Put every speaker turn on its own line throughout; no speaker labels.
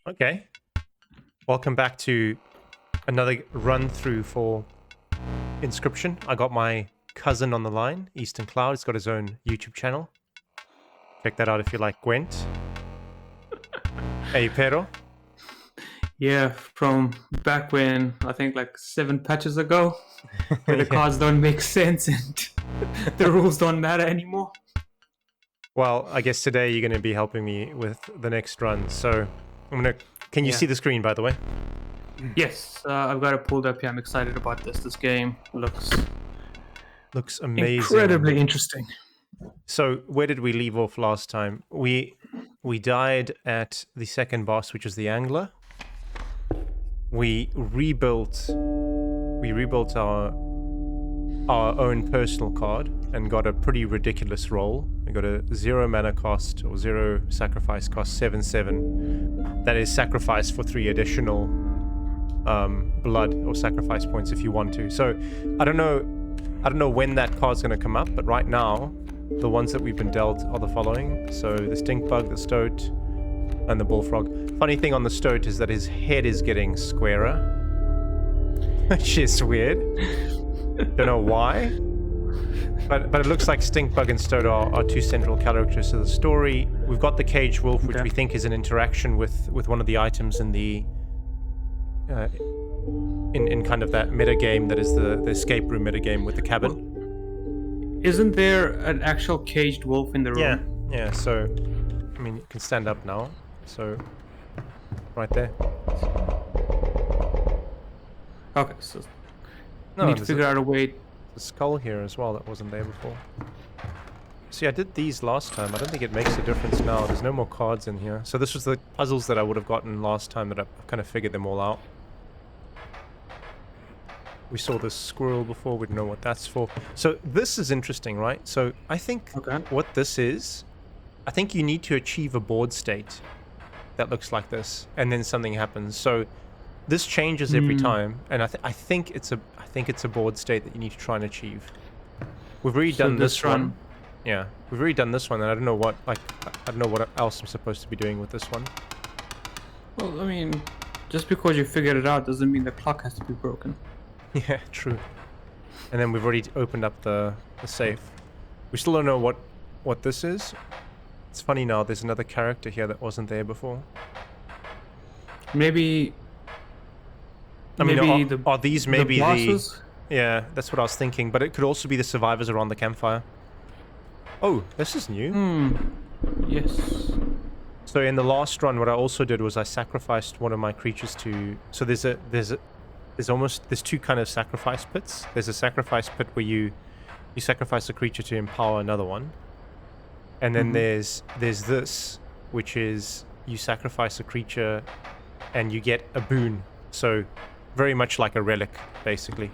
Okay. Welcome back to another run through for Inscryption. I got my cousin on the line, Eastern Cloud. He's got his own YouTube channel. Check that out if you like Gwent. Hey, Pero.
Yeah, from back when, I think like 7 patches ago, where the cards don't make sense and the rules don't matter anymore.
Well, I guess today you're going to be helping me with the next run. So I'm going to... Can you see the screen, by the way?
Yes, I've got it pulled up here. I'm excited about this. This game looks
amazing.
Incredibly interesting.
So where did we leave off last time? We died at the second boss, which was the Angler. We rebuilt our own personal card and got a pretty ridiculous roll. We got a 0 mana cost or 0 sacrifice cost 7/7. That is sacrifice for 3 additional blood or sacrifice points if you want to. So I don't know when that card's going to come up, but right now the ones that we've been dealt are the following. So the stink bug, the stoat, and the bullfrog. Funny thing on the stoat is that his head is getting squarer, which is weird. Don't know why, but it looks like stink bug and stoat are 2 central characters to the story. We've got the caged wolf, which we think is an interaction with one of the items in the in kind of that meta game that is the escape room meta game with the cabin.
Well, isn't there an actual caged wolf in the room?
Yeah. So, I mean, you can stand up now. So, right there.
Okay, so we need to figure out a way.
The skull here as well that wasn't there before. See, I did these last time. I don't think it makes a difference now. There's no more cards in here. So this was the puzzles that I would have gotten last time that I've kind of figured them all out. We saw this squirrel before. We don't know what that's for. So this is interesting, right? So I think what this is, I think you need to achieve a board state that looks like this, and then something happens. So this changes every time, and I think it's a board state that you need to try and achieve. We've already done this one. Yeah, we've already done this one, and I don't know what else I'm supposed to be doing with this one.
Well, I mean, just because you figured it out doesn't mean the clock has to be broken.
Yeah, true. And then we've already opened up the safe. We still don't know what this is. It's funny now, there's another character here that wasn't there before.
Maybe...
I mean, are these maybe
the...
Yeah, that's what I was thinking. But it could also be the survivors around the campfire. Oh, this is new.
Yes.
So in the last run, what I also did was I sacrificed one of my creatures to... So there's 2 kind of sacrifice pits. There's a sacrifice pit where you sacrifice a creature to empower another one. And then there's this, which is you sacrifice a creature and you get a boon. So very much like a relic, basically.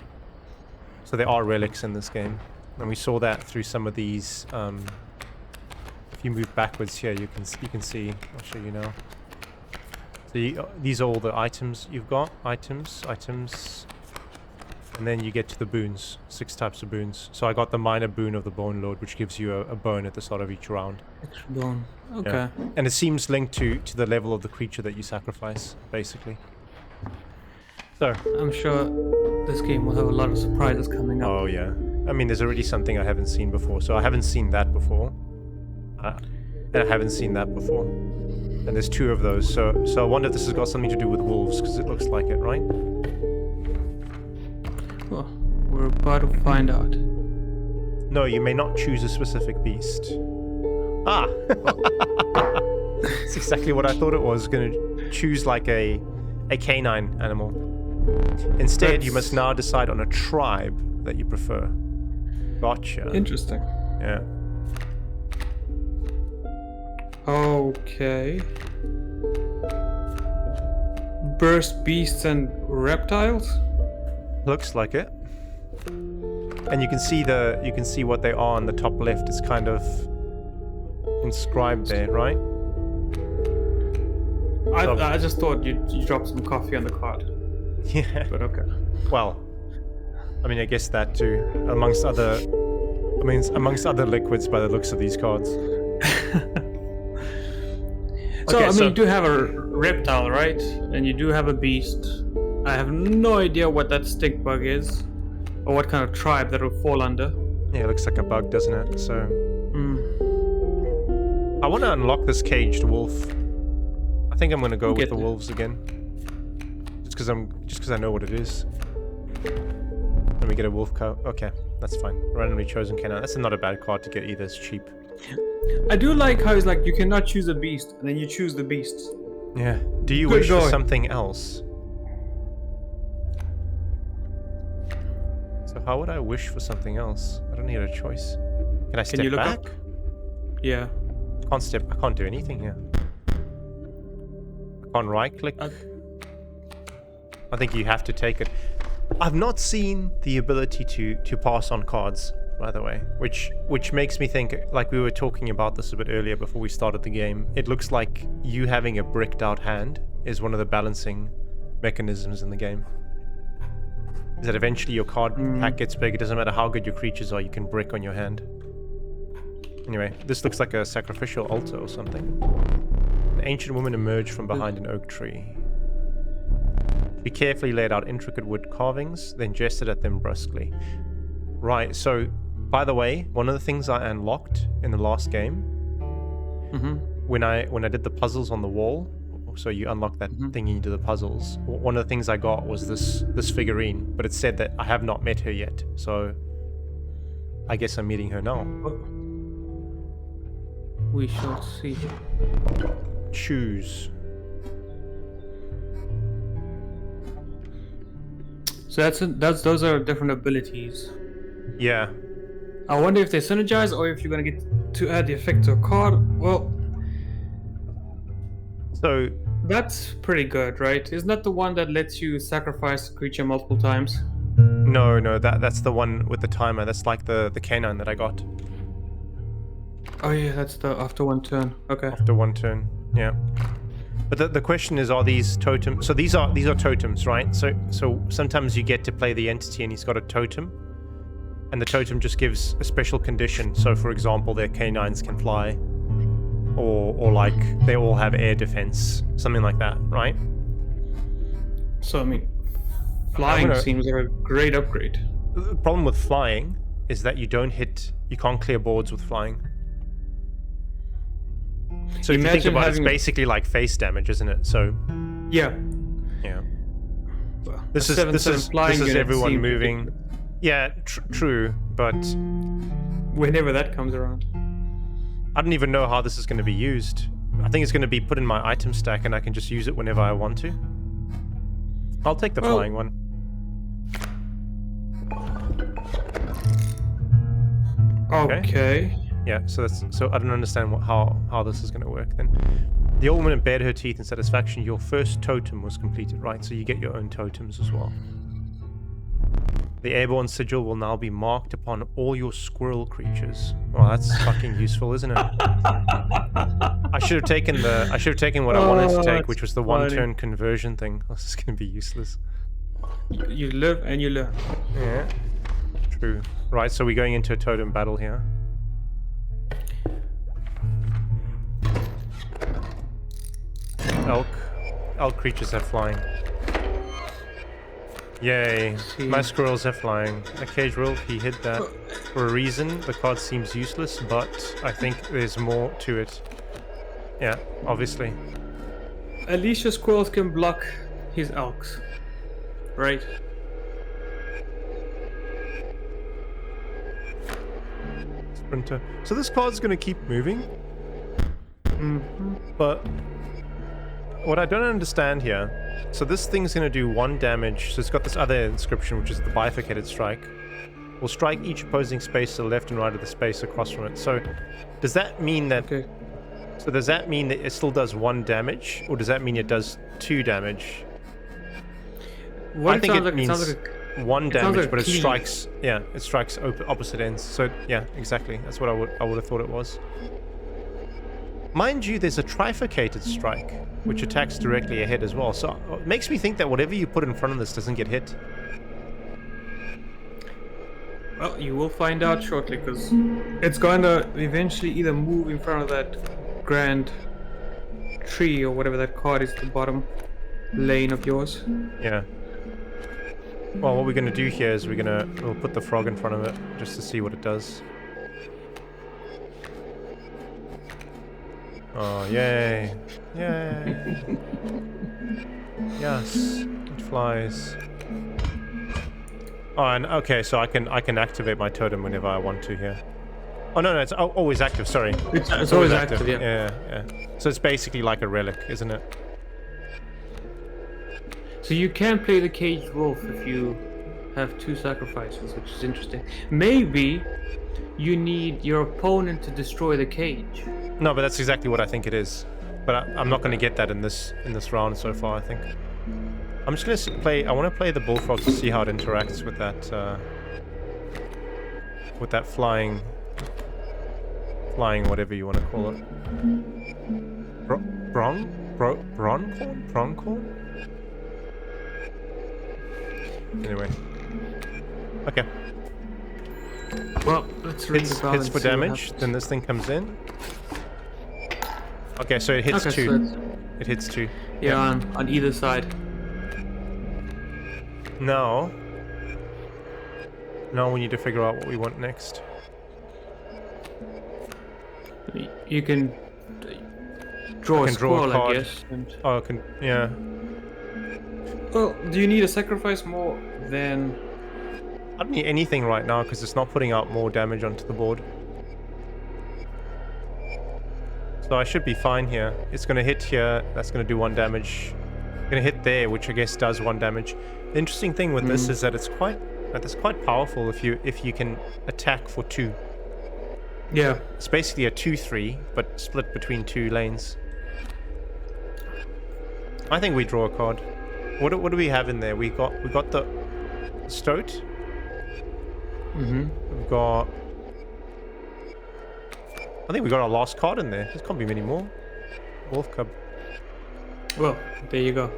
So there are relics in this game. And we saw that through some of these. If you move backwards here, you can see. I'll show you now. So these are all the items you've got. Items. And then you get to the boons. 6 types of boons. So I got the minor boon of the Bone Lord, which gives you a bone at the start of each round.
Extra bone. Okay.
Yeah. And it seems linked to the level of the creature that you sacrifice, basically. So
I'm sure this game will have a lot of surprises coming up.
Oh yeah. I mean, there's already something I haven't seen before. So I haven't seen that before. And I haven't seen that before. And there's 2 of those. So I wonder if this has got something to do with wolves, because it looks like it, right?
Well, we're about to find out.
No, you may not choose a specific beast. Ah! That's exactly what I thought it was. Going to choose like a canine animal. Instead, you must now decide on a tribe that you prefer. Gotcha.
Interesting.
Yeah.
Okay. Burst beasts and reptiles?
Looks like it. And you can see what they are on the top left. It's kind of inscribed there, right?
I just thought you dropped some coffee on the card.
Yeah.
But okay.
Well, I mean, I guess that too, amongst other liquids by the looks of these cards.
So,
Okay,
I mean, you do have a reptile, right? And you do have a beast. I have no idea what that stink bug is, or what kind of tribe that will fall under.
Yeah, it looks like a bug, doesn't it? So
Hmm.
I want to unlock this caged wolf. I think I'm gonna go
We'll
with
get
the
there.
wolves again, just because I know what it is. Let me get a wolf coat. Okay, that's fine. Randomly chosen canine. That's not a bad card to get either. It's cheap.
I do like how it's like you cannot choose a beast, and then you choose the beasts.
Yeah. Do you
Good
wish for
going.
something else? So how would I wish for something else? I don't need a choice. Can I step
you look
back?
up? Yeah.
I can't do anything here. I can't right click. I think you have to take it. I've not seen the ability to pass on cards, by the way, which makes me think, like we were talking about this a bit earlier before we started the game, it looks like you having a bricked out hand is one of the balancing mechanisms in the game. Is that eventually your card pack gets big, it doesn't matter how good your creatures are, you can brick on your hand. Anyway, this looks like a sacrificial altar or something. An ancient woman emerged from behind an oak tree. She carefully laid out intricate wood carvings, then gestured at them brusquely. Right, so, by the way, one of the things I unlocked in the last game, when I did the puzzles on the wall, so you unlock that thing and you do the puzzles, one of the things I got was this figurine, but it said that I have not met her yet, so I guess I'm meeting her now.
We shall see.
Choose.
So those are different abilities.
Yeah.
I wonder if they synergize or if you're gonna get to add the effect to a card. Well,
So,
that's pretty good, right? Isn't that the one that lets you sacrifice a creature multiple times?
no, that's the one with the timer. That's like the canine that I got
Oh yeah, that's the after one turn. Okay.
after one turn. Yeah. But the question is, are these totems? So these are totems, right? So sometimes you get to play the entity and he's got a totem, and the totem just gives a special condition. So for example, their canines can fly, or like they all have air defense, something like that, right?
So I mean, flying seems like a great upgrade.
The problem with flying is that you can't clear boards with flying. So if you think about it, it's basically like face damage, isn't it? So
Yeah.
yeah.
Well,
This
a
is
7/7 flying unit
everyone
seems
moving.
ridiculous.
Yeah, true, but
Whenever that comes around.
I don't even know how this is going to be used. I think it's going to be put in my item stack and I can just use it whenever I want to. I'll take the flying one.
Okay.
Yeah, so I don't understand how this is going to work then. The old woman bared her teeth in satisfaction. Your first totem was completed, right? So you get your own totems as well. The airborne sigil will now be marked upon all your squirrel creatures. Well, that's fucking useful, isn't it? I should have taken what I wanted to take, which was the one-turn conversion thing. This is going to be useless.
You live and you learn.
Yeah. True. Right, so we're going into a totem battle here. Elk creatures have flying. Yay. My squirrels have flying. A cage wolf, he hid that for a reason. The card seems useless, but I think there's more to it. Yeah, obviously.
At least your squirrels can block his elks. Right?
Sprinter. So this card's gonna keep moving. But what I don't understand here, so this thing's going to do 1 damage, so it's got this other inscription, which is the bifurcated strike. Will strike each opposing space to the left and right of the space across from it. So does that mean that...
Okay.
So does that mean that it still does 1 damage, or does that mean it does 2 damage?
What
I think it means
sounds like
1 damage,
like a
but it
cleave.
strikes... Yeah, it strikes opposite ends. So yeah, exactly. That's what I would have thought it was. Mind you, there's a trifurcated strike, which attacks directly ahead as well. So it makes me think that whatever you put in front of this doesn't get hit.
Well, you will find out shortly, because it's going to eventually either move in front of that grand tree or whatever that card is at the bottom lane of yours.
Yeah. Well, what we're gonna do here is we'll put the frog in front of it just to see what it does. Oh, yay! Yay! Yes, it flies. Oh, and okay, so I can activate my totem whenever I want to here. Oh no, it's always active. Sorry,
It's always active. Yeah.
Yeah. So it's basically like a relic, isn't it?
So you can play the caged wolf if you have 2 sacrifices, which is interesting. Maybe you need your opponent to destroy the cage.
No, but that's exactly what I think it is. But I'm not going to get that in this round so far, I think. I'm just going to play... I want to play the bullfrog to see how it interacts with that flying whatever you want to call it. Broncorn? Anyway. Okay.
Well, let's read the
Hits for damage, then this thing comes in. Okay, so it hits 2.
So
it hits 2.
yeah, on either side.
Now we need to figure out what we want next.
You can draw a scroll, I guess.
Oh, yeah.
Well, do you need a sacrifice more than...
I don't need anything right now because it's not putting out more damage onto the board. So I should be fine here. It's going to hit here. That's going to do 1 damage. Going to hit there, which I guess does 1 damage. The interesting thing with this is that it's quite powerful if you can attack for 2.
Yeah.
It's basically a 2/3, but split between 2 lanes. I think we draw a card. What do we have in there? We got the Stoat. We've got... I think we got our last card in there. There can't be many more. Wolf Cub.
Well, there you go.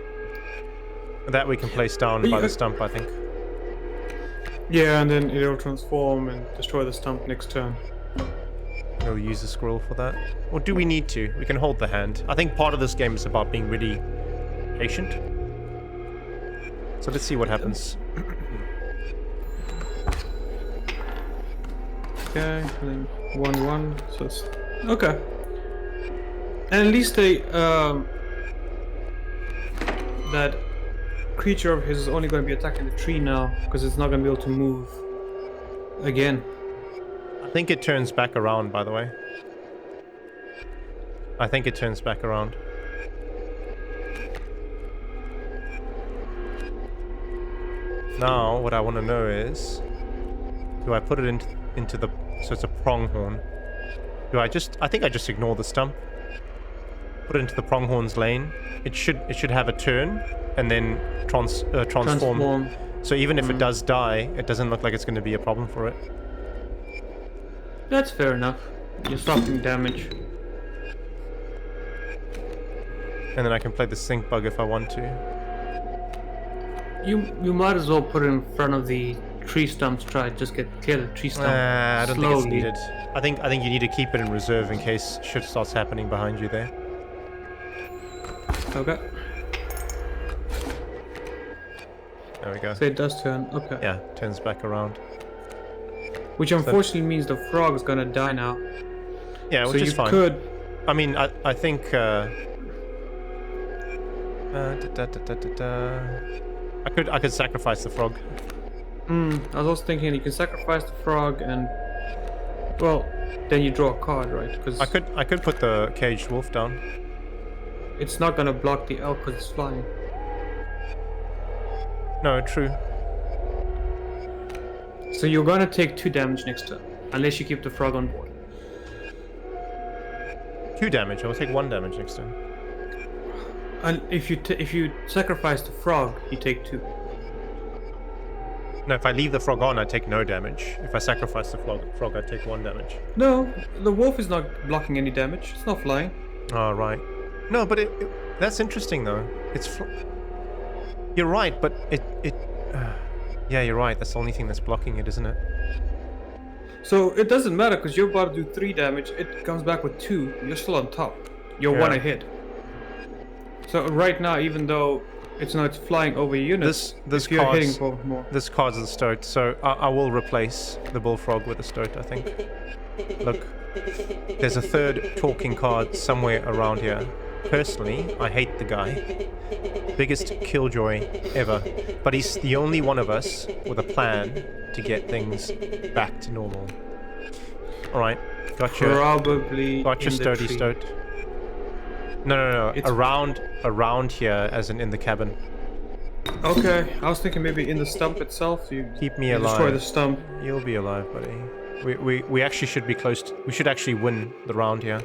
That we can place down by the stump, I think.
Yeah, and then it'll transform and destroy the stump next turn.
We'll use the scroll for that. Or do we need to? We can hold the hand. I think part of this game is about being really patient. So let's see what happens.
Okay, and then 1/1. So it's okay. And at least that creature of his is only going to be attacking the tree now because it's not going to be able to move again.
I think it turns back around, by the way. I think it turns back around. Now, what I want to know is, do I put it into the... So it's a pronghorn. I think I just ignore the stump. Put it into the pronghorn's lane. It should have a turn, and then transform. So even if it does die, it doesn't look like it's going to be a problem for it.
That's fair enough. You're stopping damage.
And then I can play the sink bug if I want to.
You might as well put it in front of the tree stumps. Try just clear the tree stump.
I don't
slowly.
think it's needed. I think you need to keep it in reserve in case shit starts happening behind you there.
Okay.
There we go.
So it does turn. Okay.
Yeah, turns back around.
Which unfortunately means the frog is gonna die now.
Yeah, which is fine.
So you could.
I mean, I think. I could sacrifice the frog.
I was also thinking you can sacrifice the frog and, well, then you draw a card, right? Because
I could put the caged wolf down.
It's not gonna block the elk because it's flying.
No, true.
So you're gonna take 2 damage next turn, unless you keep the frog on board.
2 damage. I will take 1 damage next turn.
And if you sacrifice the frog, you take 2.
No, if I leave the frog on, I take no damage. If I sacrifice the frog, I take 1 damage.
No, the wolf is not blocking any damage. It's not flying.
Oh, right. No, but that's interesting though. You're right, but yeah, you're right. That's the only thing that's blocking it, isn't it?
So it doesn't matter because you're about to do 3 damage. It comes back with 2. You're still on top. You're 1 ahead. So right now, even though it's not flying over units,
This
if you're hitting
card's
for more.
this card's the stoat, so I will replace the bullfrog with a stoat, I think. Look, there's a third talking card somewhere around here. Personally, I hate the guy. Biggest killjoy ever. But he's the only one of us with a plan to get things back to normal. Alright, gotcha.
Probably
Gotcha,
in the
stoaty
tree.
stoat. No.
It's-
Around here, as in the cabin.
Okay, I was thinking maybe in the stump itself. You
Keep me
you
alive.
destroy the stump.
You'll be alive, buddy. We actually should be close to, we should actually win the round here.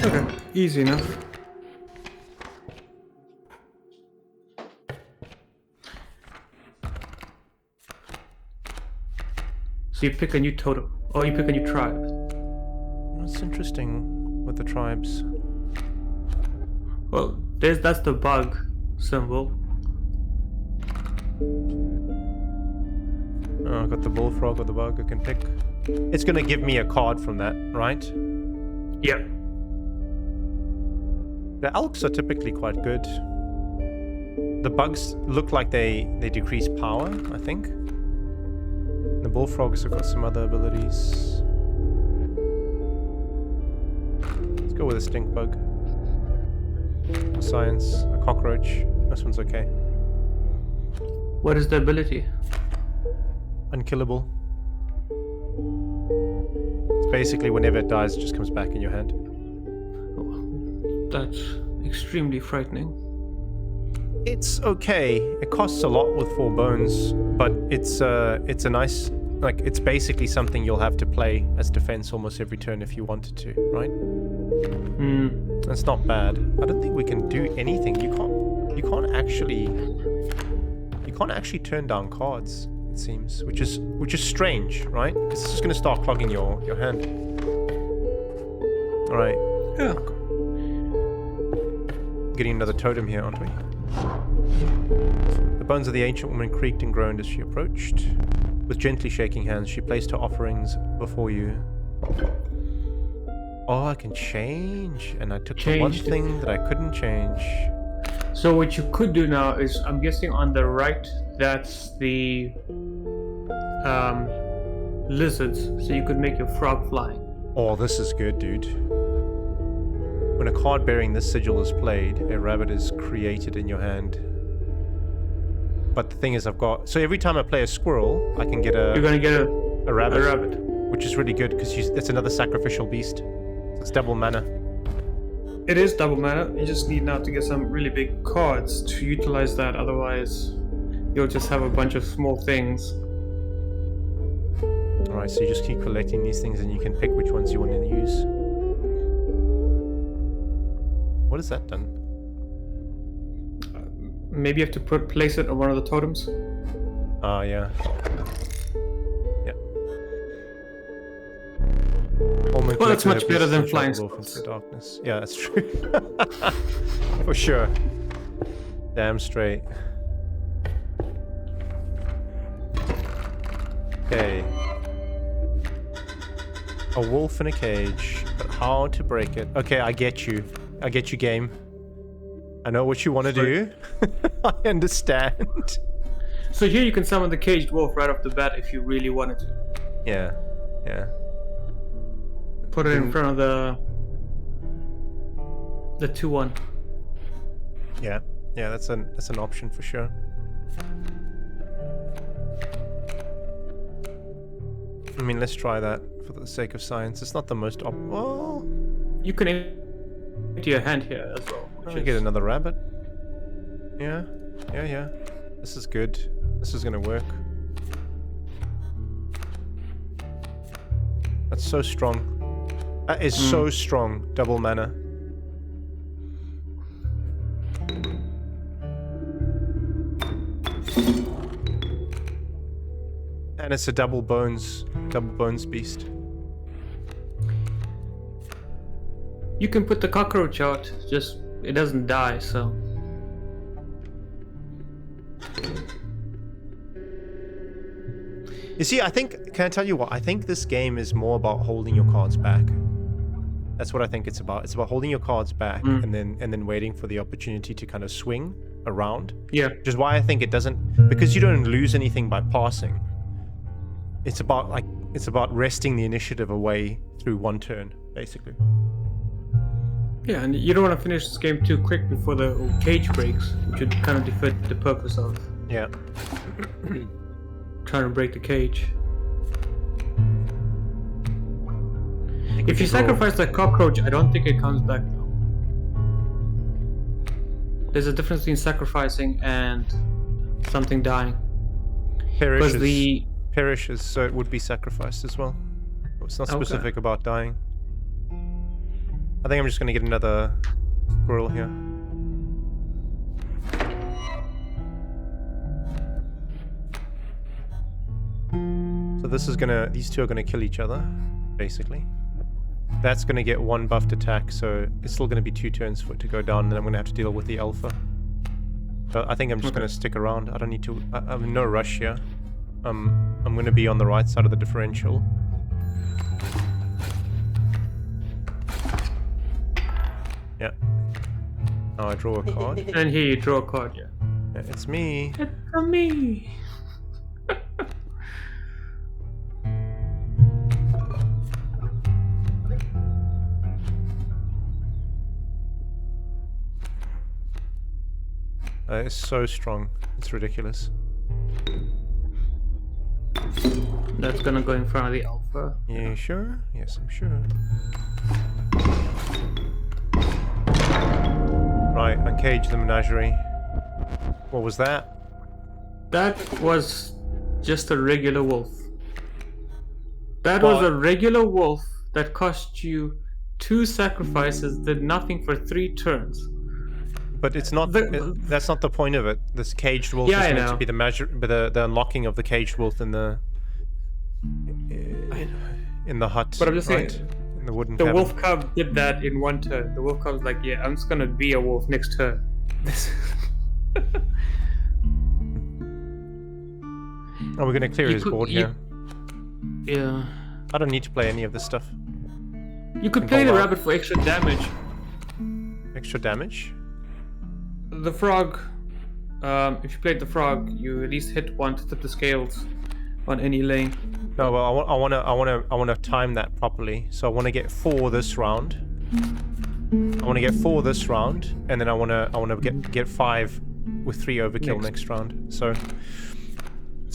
Okay, easy enough. So you pick a new totem, or you pick a new tribe.
That's interesting with the tribes.
Well, that's the bug symbol.
Oh, I got the bullfrog or the bug I can pick. It's gonna give me a card from that, right?
Yep.
The elks are typically quite good. The bugs look like they decrease power, I think. The bullfrogs have got some other abilities. Let's go with a stink bug. Science, a cockroach. This one's okay.
What is the ability?
Unkillable. It's basically whenever it dies, it just comes back in your hand.
That's extremely frightening.
It's okay. It costs a lot with 4 bones, but it's a nice, like, it's basically something you'll have to play as defense almost every turn if you wanted to, right? That's not bad. I don't think we can do anything. You can't actually turn down cards, it seems, which is strange, right? It's just gonna start clogging your hand. All right.
Yeah.
Getting another totem here, aren't we? The bones of the ancient woman creaked and groaned as she approached. With gently shaking hands, she placed her offerings before you. Oh, I can change. And I took the one
Changed.
thing that I couldn't change.
So what you could do now is, I'm guessing on the right, that's the lizards. So you could make your frog flying.
Oh, this is good, dude. When a card bearing this sigil is played, a rabbit is created in your hand. But the thing is, so every time I play a squirrel, I can get
You're gonna get
a rabbit,
a rabbit.
which is really good because that's another sacrificial beast. So it's double mana.
It is double mana. You just need now to get some really big cards to utilize that. Otherwise, you'll just have a bunch of small things.
Alright, so you just keep collecting these things and you can pick which ones you want to use. What has that done?
Maybe you have to place it on one of the totems.
Ah, yeah. Yeah.
Well, that's much better than flying
Off into
squirrels.
the darkness. Yeah, that's true. For sure. Damn straight. Okay. A wolf in a cage, but how to break it? Okay, I get you. I get you, game. I know what you want to do. I understand.
So here you can summon the caged wolf right off the bat if you really wanted to.
Yeah, yeah.
Put it in front of the 2-1.
Yeah, yeah, that's an option for sure. I mean, let's try that for the sake of science. It's not the most well,
You can empty your hand here as well.
I'm gonna get another rabbit. Yeah, yeah, yeah. This is good. This is gonna work. That's so strong. That is so strong. Double mana. And it's a double bones beast.
You can put the cockroach out, just it doesn't die, so.
You see, can I tell you what? I think this game is more about holding your cards back. That's what I think it's about. It's about holding your cards back and then waiting for the opportunity to kind of swing around.
Yeah.
Which is why I think it doesn't, because you don't lose anything by passing. It's about wresting the initiative away through one turn, basically.
Yeah, and you don't want to finish this game too quick before the cage breaks, which would kind of defeat the purpose of trying to break the cage. If you sacrifice the cockroach, I don't think it comes back though. There's a difference between sacrificing and something dying.
Perishes, so it would be sacrificed as well. It's not specific about dying. I think I'm just gonna get another squirrel here. So these two are gonna kill each other, basically. That's gonna get one buffed attack, so it's still gonna be 2 turns for it to go down, and then I'm gonna have to deal with the alpha. So I think I'm just gonna stick around. I don't need to. I'm in no rush here. I'm gonna be on the right side of the differential. Yeah. Now I draw a card.
And here you draw a card, yeah.
It's me.
It's me.
It's so strong. It's ridiculous.
That's gonna go in front of the alpha.
You sure? Yes, I'm sure. Right, uncage the menagerie. What was that?
That was just a regular wolf. That was a regular wolf that cost you 2 sacrifices, did nothing for 3 turns.
But it's not. That's not the point of it. This caged wolf is meant to be the unlocking of the caged wolf in the hut.
But I'm just
right?
saying,
in the wooden
the
cabin.
wolf cub did that in 1 turn. The wolf cub's like, yeah, I'm just gonna be a wolf next turn.
Oh, we're gonna clear his board here.
Yeah.
I don't need to play any of this stuff.
You could play the rabbit for extra damage.
Extra damage?
The frog. If you played the frog, you at least hit 1 to tip the scales on any lane.
No, well, I wanna time that properly. So I wanna get 4 this round. I wanna get 4 this round, and then I wanna get 5 with 3 overkill next round. So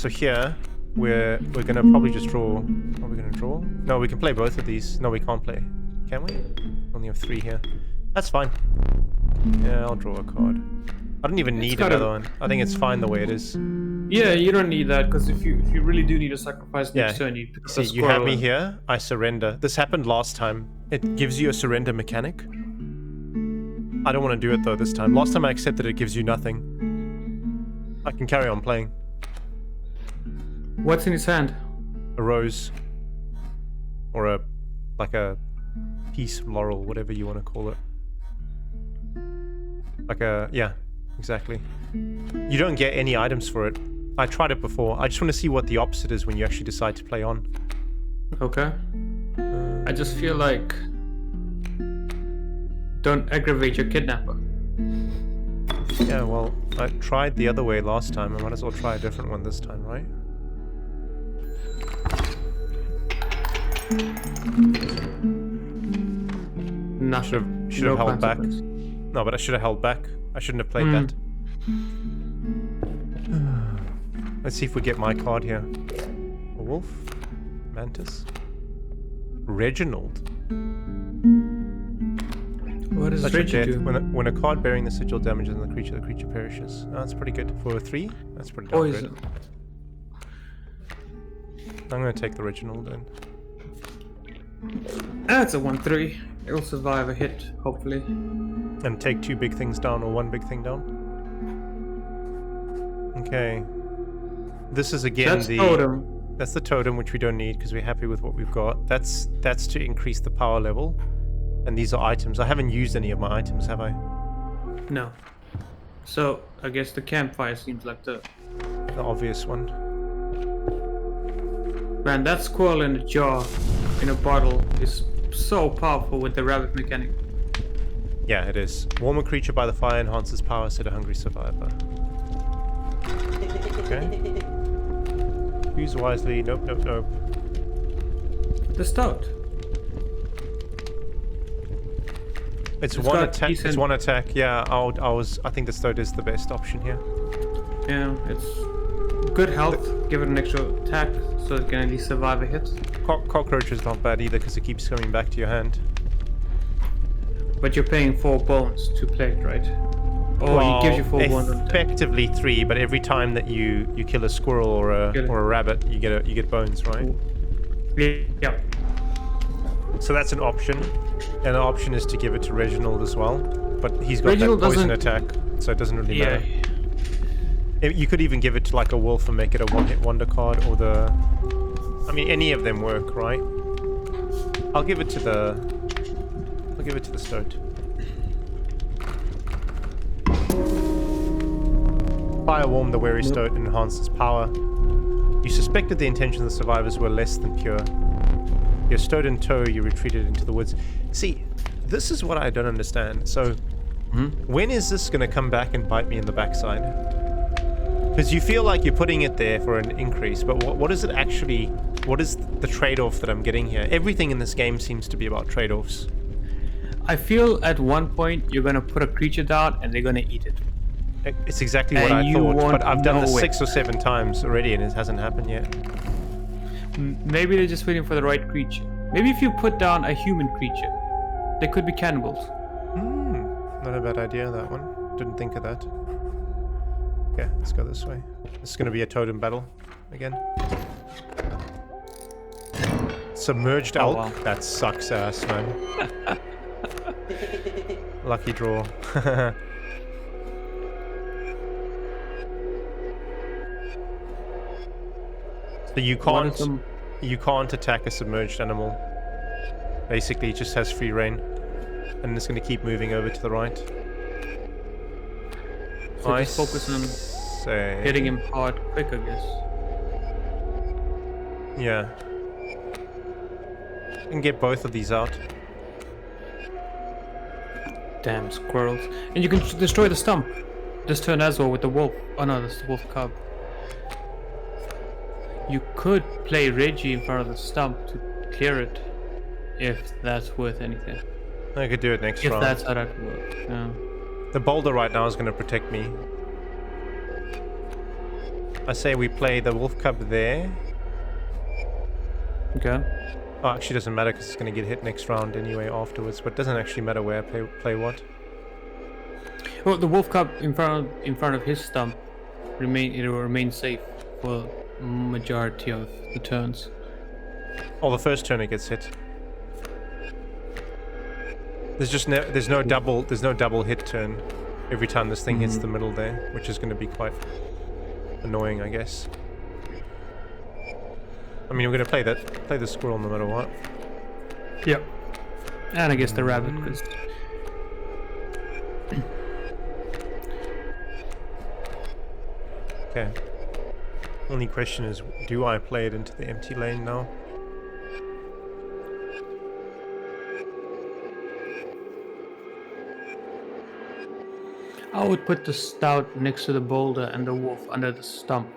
here we're gonna probably just draw. Are we gonna draw? No, we can play both of these. No, we can't play. Can we? Only have 3 here. That's fine. Yeah, I'll draw a card. I don't even need another one. I think it's fine the way it is.
Yeah, you don't need that, because if you really do need a sacrifice next turn, you pick up
See, you have me here, I surrender. This happened last time. It gives you a surrender mechanic. I don't want to do it though this time. Last time I accepted it gives you nothing. I can carry on playing.
What's in his hand?
A rose. Or like a peace laurel, whatever you want to call it. Yeah, exactly. You don't get any items for it. I tried it before. I just want to see what the opposite is when you actually decide to play on.
Okay. I just feel like... Don't aggravate your kidnapper.
Yeah, well, I tried the other way last time. I might as well try a different one this time, right?
Nothing.
Should have held back. No, but I should have held back. I shouldn't have played that. Let's see if we get my card here. A wolf? Mantis? Reginald?
What does Reginald do?
When a card bearing the sigil damages on the creature perishes. Oh, that's pretty good. For a 3? That's pretty darn good. I'm gonna take the Reginald then.
That's a 1/3. It'll survive a hit, hopefully.
And take 2 big things down, or 1 big thing down. Okay. This is again
That's totem.
That's the totem, which we don't need because we're happy with what we've got. That's to increase the power level. And these are items. I haven't used any of my items, have I?
No. So, I guess the campfire seems like the
obvious one.
Man, that squirrel in a jar, in a bottle, is so powerful with the rabbit mechanic.
Yeah, it is. Warm a creature by the fire enhances power, said a hungry survivor. Okay. Use wisely. Nope, nope, nope.
The stout.
It's
It's
one
got
attack. It's
decent-
one attack. Yeah, I think the stout is the best option here.
Yeah, it's good health. Give it an extra attack so it can at least survive a hit.
Cockroach is not bad either because it keeps coming back to your hand.
But you're paying 4 bones to play it, right? Or
Well,
it gives you 4 bones on attack.
effectively 3, but every time that you kill a squirrel or a rabbit, you get bones, right?
Yeah.
So that's an option. And the option is to give it to Reginald as well, but he's got
Reginald
that poison
doesn't-
attack, so it doesn't really
Yeah.
matter. You could even give it to like a wolf and make it a one-hit wonder card, or the... I mean, any of them work, right? I'll give it to the stoat. Fire warm the wary stoat and enhances power. You suspected the intentions of the survivors were less than pure. Your stoat in tow, you retreated into the woods. See, this is what I don't understand. So, when is this going to come back and bite me in the backside? Because you feel like you're putting it there for an increase, but what is it actually... What is the trade-off that I'm getting here? Everything in this game seems to be about trade-offs.
I feel at one point you're gonna put a creature down and they're gonna eat it.
It's exactly what
And
I
you
thought,
won't
but I've done this
know it.
6 or 7 times already and it hasn't happened yet.
Maybe they're just waiting for the right creature. Maybe if you put down a human creature, they could be cannibals.
Not a bad idea, that one. Didn't think of that. Okay, let's go this way. This is going to be a totem battle again. Submerged
Oh,
elk?
wow.
That sucks ass, man. Lucky draw. So you can't attack a submerged animal. Basically, it just has free reign. And it's going to keep moving over to the right.
So just focus on
say...
hitting him hard quick, I guess.
Yeah. You can get both of these out.
Damn squirrels. And you can destroy the stump. This turn as well with the wolf. Oh no, that's the wolf cub. You could play Reggie in front of the stump to clear it. If that's worth anything.
I could do it next
If
round.
that's how that would work. Yeah.
The boulder right now is going to protect me. I say we play the wolf cub there.
Okay.
Oh, actually doesn't matter because it's going to get hit next round anyway afterwards. But it doesn't actually matter where I play what.
Well, the wolf cub in front of his stump will remain safe for majority of the turns.
Oh, the first turn it gets hit. There's no double hit turn every time this thing hits the middle there, which is going to be quite annoying, I guess. I mean, we're going to play the squirrel no matter what.
Yep. And I guess the rabbit, because
Okay. Only question is, do I play it into the empty lane now?
I would put the stout next to the boulder and the wolf under the stump.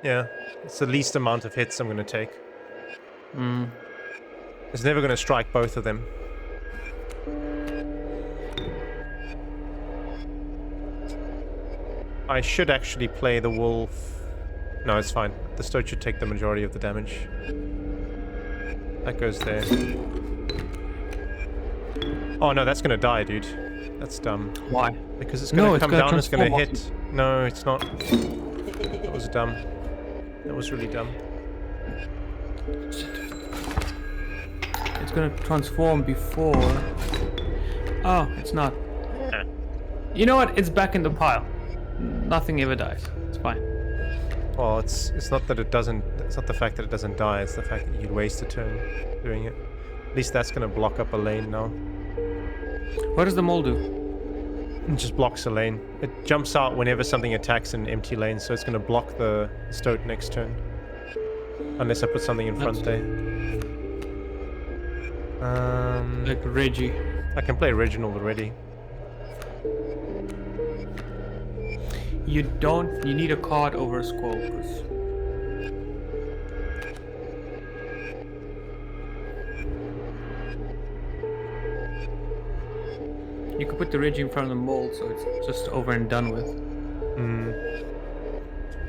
Yeah, it's the least amount of hits I'm going to take.
Mm.
It's never going to strike both of them. I should actually play the wolf. No, it's fine. The stoat should take the majority of the damage. That goes there. Oh no, that's going to die, dude. That's dumb.
Why?
Because it's going to come down, it's going to
transform
hit. No, it's not. That was dumb. That was really dumb.
It's gonna transform before. Oh, it's not. You know what? It's back in the pile. Nothing ever dies. It's fine.
Well, it's not that it doesn't. It's not the fact that it doesn't die. It's the fact that you'd waste a turn doing it. At least that's going to block up a lane now.
What does the mole do?
It just blocks a lane. It jumps out whenever something attacks an empty lane, so it's going to block the stoat next turn. Unless I put something in front there.
Like Reggie.
I can play original already.
You need a card over a scroll. 'Cause you could put the Reggie in front of the mold, so it's just over and done with.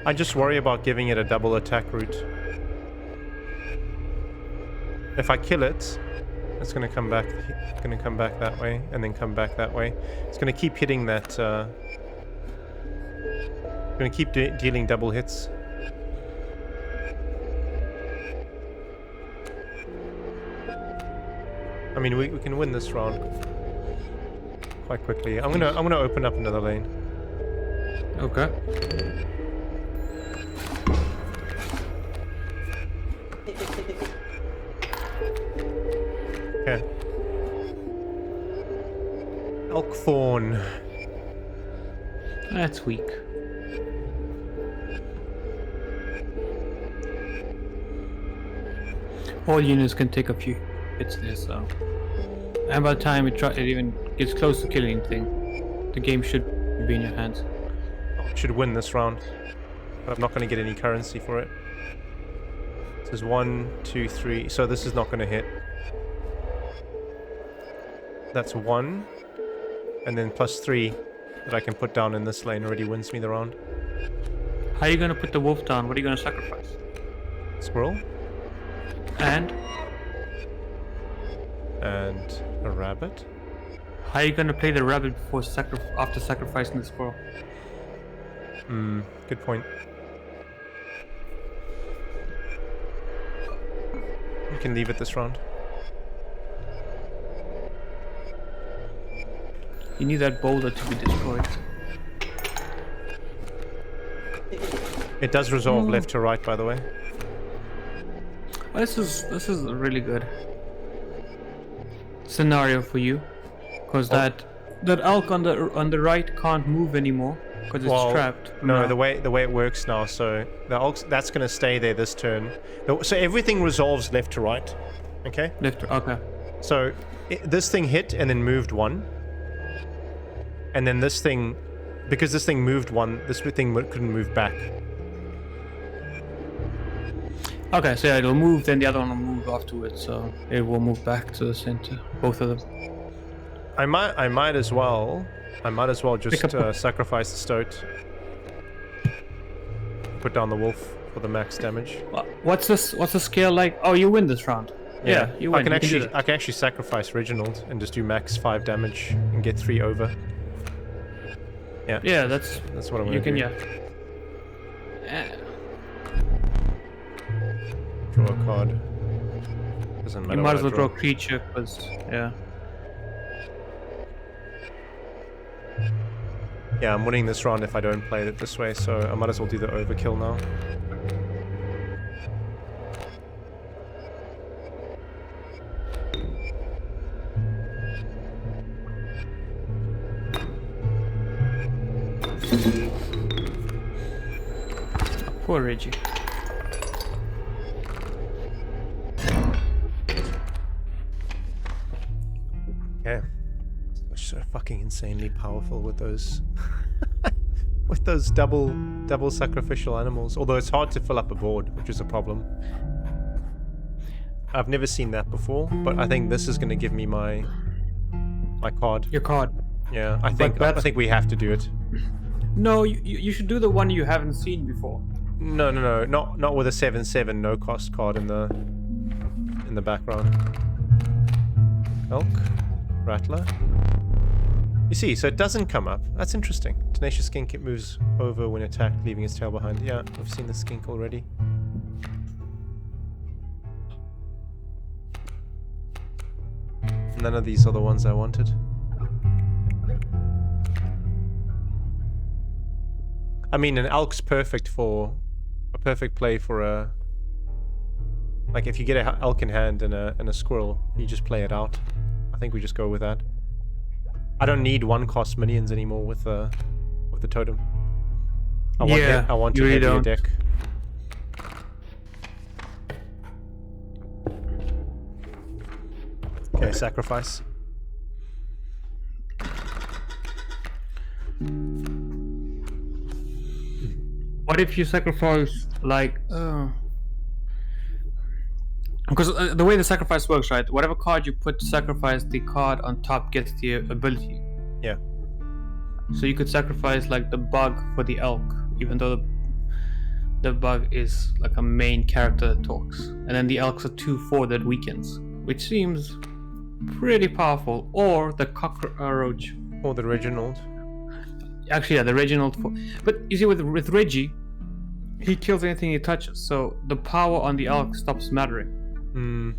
I just worry about giving it a double attack route. If I kill it, it's gonna come back. Gonna come back that way, and then come back that way. It's gonna keep hitting that. Gonna keep dealing double hits. I mean, we can win this round quite quickly. I'm gonna open up another lane.
Okay.
Okay. Elkthorn.
That's weak. All units can take a few hits there, so. And by the time it even gets close to killing anything, the game should be in your hands.
Should win this round, but I'm not going to get any currency for it. This is 1, 2, 3. So this is not going to hit. That's 1, and then +3 that I can put down in this lane already wins me the round.
How are you gonna put the wolf down? What are you gonna sacrifice?
Squirrel
And
a rabbit.
how are you gonna play the rabbit before after sacrificing the squirrel?
Good point. You can leave it this round.
You need that boulder to be destroyed.
It does resolve left to right, by the way.
Well, this is a really good scenario for you, because that elk on the right can't move anymore because it's trapped.
No, the way it works now, so the elk that's going to stay there this turn. So everything resolves left to right. Okay.
Okay.
So this thing hit and then moved 1. And then this thing, because this thing moved 1, this thing couldn't move back.
Okay, so yeah, it'll move, then the other one will move afterwards, so it will move back to the center, both of them.
I might as well just sacrifice the stoat. Put down the wolf for the max damage.
What's the scale like? Oh, you win this round. Yeah, you win.
I can actually sacrifice Reginald and just do max 5 damage and get 3 over. Yeah.
Yeah, that's
what I'm gonna do. Draw a card. Doesn't matter.
You might as well draw a creature, because yeah.
Yeah, I'm winning this round if I don't play it this way, so I might as well do the overkill now.
Poor Reggie.
Yeah. So fucking insanely powerful with those with those double sacrificial animals. Although it's hard to fill up a board, which is a problem. I've never seen that before, but I think this is going to give me my card.
Your card.
Yeah, I think we have to do it.
No, you should do the one you haven't seen before.
No, not with a 7/7 no cost card in the background. Elk, Rattler. You see, so it doesn't come up. That's interesting. Tenacious Skink, it moves over when attacked, leaving its tail behind. Yeah, we've seen the skink already. None of these are the ones I wanted. I mean, an elk's perfect play for a... Like, if you get an elk in hand and a squirrel, you just play it out. I think we just go with that. I don't need 1-cost minions anymore with the totem. I want to heavy a deck. Okay, sacrifice.
What if you sacrifice like? Because the way the sacrifice works, right? Whatever card you put to sacrifice, the card on top gets the ability.
Yeah.
So you could sacrifice like the bug for the elk, even though the bug is like a main character that talks, and then the elk's a 2/4 that weakens, which seems pretty powerful. Or the cockroach.
Or the Reginald.
Actually, yeah, the Reginald. But you see, with Reggie, he kills anything he touches, so the power on the elk stops mattering.
Hmm.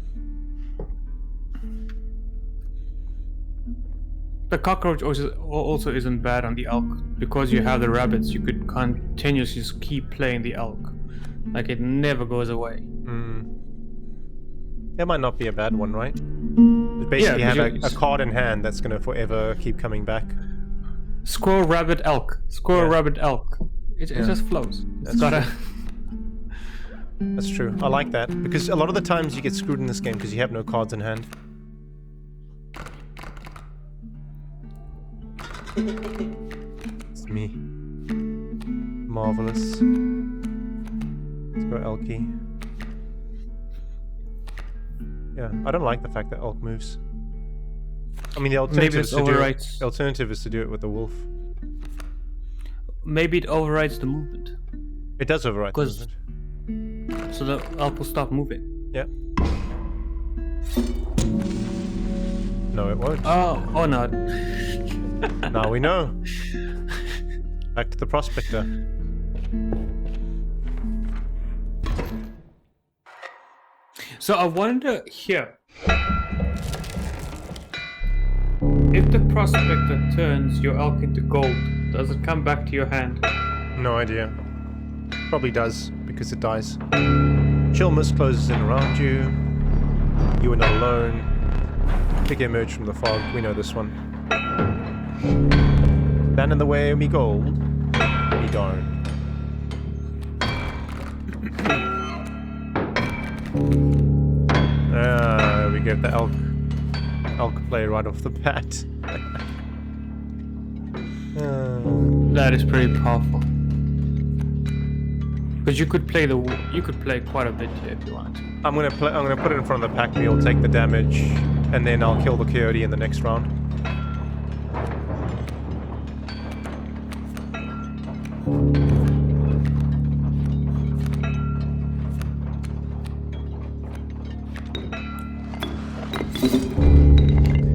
The cockroach also isn't bad on the elk, because you have the rabbits. You could continuously just keep playing the elk, like it never goes away.
Hmm. That might not be a bad one, right? You basically
Yeah,
have a card in hand that's gonna forever keep coming back.
Squirrel, rabbit, elk. Squirrel,
Yeah.
rabbit, elk. It just flows.
That's
It's gotta.
That's true. I like that because a lot of the times you get screwed in this game because you have no cards in hand. It's me. Marvelous. Let's go Elky. Yeah, I don't like the fact that Elk moves. I mean, the alternative,
Maybe it overwrites.
the alternative is to do it with the wolf.
Maybe it overrides the movement,
It does override the
'Cause-
movement.
so the elk will stop moving.
Yeah. No, it won't.
Oh no.
Now we know. Back to the prospector.
So I wonder here, if the prospector turns your elk into gold, does it come back to your hand?
No idea. Probably does, because it dies. Chill mist closes in around you. You are not alone. Big emerge from the fog. We know this one. Stand in the way of me gold. Me don't. We get the elk play right off the bat.
That is pretty powerful. Because you could play quite a bit here if you want.
I'm gonna put it in front of the pack mule, take the damage, and then I'll kill the coyote in the next round.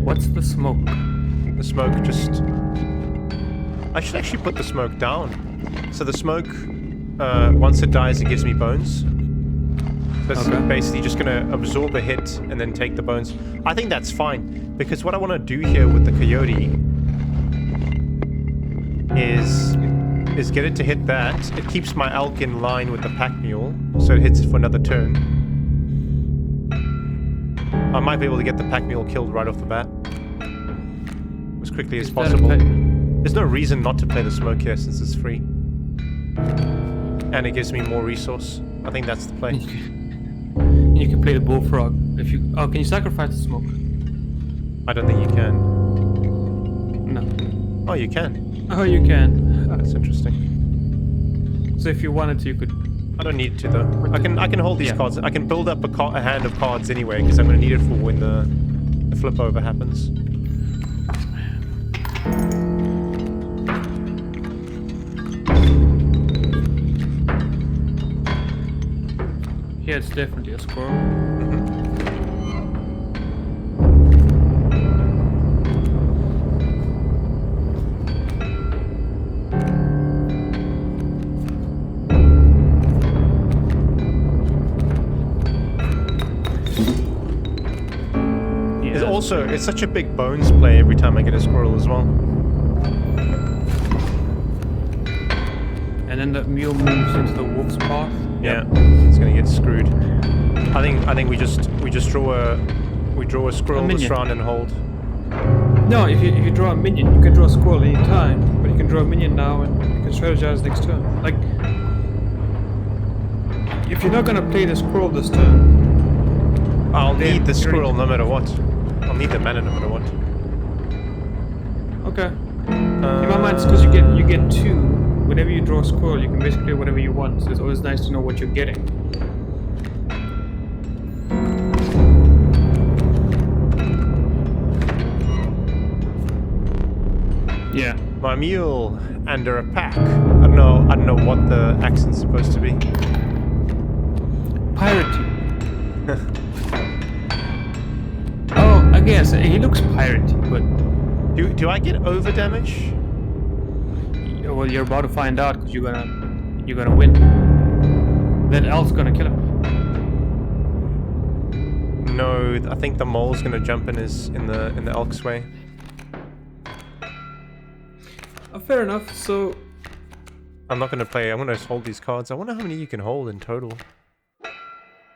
What's the smoke?
The smoke just... I should actually put the smoke down. So the smoke, once it dies, it gives me bones. So it's basically just going to absorb a hit and then take the bones. I think that's fine, because what I want to do here with the coyote is get it to hit that. It keeps my elk in line with the pack mule, so it hits it for another turn. I might be able to get the pack mule killed right off the bat. As quickly as possible. There's no reason not to play the smoke here since it's free. And it gives me more resource. I think that's the play.
You can play the bullfrog. If you can you sacrifice the smoke?
I don't think you can.
No.
Oh, you can.
Oh, you can.
That's interesting.
So if you wanted to, you could.
I don't need to though. I can hold these cards. I can build up a hand of cards anyway because I'm going to need it for when the flip over happens.
Here it's definitely a squirrel.
Also, it's such a big bones play every time I get a squirrel as well.
And then the mule moves into the wolf's path.
Yeah, it's gonna get screwed. I think we just draw a squirrel this round and hold.
No, if you draw a minion, you can draw a squirrel any time, but you can draw a minion now and you can strategize next turn. Like, if you're not gonna play the squirrel this turn,
I'll need the squirrel no matter what. I'll need the mana no matter what.
Okay. In my mind, it's because you get 2. Whenever you draw a scroll, you can basically do whatever you want. So it's always nice to know what you're getting. Yeah.
My mule under a pack. I don't know what the accent's supposed to be.
Piratey. Oh, I guess he looks piratey, but
Do I get over damage?
well, you're about to find out because you're gonna win. That elf's gonna kill him.
No, I think the mole's gonna jump in the elk's way.
Fair enough. So
I'm not gonna play. I'm gonna hold these cards. I wonder how many you can hold in total. I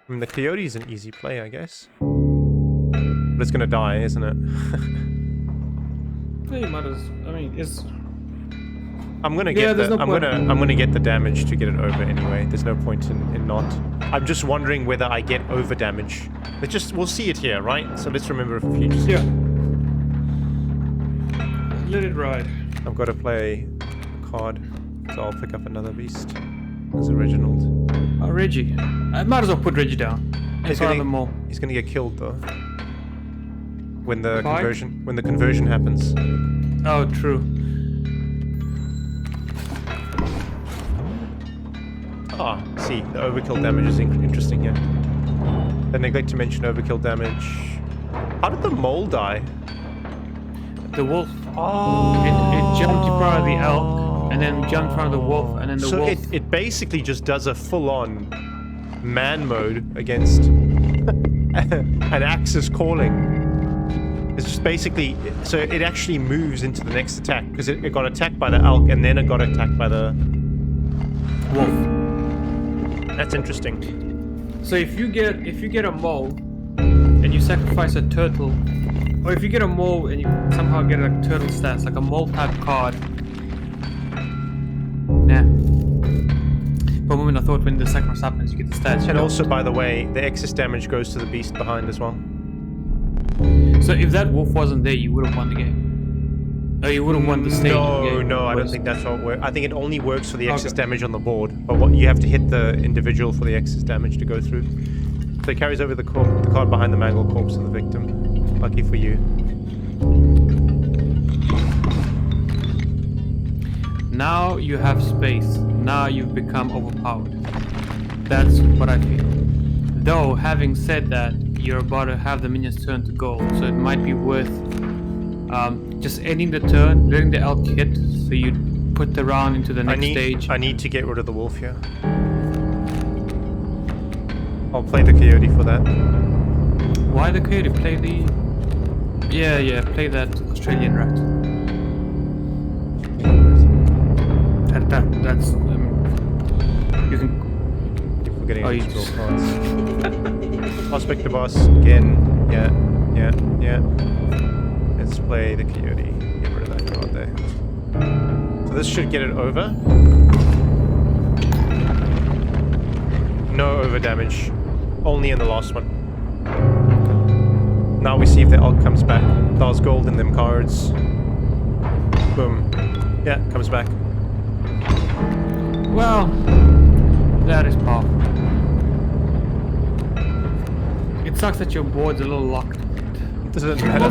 mean, the coyote's an easy play, I guess. But it's gonna die, isn't it?
yeah, you might as. I mean, it's.
I'm gonna get
there's no point.
I'm gonna get the damage to get it over anyway. There's no point in not. I'm just wondering whether I get over damage. We'll see it here, right? So let's remember for future.
Yeah. Let it ride.
I've got to play a card, so I'll pick up another beast as a Reginald.
Oh, Reggie. I might as well put Reggie down.
He's gonna get killed though. When the conversion happens.
Oh, true.
Ah, see, the overkill damage is interesting here. I neglect to mention overkill damage. How did the mole die?
The wolf.
Oh.
It jumped in front of the elk, and then jumped in front of the wolf, and then the wolf.
So it basically just does a full-on man mode against an Axis calling. It's just basically, so it actually moves into the next attack because it got attacked by the elk and then it got attacked by the wolf. That's interesting.
So if you get a mole and you sacrifice a turtle, or if you get a mole and you somehow get a turtle stats, like a mole type card. Yeah. For a moment I thought when the sacrifice happens you get the stats.
And also, by the way, the excess damage goes to the beast behind as well.
So if that wolf wasn't there, you would have won the game. Oh, you would have won the stage.
No, I don't think that's how it works. I think it only works for the excess damage on the board, but what you have to hit the individual for the excess damage to go through. So it carries over the card behind the mangled corpse of the victim. Lucky for you.
Now you have space. Now you've become overpowered. That's what I feel. Though, having said that, you're about to have the minions turn to gold, so it might be worth just ending the turn, letting the elk hit, so you put the round into the next stage.
I need to get rid of the wolf here. I'll play the coyote for that.
Why the coyote? Play the... Yeah, play that Australian rat. That's... you can...
Keep forgetting
you
to draw cards. Prospect the boss again. Yeah. Let's play the coyote. Get rid of that card there. So this should get it over. No over damage. Only in the last one. Now we see if the elk comes back. There's gold in them cards. Boom. Yeah, comes back.
Well, that is powerful. It sucks that your board's a little locked.
Doesn't matter.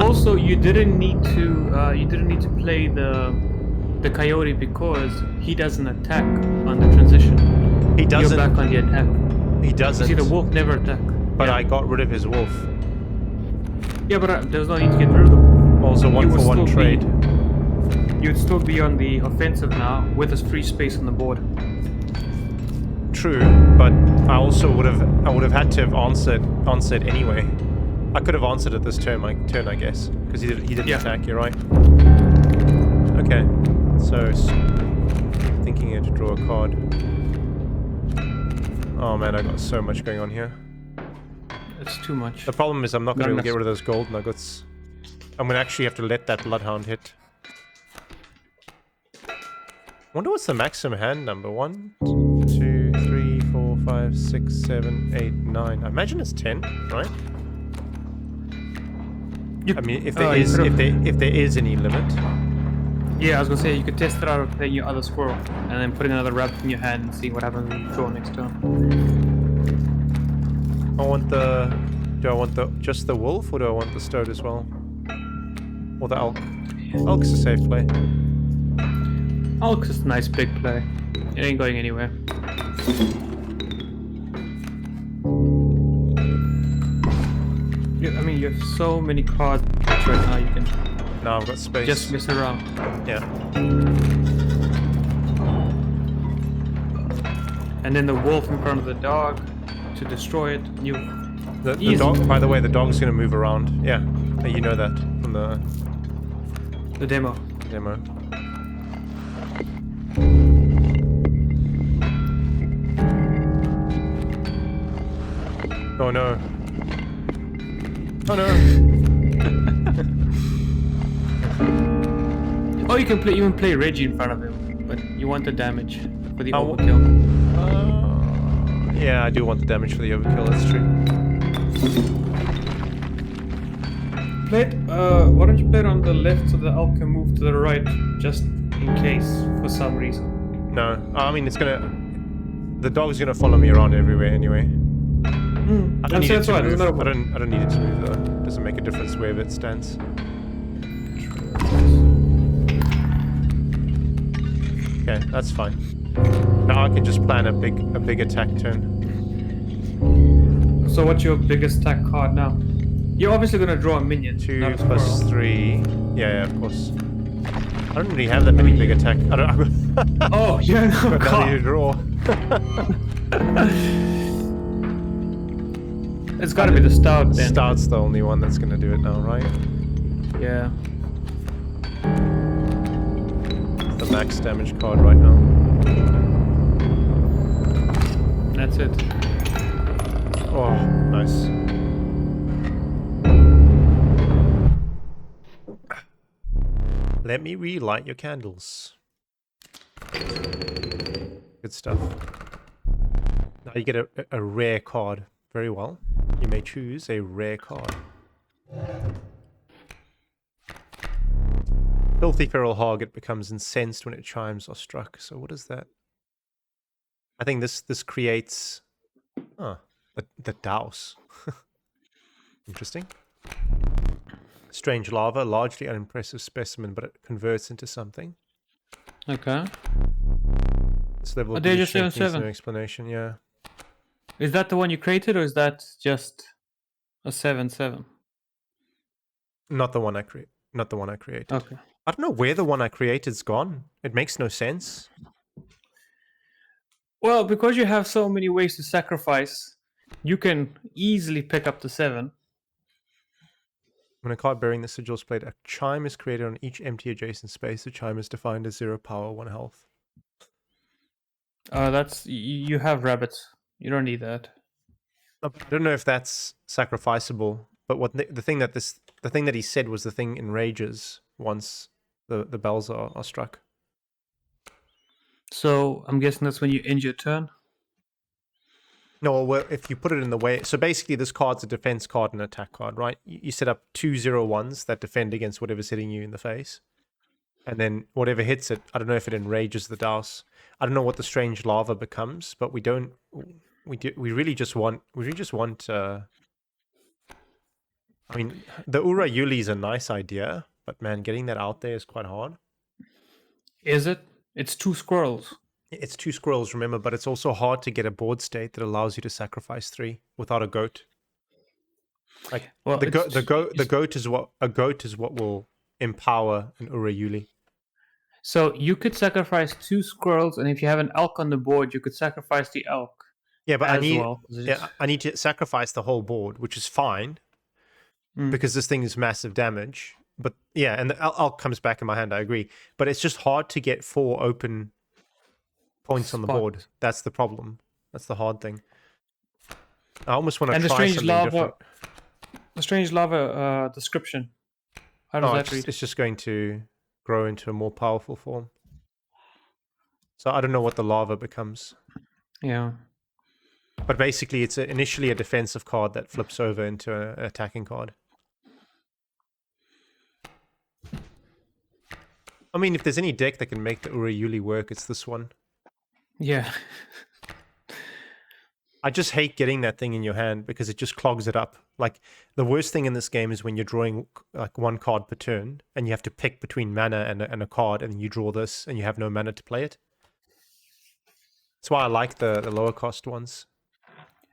Also, you didn't need to play the coyote because he doesn't attack on the transition.
He doesn't.
You're back on the attack.
He doesn't.
You see, the wolf never attack.
But yeah. I got rid of his wolf.
Yeah, but there's no need to get rid of him.
Also, one-for-one trade.
You'd still be on the offensive now with a free space on the board.
True, but I also would have had to have answered anyway. I could have answered at this turn, I guess, because he didn't attack. You're right. Okay, so thinking here to draw a card. Oh man, I got so much going on here.
It's too much.
The problem is I'm not going to be able to get rid of those gold nuggets. I'm going to actually have to let that bloodhound hit. Wonder what's the maximum hand number? 1, 2, 3, 4, 5, 6, 7, 8, 9. I imagine it's 10, right? I mean, if there is any limit.
Yeah, I was gonna say you could test it out with playing your other squirrel, and then putting another rabbit in your hand and seeing what happens when you draw next turn.
Do I want just the wolf, or do I want the stoat as well? Or the elk? Elk's a safe play.
Elk's just a nice big play. It ain't going anywhere. I mean, you have so many cards right now. You can
No, I've got space.
just mess around.
Yeah.
And then the wolf in front of the dog to destroy it.
The dog. By the way, the dog's gonna move around. Yeah, you know that from
the demo.
demo. Oh no. Oh no.
Oh, you can even play Reggie in front of him, but you want the damage for the overkill.
Yeah, I do want the damage for the overkill. That's true.
Why don't you play it on the left so the elk can move to the right, just in case for some reason?
No, I mean the dog's gonna follow me around everywhere anyway. I don't need it to move. I don't need it to move though. It doesn't make a difference wherever it stands. Okay, that's fine. Now I can just plan a big attack turn.
So what's your biggest attack card now? You're obviously gonna draw a minion.
2 plus 3. Yeah, of course. I don't really have that many big attack. I don't.
Oh, yeah, no
Nothing to draw.
It's gotta be the stout then.
Stout's the only one that's gonna do it now, right?
Yeah.
It's the max damage card right now.
That's it.
Oh, nice. Let me relight your candles. Good stuff. Now you get a rare card. Very well. You may choose a rare card. Filthy feral hog. It becomes incensed when it chimes or struck. So what is that? I think this creates the douse. Interesting. Strange lava, largely unimpressive specimen, but it converts into something.
Okay.
This level of
Just
needs
7/7.
no explanation. Yeah.
Is that the one you created, or is that just a 7/7?
Not the one I create. Not the one I created.
Okay.
I don't know where the one I created's gone. It makes no sense.
Well, because you have so many ways to sacrifice, you can easily pick up the 7.
When a card bearing the sigil is played, a chime is created on each empty adjacent space. The chime is defined as 0 power, 1 health.
That's you have rabbits. You don't need that.
I don't know if that's sacrificable, but what the thing that he said was the thing enrages once the bells are struck.
So I'm guessing that's when you end your turn.
No, well, if you put it in the way... So basically this card's a defense card and an attack card, right? You set up 2 0/1s that defend against whatever's hitting you in the face. And then whatever hits it, I don't know if it enrages the douse. I don't know what the strange lava becomes, but we don't... We really just want... I mean, the Ura Yuli is a nice idea, but man, getting that out there is quite hard.
Is it? It's 2 squirrels.
It's 2 squirrels, remember, but it's also hard to get a board state that allows you to sacrifice 3 without a goat. Like
Well,
the goat is what will empower an Ura Yuli.
So you could sacrifice 2 squirrels, and if you have an elk on the board, you could sacrifice the elk.
Yeah, but I need to sacrifice the whole board, which is fine because this thing is massive damage. But yeah, and the elk comes back in my hand. I agree, but it's just hard to get 4 open points on the board. That's the problem. That's the hard thing. I almost want to try something different.
The strange lava description. How does that read?
It's just going to grow into a more powerful form. So I don't know what the lava becomes.
Yeah.
But basically, it's initially a defensive card that flips over into an attacking card. I mean, if there's any deck that can make the Urayuli work, it's this one.
Yeah.
I just hate getting that thing in your hand because it just clogs it up. Like, the worst thing in this game is when you're drawing like one card per turn and you have to pick between mana and a card, and then you draw this and you have no mana to play it. That's why I like the lower cost ones.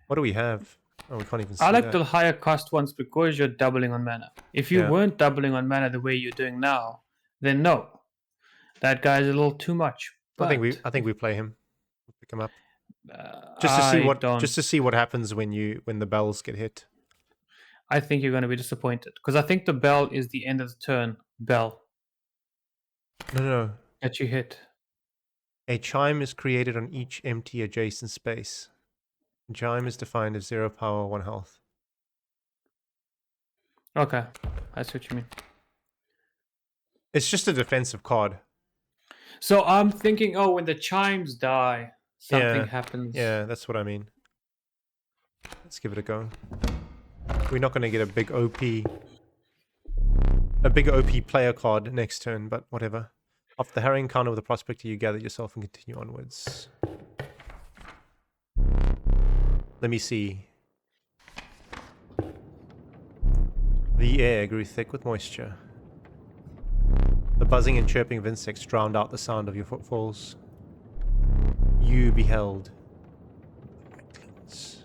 What do we have? Oh, we can't even see
I like
that.
the higher cost ones because you're doubling on mana. If you
Yeah.
weren't doubling on mana the way you're doing now, then no. That guy's a little too much.
I think
But
we play him. We'll pick him up. Just to see what happens when the bells get hit.
I think you're going to be disappointed because I think the bell is the end of the turn bell
No.
that you hit.
A chime is created on each empty adjacent space. A chime is defined as 0 power, 1 health.
Okay, I see what you mean.
It's just a defensive card.
So I'm thinking, oh, when the chimes die, something happens.
Yeah, that's what I mean. Let's give it a go. We're not going to get a big OP player card next turn, but whatever. After the harrowing encounter with the prospector, you gather yourself and continue onwards. Let me see. The air grew thick with moisture. The buzzing and chirping of insects drowned out the sound of your footfalls. You beheld franklins.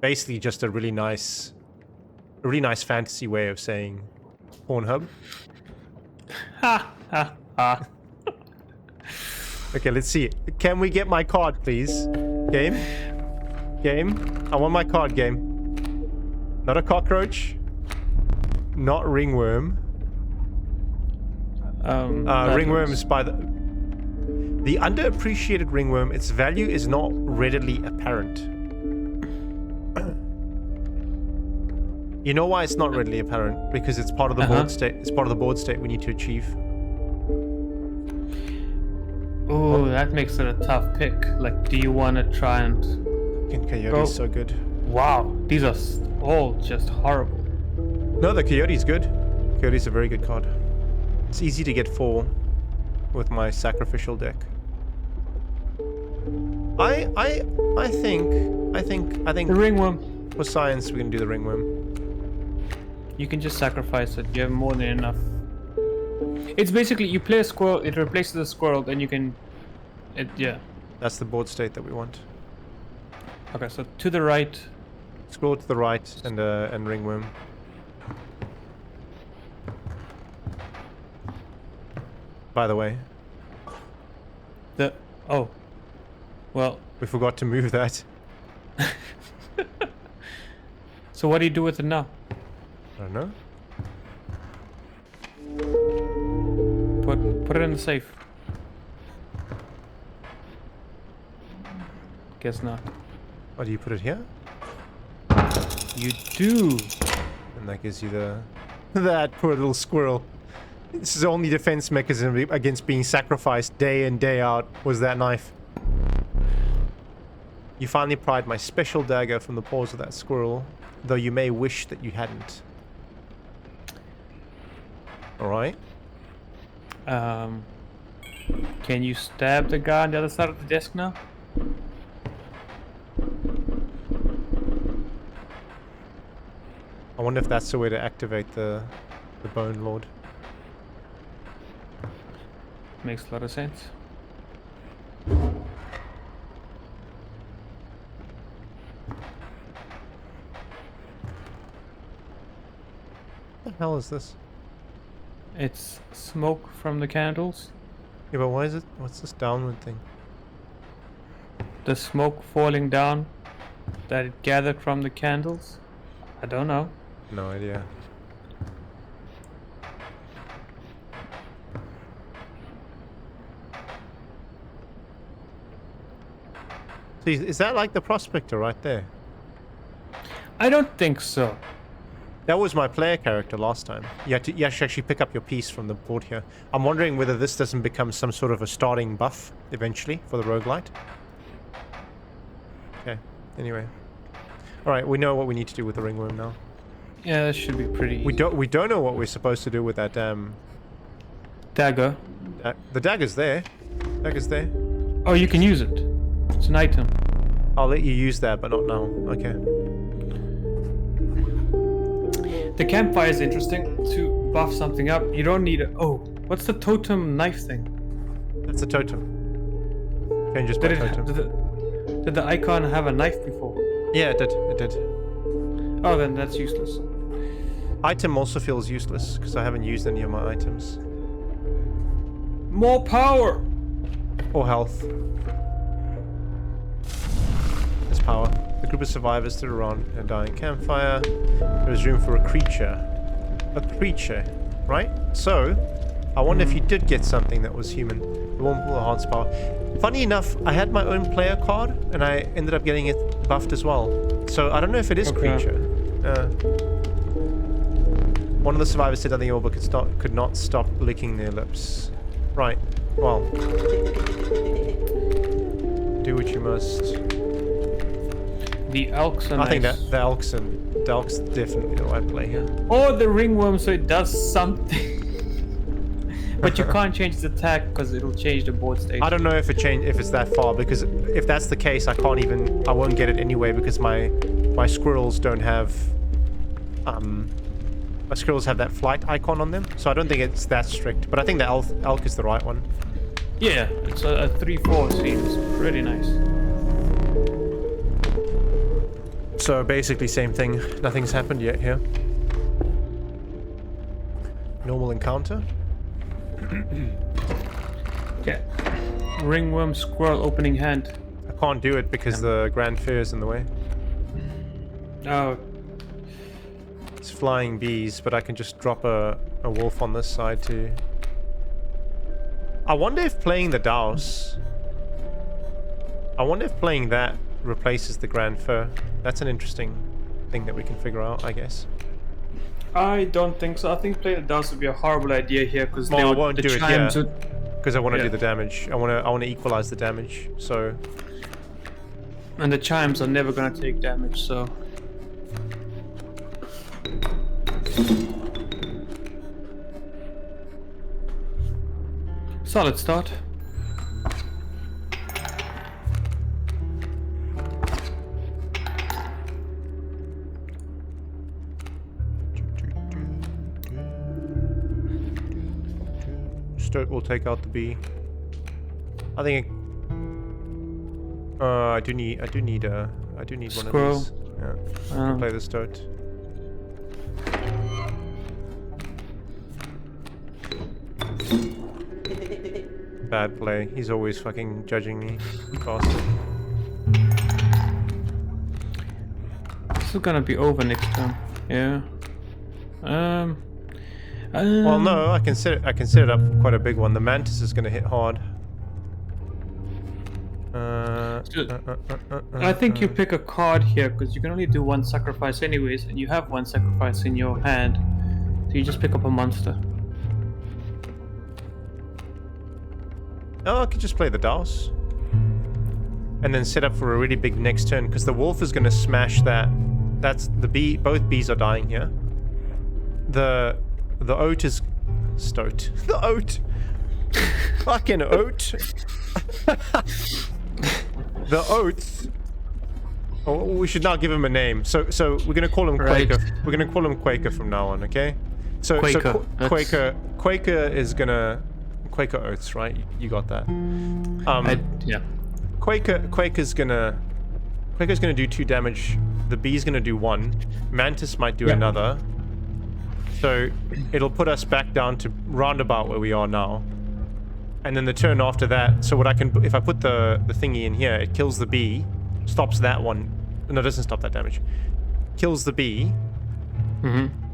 Basically just a really nice fantasy way of saying Pornhub.
Ha ha ha.
Okay, let's see. Can we get my card, please? Game? I want my card, game. Not a cockroach. Not ringworm. Ringworms by the underappreciated ringworm. Its value is not readily apparent. You know why it's not readily apparent? Because it's part of the board state. It's part of the board state we need to achieve.
Oh, that makes it a tough pick. Like, do you want to try and...
Fucking Coyote's so good.
Wow, these are all just horrible.
No, the Coyote's good. Coyote's a very good card. It's easy to get 4 with my sacrificial deck. I think
The ringworm.
for science we can do the ringworm.
You can just sacrifice it. You have more than enough. It's basically you play a squirrel, it replaces the squirrel, then you can... yeah.
That's the board state that we want.
Okay, so to the right.
Scroll to the right and ringworm. By the way,
Oh. Well.
we forgot to move that.
So what do you do with it now?
I don't know.
Put it in the safe. Guess not.
Oh, do you put it here?
You do.
And that gives you the... that poor little squirrel. This is the only defense mechanism against being sacrificed day in, day out, was that knife. You finally pried my special dagger from the paws of that squirrel, though you may wish that you hadn't. Alright.
Can you stab the guy on the other side of the desk now?
I wonder if that's the way to activate the Bone Lord.
Makes a lot of sense.
What the hell is this?
It's smoke from the candles.
Yeah, but why is it... what's this downward thing?
The smoke falling down that it gathered from the candles. I don't know.
No idea. See, is that like the prospector right there?
I don't think so.
That was my player character last time. You had to actually pick up your piece from the board here. I'm wondering whether this doesn't become some sort of a starting buff eventually for the roguelite. Okay, anyway. Alright, we know what we need to do with the ringworm now.
Yeah, that should be pretty easy.
We don't know what we're supposed to do with that
Dagger.
the dagger's there. Dagger's there.
Oh, you can use it. It's an item.
I'll let you use that, but not now. Okay.
The campfire is interesting to buff something up. You don't need a... Oh, what's the totem knife thing?
That's a totem. Changes by totem.
Did the icon have a knife before?
Yeah, it did. It did.
Oh, then that's useless.
Item also feels useless because I haven't used any of my items.
More power!
Or health. There's power. The group of survivors stood around a dying campfire. There was room for a creature. A creature, right? So, I wonder if you did get something that was human. The one with enhanced power. Funny enough, I had my own player card, and I ended up getting it buffed as well. So, I don't know if it is creature. One of the survivors said that the orb could not stop licking their lips. Right. Well. Do what you must.
The elks are
I think
nice.
that the elk's definitely the right play here.
Or the ringworm, so it does something. But you can't change its attack because it'll change the board state.
I don't know if it's that far, because if that's the case, I won't get it anyway, because my squirrels don't have my squirrels have that flight icon on them, so I don't think it's that strict. But I think the elk is the right one.
Yeah, it's a 3/4 seems pretty nice.
So basically same thing. Nothing's happened yet here. Normal encounter.
Yeah. Ringworm squirrel opening hand.
I can't do it because the Grand Fair is in the way.
Oh.
It's flying bees, but I can just drop a wolf on this side too. I wonder if playing the Douse... I wonder if playing that replaces the Grand Fur. That's an interesting thing that we can figure out, I guess.
I don't think so. I think playing the Douse would be a horrible idea here because
I won't do it here
would...
because I want to do the damage. I want to equalize the damage. So.
And the chimes are never gonna take damage, so. Solid start.
Stoat will take out the bee. I think. I do need
Squirrel.
one of these. Yeah. I'll play the Stoat. Bad play. He's always fucking judging me. Bastard.
This is gonna be over next time. Yeah.
Well, no, I can set it up for quite a big one. The mantis is gonna hit hard.
I think you pick a card here because you can only do one sacrifice anyways, and you have one sacrifice in your hand, so you just pick up a monster.
Oh, I could just play the Douse. And then set up for a really big next turn, because the wolf is going to smash that. That's the bee. Both bees are dying here. The oat is... Stoat. The oat! Fucking oat! The oats... Oh, we should not give him a name. So we're going to call him Quaker. We're going to call him Quaker from now on, okay?
Quaker.
Quaker is going to... Quaker oats, right? You got that.
Yeah.
Quaker's gonna do 2 damage. The bee's gonna do 1. Mantis might do another. So it'll put us back down to roundabout where we are now. And then the turn after that. So what I can, if I put the thingy in here, it kills the bee, stops that one. No, it doesn't stop that damage. Kills the bee.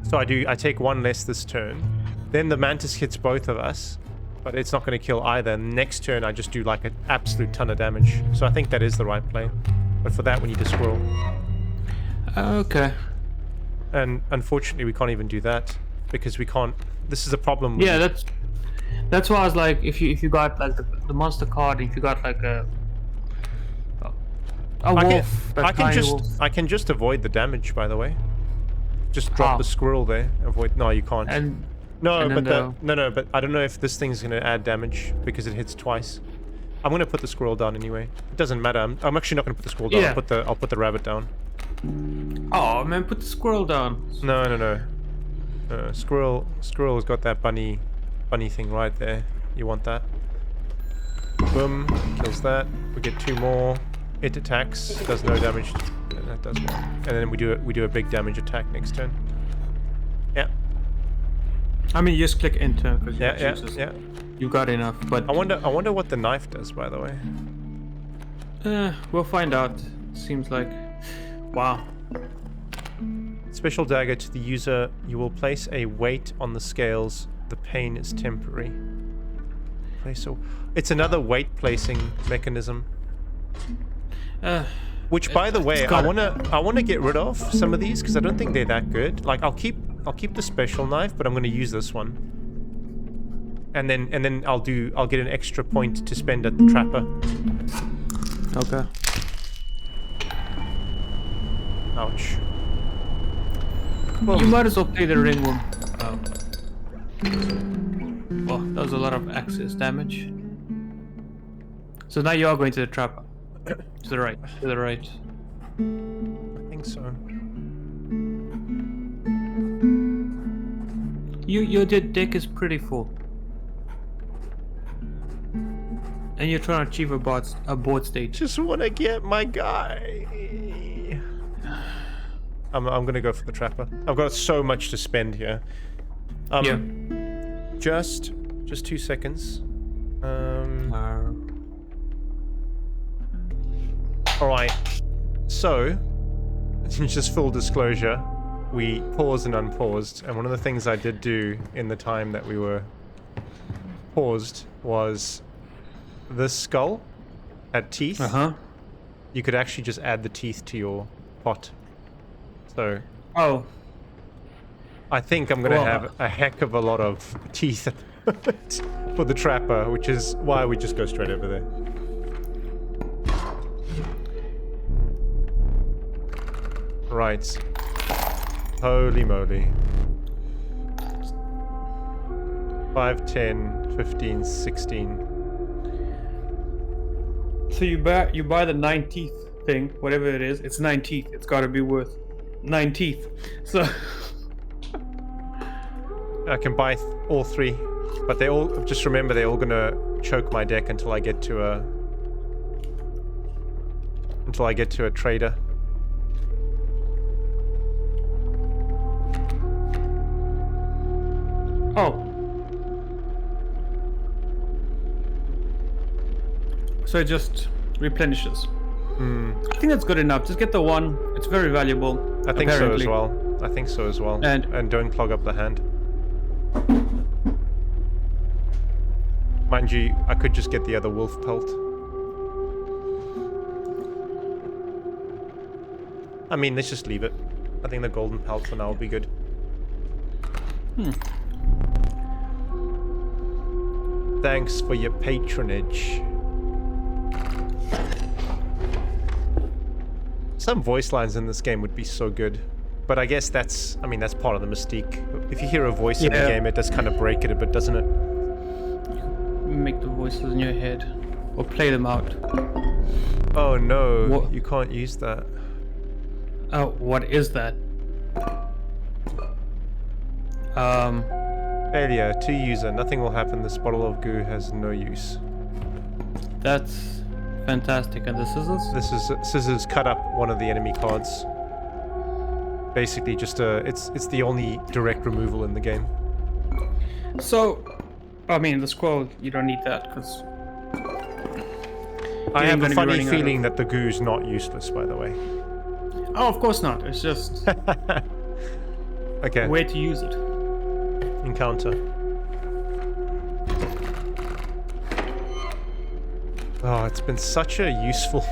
So I take 1 less this turn. Then the mantis hits both of us. But it's not going to kill either. Next turn, I just do like an absolute ton of damage. So I think that is the right play. But for that, we need a squirrel.
Okay.
And unfortunately, we can't even do that because we can't. This is a problem.
Yeah, that's why I was like, if you got like the monster card, if you got like a wolf,
I can just avoid the damage. By the way, just drop
How?
the squirrel there. Avoid. No, you can't.
And
No,
and
but
then
no, but I don't know if this thing's gonna add damage because it hits twice. I'm gonna put the squirrel down anyway. It doesn't matter. I'm actually not gonna put the squirrel down.
Yeah.
I'll put the rabbit down.
oh man, put the squirrel down.
No. Squirrel's got that bunny thing right there. You want that? Boom, kills that. We get 2 more. It attacks, does no damage. And that does 1. And then we do a big damage attack next turn. Yeah.
I mean, you just click enter because
Yeah.
you got enough. But
I wonder what the knife does, by the way.
we'll find out. Seems like, wow.
Special dagger to the user. You will place a weight on the scales. The pain is temporary. It's another weight placing mechanism. Which, by the way, I wanna get rid of some of these because I don't think they're that good. Like I'll keep the special knife, but I'm gonna use this one. And then I'll get an extra point to spend at the trapper.
Okay.
Ouch.
You might as well play the ringworm. Oh. Well, that was a lot of access damage. So now you are going to the trapper. To the right. To the right.
I think so.
Your deck is pretty full. And you're trying to achieve a board stage.
Just wanna get my guy. I'm gonna go for the trapper. I've got so much to spend here.
Yeah.
Just 2 seconds. Alright. So, just full disclosure, we paused and unpaused, and one of the things I did do in the time that we were paused was this skull had teeth. You could actually just add the teeth to your pot. So,
Oh.
I think I'm gonna have a heck of a lot of teeth at the moment for the trapper, which is why we just go straight over there. Right. Holy moly. 5, 10, 15, 16.
So you buy the 9 teeth thing, whatever it is. It's 9 teeth. It's got to be worth 9 teeth. So
I can buy all 3, but they all, just remember, they're all gonna choke my deck until I get to a trader.
oh. So it just replenishes. I think that's good enough. Just get the 1. It's very valuable.
I think
apparently.
so as well. I think so as well. And don't clog up the hand. Mind you, I could just get the other wolf pelt. I mean, let's just leave it. I think the golden pelt for now will be good. Thanks for your patronage. Some voice lines in this game would be so good. But I guess that's part of the mystique. If you hear a voice in the game, it does kind of break it a bit, doesn't it?
Make the voices in your head. Or play them out.
Oh no,
What?
you can't use that.
Oh, what is that?
Failure, to user, nothing will happen. This bottle of goo has no use.
That's fantastic. And the scissors?
This is scissors cut up one of the enemy cards. Basically just it's the only direct removal in the game.
So, I mean, the scroll, you don't need that, because...
I have a funny feeling that the goo's not useless, by the way.
Oh, of course not. It's just
Okay.
a way to use it.
Encounter. Oh, it's been such a useful...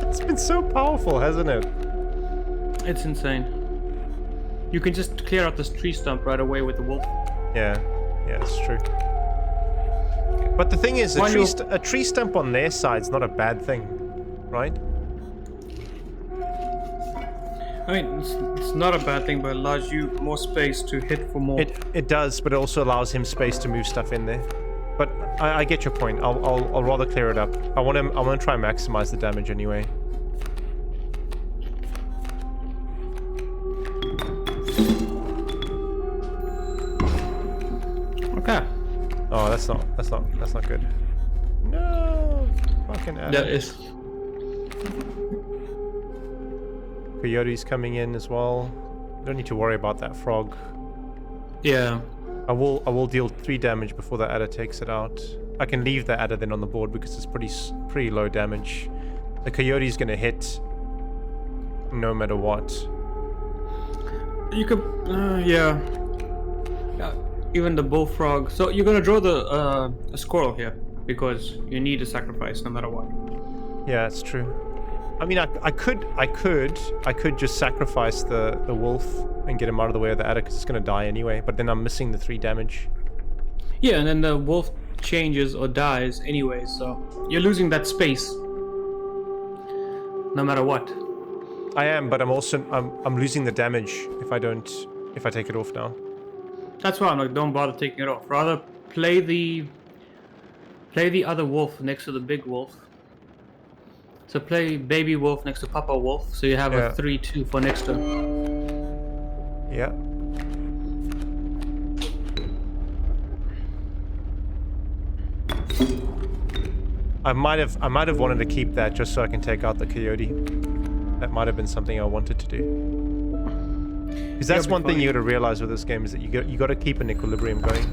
It's been so powerful, hasn't it?
It's insane. You can just clear out this tree stump right away with the wolf.
Yeah, it's true. But the thing is, a tree stump on their side's not a bad thing, right?
I mean, it's not a bad thing, but it allows you more space to hit for more.
It does, but it also allows him space to move stuff in there. But I get your point. I'll rather clear it up. I want to try and maximize the damage anyway.
Okay.
Oh, that's not good. No, fucking adder.
That is.
Coyote's coming in as well. Don't need to worry about that frog.
Yeah.
I will deal 3 damage before the adder takes it out. I can leave the adder then on the board because it's pretty low damage. The coyote's gonna hit no matter what.
You could, yeah. Even the bullfrog. So you're gonna draw the a squirrel here because you need a sacrifice no matter what.
Yeah, it's true. I mean, I could just sacrifice the wolf and get him out of the way of the adder because it's gonna die anyway. But then I'm missing the 3 damage.
Yeah, and then the wolf changes or dies anyway, so you're losing that space. No matter what.
I am, but I'm losing the damage if I take it off now.
That's why I'm like, don't bother taking it off. Rather play the other wolf next to the big wolf. So play baby wolf next to papa wolf, so you have a 3/2 for next turn.
Yeah. I might have wanted to keep that just so I can take out the coyote. That might have been something I wanted to do. Because that's one thing you got to realize with this game is that you got to keep an equilibrium going.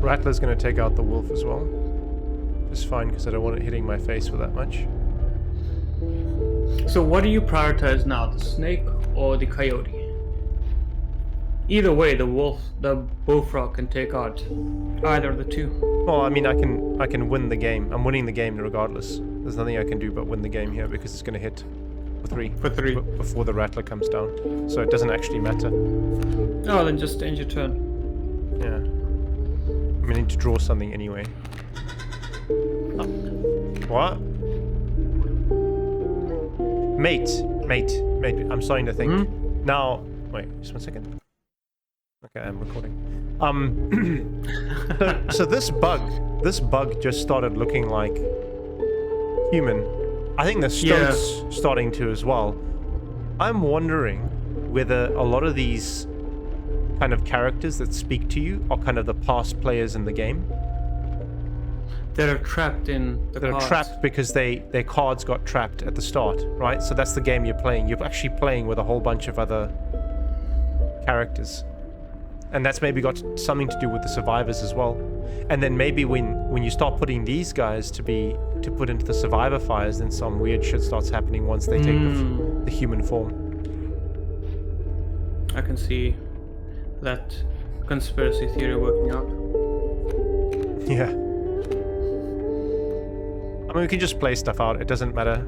Rattler's going to take out the wolf as well. Just fine because I don't want it hitting my face for that much.
So what do you prioritize now, the snake or the coyote? Either way, the bullfrog can take out either of the two.
Well, I mean, I can win the game. I'm winning the game regardless. There's nothing I can do but win the game here because it's going to hit for 3.
For 3.
Before the rattler comes down. So it doesn't actually matter.
Oh, then just end your turn.
Yeah. I need to draw something anyway. Oh. What? Mate. I'm starting to think. Now, wait, just 1 second. Okay, I'm recording. So this bug just started looking like human. I think the stone's starting to as well. I'm wondering whether a lot of these kind of characters that speak to you are kind of the past players in the game.
That are trapped in the cards.
They're trapped because their cards got trapped at the start, right? So that's the game you're playing. You're actually playing with a whole bunch of other characters. And that's maybe got something to do with the survivors as well. And then maybe when you start putting these guys to put into the survivor fires, then some weird shit starts happening once they take the human form.
I can see that conspiracy theory working out.
Yeah. I mean, we can just play stuff out. It doesn't matter.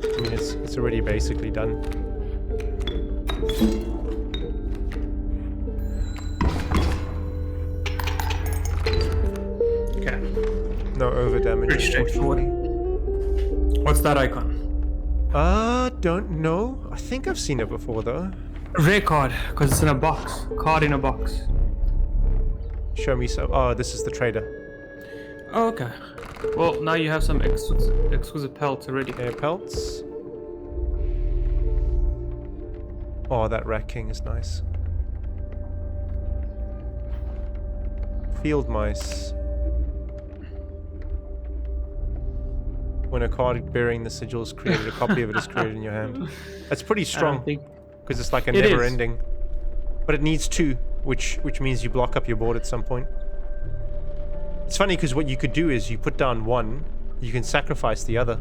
I mean, it's already basically done.
Okay.
No over damage.
Pretty straightforward. What's that icon?
Don't know. I think I've seen it before though.
Rare card, because it's in a box. Card in a box.
Show me so. Oh, this is the trader.
Oh, okay. Well, now you have some exquisite pelts already.
Air pelts. Oh, that Rat King is nice. Field mice. When a card bearing the sigil is created, a copy of it is created in your hand. That's pretty strong because it's like a never ending. But it needs 2, which means you block up your board at some point. It's funny because what you could do is you put down 1, you can sacrifice the other.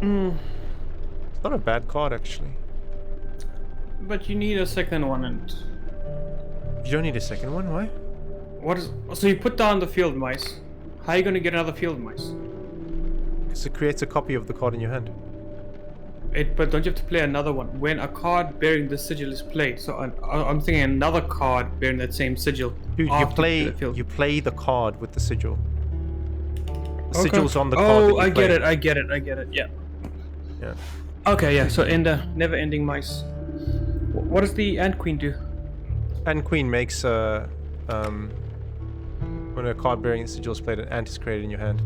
It's not a bad card actually.
But you need a second one, and
You don't need a second one, why?
what is? So you put down the field mice. How are you going to get another field mice?
Because it creates a copy of the card in your hand.
But don't you have to play another one when a card bearing the sigil is played? So I'm thinking another card bearing that same sigil.
Dude, you play the card with the sigil. The sigil's on the card.
Oh,
that you
I
play.
get it. Yeah.
Yeah.
Okay, yeah. So in the never-ending mice, what does the ant queen do?
Ant queen makes when a card bearing the sigil is played, an ant is created in your hand.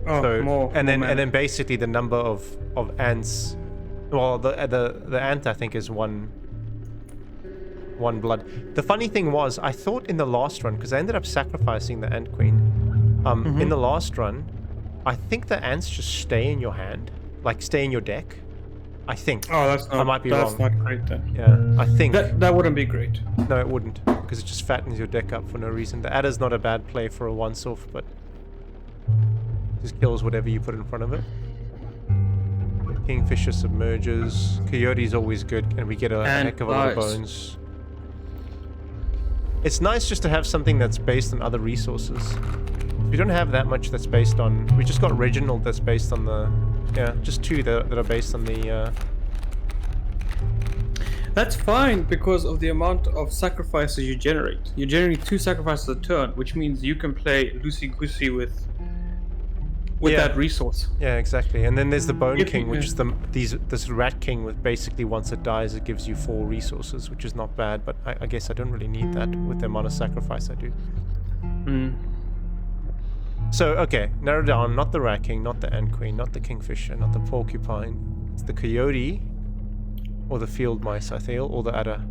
Oh,
So and then basically the number of ants. Well, the ant I think is one blood. The funny thing was, I thought in the last run, because I ended up sacrificing the ant queen. In the last run, I think the ants just stay in your hand, like stay in your deck. I think.
Oh, that's not.
I might be
that's
wrong.
not great then.
Yeah, I think.
That wouldn't be great.
No, it wouldn't, because it just fattens your deck up for no reason. The adder's not a bad play for a once-off, but just kills whatever you put in front of it. Kingfisher submerges. Coyote's always good, and we get a heck of a lot of bones. It's nice just to have something that's based on other resources. We don't have that much that's based on... We just got Reginald that's based on the... Yeah, just 2 that are based on the...
That's fine because of the amount of sacrifices you generate. You generate 2 sacrifices a turn, which means you can play loosey-goosey with that resource.
Yeah, exactly. And then there's the Bone King, which is this Rat King with basically once it dies, it gives you 4 resources, which is not bad, but I guess I don't really need that with the amount of sacrifice I do. So, okay, narrow down, not the Rat King, not the Ant Queen, not the Kingfisher, not the Porcupine. It's the Coyote, or the Field Mice, I feel, or the Adder.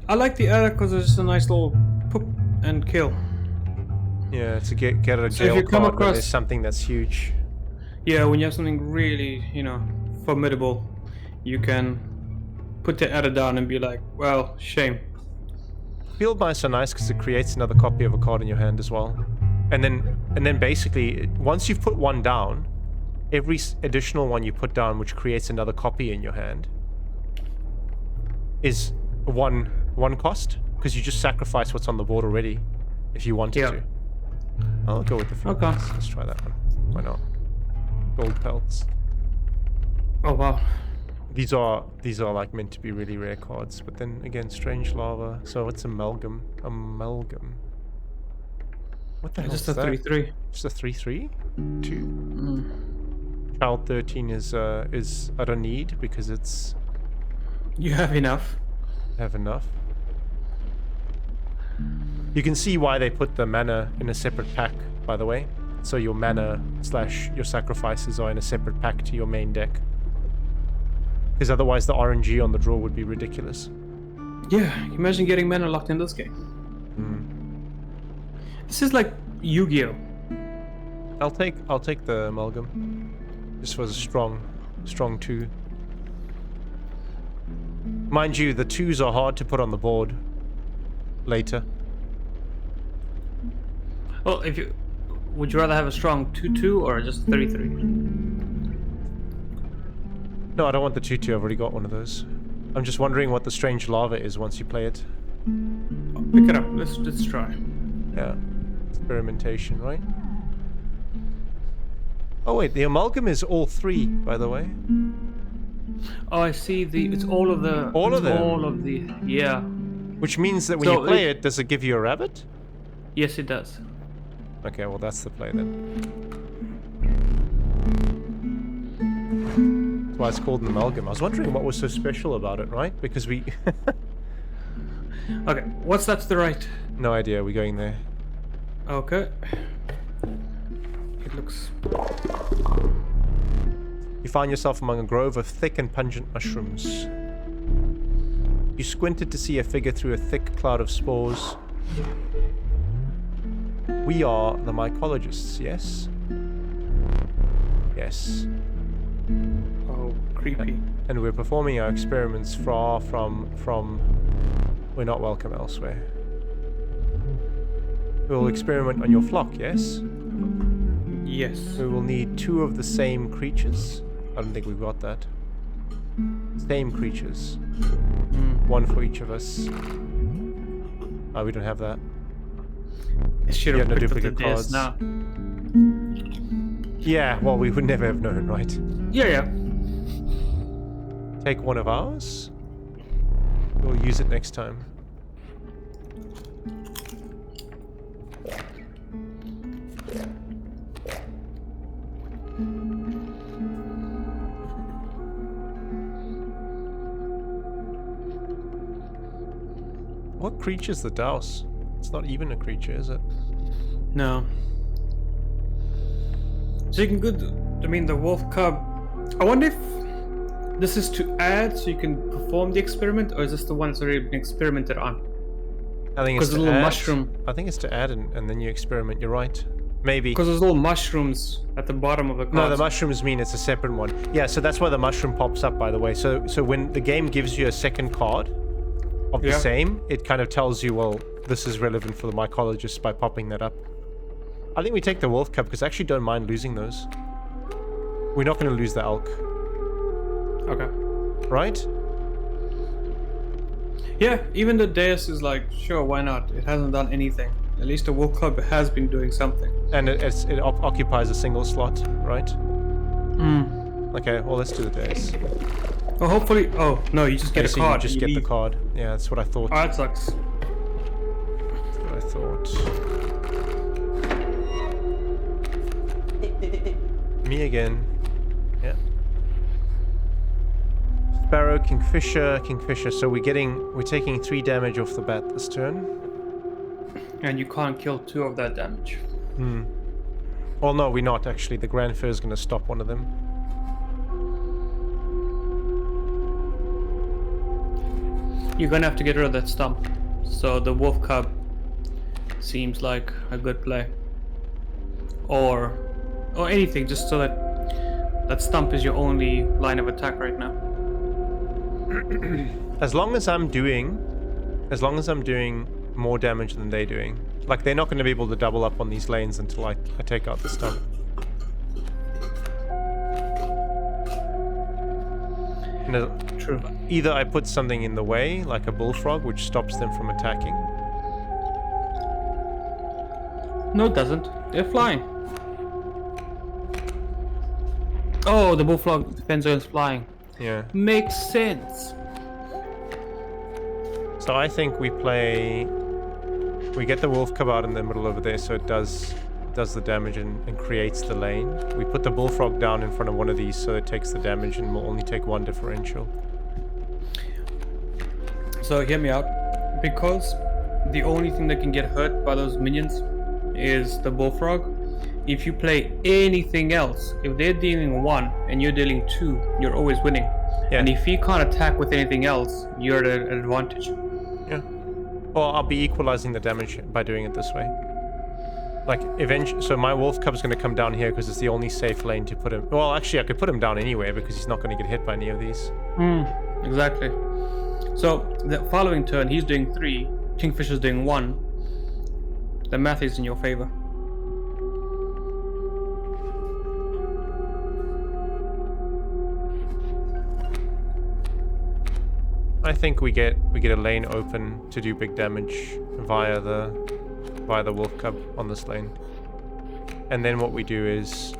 I like the Adder because it's just a nice little poop and kill.
Yeah, to get a jail card when there's something that's huge.
Yeah, when you have something really, formidable, you can put the Adder down and be like, well, shame.
Field Mice are nice because it creates another copy of a card in your hand as well. And then basically, once you've put one down, every additional one you put down, which creates another copy in your hand, is one cost, because you just sacrifice what's on the board already, if you wanted to. I'll go with the Field Mice. Let's try that one. Why not? Gold pelts.
Oh wow.
These are like meant to be really rare cards, but then again, strange lava. So it's amalgam. What the hell is that?
Just a 3/3.
Just a 3/3? 2. Child 13 is I don't need because it's...
You have enough.
Have enough. You can see why they put the mana in a separate pack, by the way. So your mana / your sacrifices are in a separate pack to your main deck. Because otherwise the RNG on the draw would be ridiculous.
Yeah, imagine getting mana locked in this game. This is like Yu-Gi-Oh.
I'll take the amalgam. This was a strong 2. Mind you, the 2s are hard to put on the board later.
Well, would you rather have a strong 2/2 or just a 3/3?
No, I don't want the 2/2. I've already got one of those. I'm just wondering what the strange lava is once you play it.
Pick it up. Let's try.
Yeah. Experimentation, right? Oh wait, the amalgam is all 3, by the way.
Oh, I see. It's all of the.
All of them.
All of the. Yeah.
Which means that when you play it, does it give you a rabbit?
Yes, it does.
Okay, well that's the play then. That's why it's called an amalgam. I was wondering what was so special about it, right? Because we...
Okay, what's that to the right?
No idea, we're going there.
Okay. It looks...
You find yourself among a grove of thick and pungent mushrooms. You squinted to see a figure through a thick cloud of spores. We are the mycologists, yes? Yes.
Oh, creepy.
And we're performing our experiments far from... We're not welcome elsewhere. We will experiment on your flock, yes?
Yes.
We will need 2 of the same creatures. I don't think we've got that. Same creatures. 1 for each of us. Oh, we don't have that.
I should have
no
picked up
duplicate
the
cards.
now.
Yeah, well, we would never have known, right?
Yeah, yeah.
Take one of ours. We'll use it next time. What creature's the Douse? It's not even a creature, is it?
No. So you can go. I mean, the wolf cub. I wonder if this is to add so you can perform the experiment, or is this the one that's already been experimented on?
I think
Because
it's to
the little
add.
mushroom.
I think it's to add and then you experiment. You're right. Maybe.
Because there's little mushrooms at the bottom of the cards.
No, the mushrooms mean it's a separate one. Yeah, so that's why the mushroom pops up, by the way. So when the game gives you a second card of the same, it kind of tells you, well, this is relevant for the mycologist by popping that up. I think we take the wolf cub because I actually don't mind losing those. We're not going to lose the elk.
Okay.
Right?
Yeah, even the Deus is like, sure, why not? It hasn't done anything. At least the wolf cub has been doing something.
And it occupies a single slot, right?
Hmm.
Okay, well, let's do the days.
Well, hopefully. Oh no, you just get
Okay,
a card.
You just
and
get the
leave.
card. Yeah, that's what I thought.
Oh, that sucks.
That's what I thought. Me again. Yeah. Sparrow, Kingfisher, Kingfisher. So we're taking 3 damage off the bat this turn.
And you can't kill 2 of that damage.
Hmm. Well, no, we're not actually. The Grand Fur is going to stop one of them.
You're gonna have to get rid of that stump. So the wolf cub seems like a good play. Or anything, just so that stump is your only line of attack right now.
As long as I'm doing more damage than they're doing. Like, they're not going to be able to double up on these lanes until I take out the stump. And
True.
either I put something in the way, like a bullfrog, which stops them from attacking.
No, it doesn't. They're flying. Oh, the bullfrog defends against flying.
Yeah.
Makes sense.
So I think we get the wolf cub out in the middle over there, so it does the damage and creates the lane. We put the bullfrog down in front of one of these, so it takes the damage and will only take 1 differential.
So hear me out. Because the only thing that can get hurt by those minions is the bullfrog. If you play anything else, if they're dealing 1 and you're dealing 2, you're always winning.
Yeah.
And if he can't attack with anything else, you're at an advantage.
Yeah. Well, I'll be equalizing the damage by doing it this way. Like, eventually, so my wolf cub's going to come down here because it's the only safe lane to put him. Well, actually, I could put him down anywhere because he's not going to get hit by any of these.
Exactly. So the following turn, he's doing 3, Kingfisher's doing 1. The math is in your favor.
I think we get a lane open to do big damage via the wolf cub on this lane. And then what we do is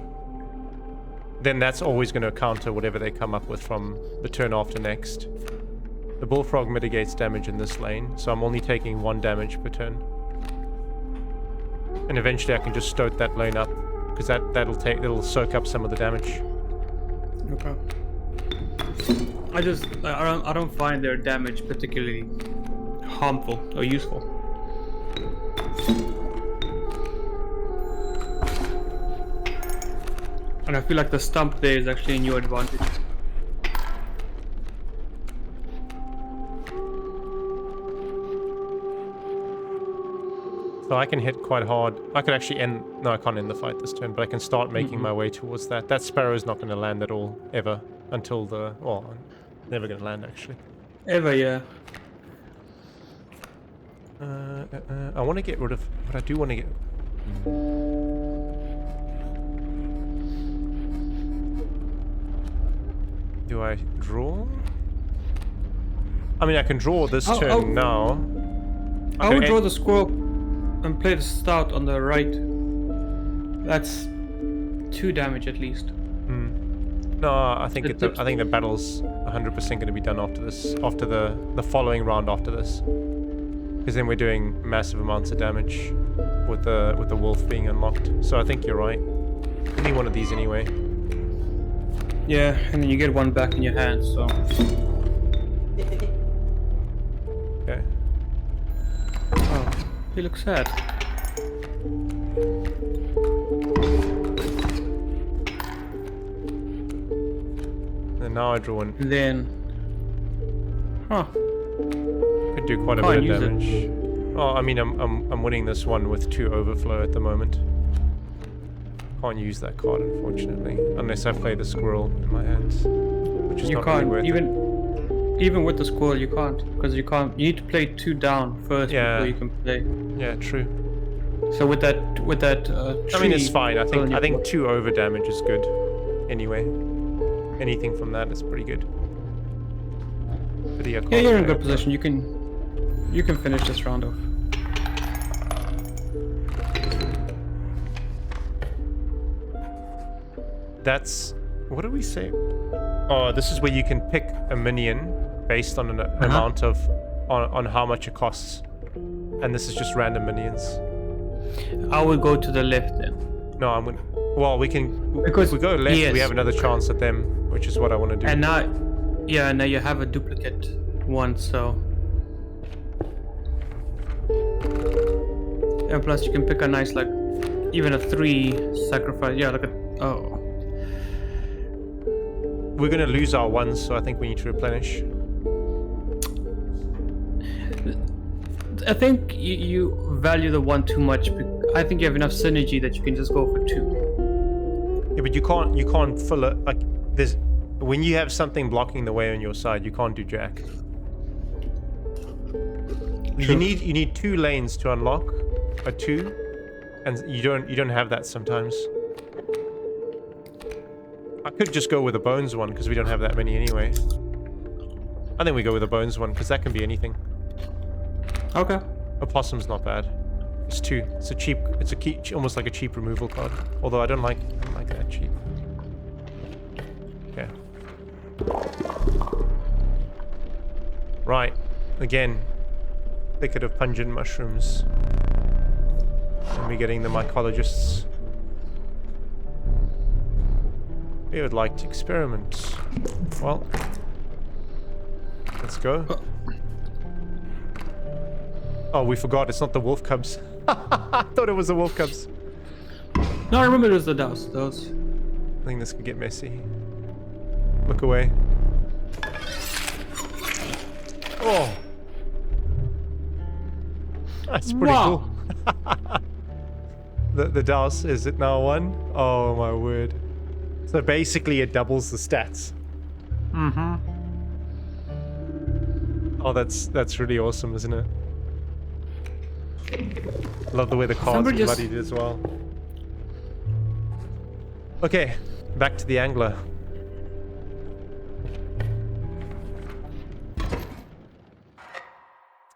then that's always going to counter whatever they come up with from the turn after next. The bullfrog mitigates damage in this lane, so I'm only taking 1 damage per turn. And eventually I can just stoat that lane up because that'll soak up some of the damage.
Okay. I don't find their damage particularly harmful or useful. And I feel like the stump there is actually in your advantage.
So I can hit quite hard. I could actually end... No, I can't end the fight this turn, but I can start making my way towards that. That sparrow is not going to land at all, ever, until the... Well, never going to land, actually.
Ever, yeah.
I want to get rid of... But I do want to get... Do I draw? I mean, I can draw this turn now.
I would draw the squirrel and play the stout on the right. That's 2 damage at least.
No, I think I think the battle's 100% going to be done after this, after the following round after this, because then we're doing massive amounts of damage with the wolf being unlocked. So I think you're right. We need one of these anyway.
Yeah, and then you get one back in your hand. So.
Okay.
Oh, he looks sad.
And now I draw one.
And then. Huh.
Could do quite a bit of damage. Oh, I mean, I'm winning this one with 2 overflow at the moment. Can't use that card, unfortunately, unless I play the squirrel in my hands, which is
You
not
can't
really worth it.
even with the squirrel you can't, because you can't. You need to play 2 down first before you can play.
Yeah, true.
So with that
I mean, it's fine. I think 2 over damage is good. Anyway, anything from that is pretty good.
Yeah, you're in a good position. You can finish this round off.
That's, what do we say? Oh, this is where you can pick a minion based on an amount of on how much it costs, and this is just random minions.
I will go to the left then.
No, I'm gonna. Well, we can.
Because
if we go left, we have another chance at them, which is what I want to do.
And now, yeah, now you have a duplicate one, so. And plus, you can pick a nice, like, even a 3 sacrifice. Yeah, like a. Oh.
We're gonna lose our ones, so I think we need to replenish.
I think you value the 1 too much. I think you have enough synergy that you can just go for 2.
Yeah, but you can't fill it. Like, there's when you have something blocking the way on your side, you can't do jack.
True.
You need 2 lanes to unlock a 2, and you don't have that sometimes. I could just go with a bones one because we don't have that many anyway. I think we go with a bones one because that can be anything.
Okay.
Opossum's not bad. It's 2. It's a cheap. It's almost like a cheap removal card. Although I don't like that cheap. Okay. Right. Again. Thicket of pungent mushrooms. And we're getting the mycologists. We would like to experiment. Well, let's go. Oh, we forgot. It's not the wolf cubs. I thought it was the wolf cubs.
No, I remember it was the douse. Those.
I think this could get messy. Look away. Oh. That's pretty cool. The douse, is it now 1? Oh my word. So basically it doubles the stats.
Mm-hmm.
Oh, that's really awesome, isn't it? Love the way the cards are bloodied as well. Okay, back to the angler.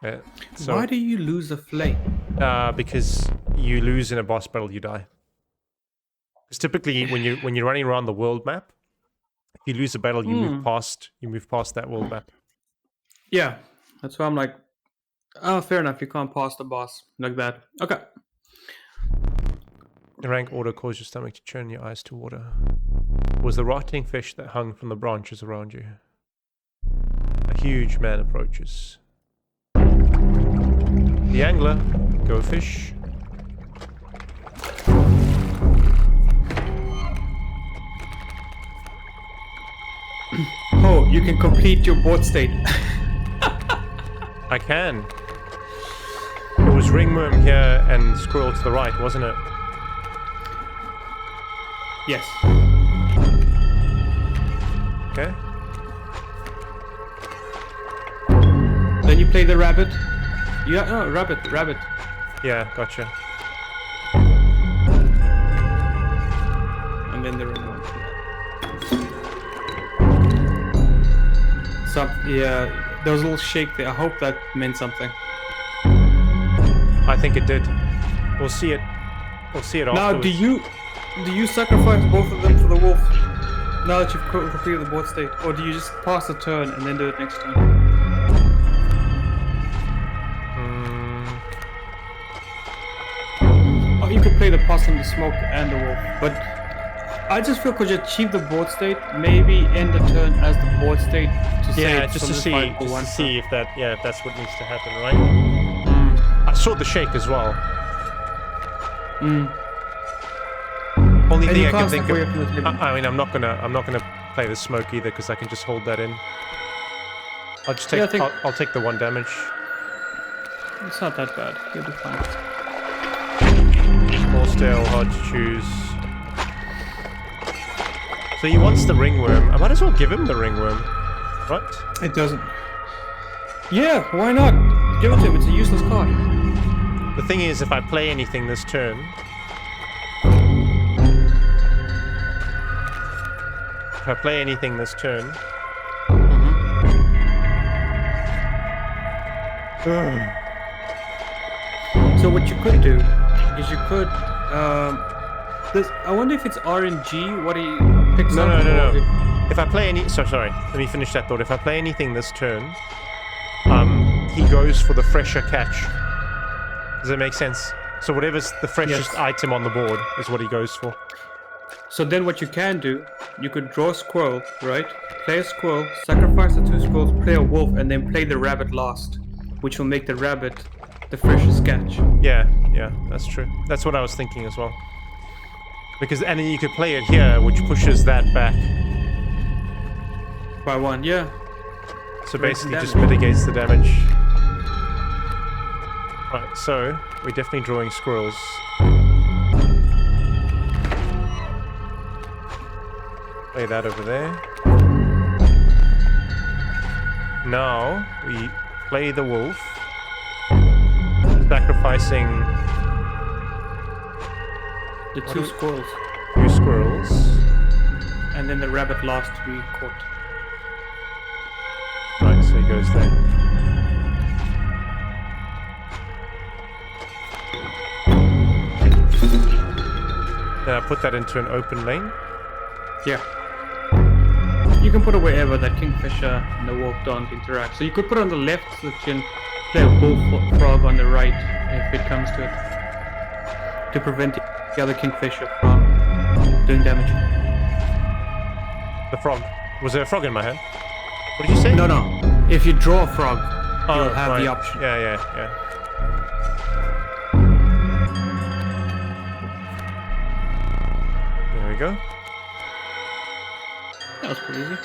Yeah, so,
why do you lose a flame?
because you lose in a boss battle, you die. Because typically, when you're running around the world map, if you lose a battle, you move past that world map.
Yeah, that's why I'm like, oh, fair enough. You can't pass the boss like that. Okay.
The rank order caused your stomach to churn, your eyes to water. Was the rotting fish that hung from the branches around you. A huge man approaches. The angler, go fish.
Oh, you can complete your board state.
I can. It was ringworm here and squirrel to the right, wasn't it?
Yes.
Okay.
Then you play the rabbit. Yeah, no, rabbit.
Yeah, gotcha.
And then the ring one. So, yeah, there was a little shake there. I hope that meant something.
I think it did. We'll see it. We'll see it
Now,
afterwards.
Do you sacrifice both of them for the wolf now that you've completed the board state, or do you just pass the turn and then do it next turn? Oh, you could play the possum, the smoke, and the wolf, but I just feel because you achieve the board state, maybe end the turn as the board state to
Yeah,
save
just to see,
solidify for one turn.
if that's what needs to happen, right? I saw the shake as well. Only
And
thing
you
I can
can't
think
step away
of.
from the table.
I mean, I'm not gonna play the smoke either because I can just hold that in. I'll just take.
Yeah, I think-
I'll take the 1 damage.
It's not that bad. You'll be fine.
More stale, hard to choose. So he wants the ringworm. I might as well give him the ringworm, right?
It doesn't. Yeah, why not? Give it to him. It's a useless card.
The thing is, if I play anything this turn,
So what you could do is you could. I wonder if it's RNG what he picks
No,
up.
no, no,
or
no.
if-
If I play any... sorry. Let me finish that thought. If I play anything this turn, he goes for the fresher catch. Does that make sense? So whatever's the freshest
Yes.
item on the board is what he goes for.
So then what you can do, you could draw a squirrel, right? Play a squirrel, sacrifice the 2 squirrels, play a wolf, and then play the rabbit last, which will make the rabbit the freshest catch.
Yeah, that's true. That's what I was thinking as well. Because, and then you could play it here, which pushes that back.
By 1, yeah.
So
Breaks
basically
the
just
damage.
mitigates the damage. Right, so we're definitely drawing squirrels. Play that over there. Now we play the wolf, sacrificing
The 2 squirrels.
2 squirrels.
And then the rabbit last to be caught.
Right, so he goes there. Then I put that into an open lane.
Yeah. You can put it wherever that kingfisher and the wolf don't interact. So you could put it on the left so that you can play a bullfrog on the right if it comes to it. To prevent the other kingfisher from doing damage.
The frog. Was there a frog in my hand? What did you say?
No. If you draw a frog, you'll have
right.
the option.
Yeah. There we go.
That was pretty easy.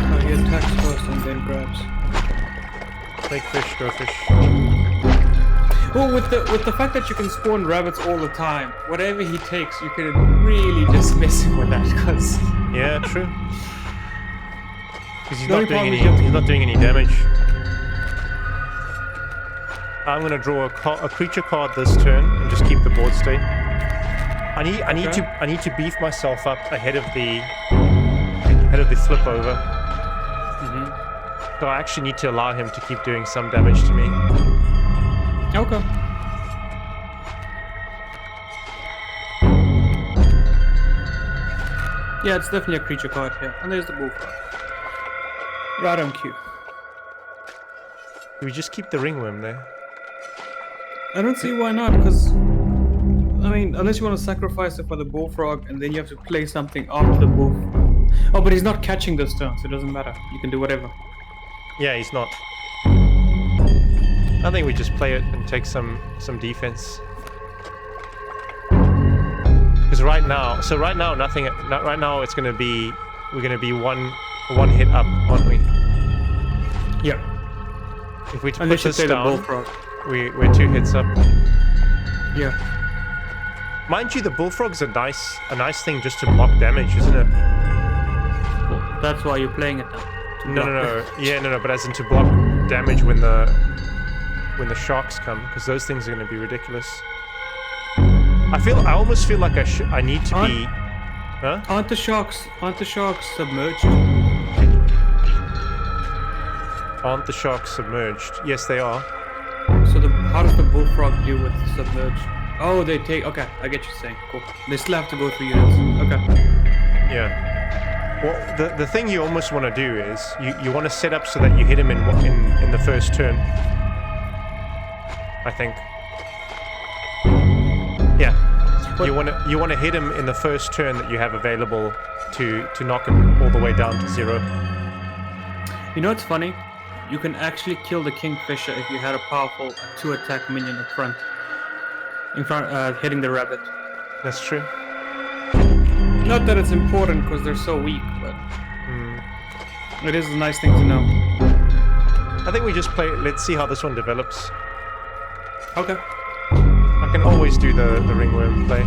Oh, he attacks first and then grabs.
Take fish, go fish.
Well, with the fact that you can spawn rabbits all the time, whatever he takes, you can really just mess him with that, because
Yeah, true. Because he's
The only
not doing
problem
any.
is you have to-
He's not doing any damage. I'm gonna draw a creature card this turn and just keep the board state. I need to beef myself up ahead of the flip over. So I actually need to allow him to keep doing some damage to me.
Okay. Yeah, it's definitely a creature card here. And there's the bullfrog. Right on cue.
Do we just keep the ringworm there?
I don't see why not, because I mean, unless you want to sacrifice it for the bullfrog and then you have to play something after the bull. Oh, but he's not catching this turn, so it doesn't matter. You can do whatever.
Yeah, he's not. I think we just play it and take some defense. Because right now, nothing. Right now, it's gonna be we're gonna be one hit up, aren't we?
Yeah.
If we put
Unless you
this
play the
down,
bullfrog.
we're 2 hits up.
Yeah.
Mind you, the bullfrog's a nice thing just to block damage, isn't it?
Well, that's why you're playing it now. to
No.
block it.
Yeah, no. But as in to block damage when the sharks come, because those things are gonna be ridiculous. I almost feel like I need to be. Huh?
Aren't the sharks submerged?
Aren't the sharks submerged? Yes, they are.
So How does the bullfrog deal with the submerged? Oh, they take. Okay, I get you saying. Cool. They still have to go through units. Okay.
Yeah. Well, the thing you almost want to do is you want to set up so that you hit him in the first turn. I think. Yeah. You want to hit him in the first turn that you have available to knock him all the way down to 0.
You know what's funny? You can actually kill the kingfisher if you had a powerful 2-attack minion up front. Hitting the rabbit.
That's true.
Not that it's important because they're so weak, but it is a nice thing to know.
I think we just play. Let's see how this one develops.
Okay.
I can always do the ringworm play.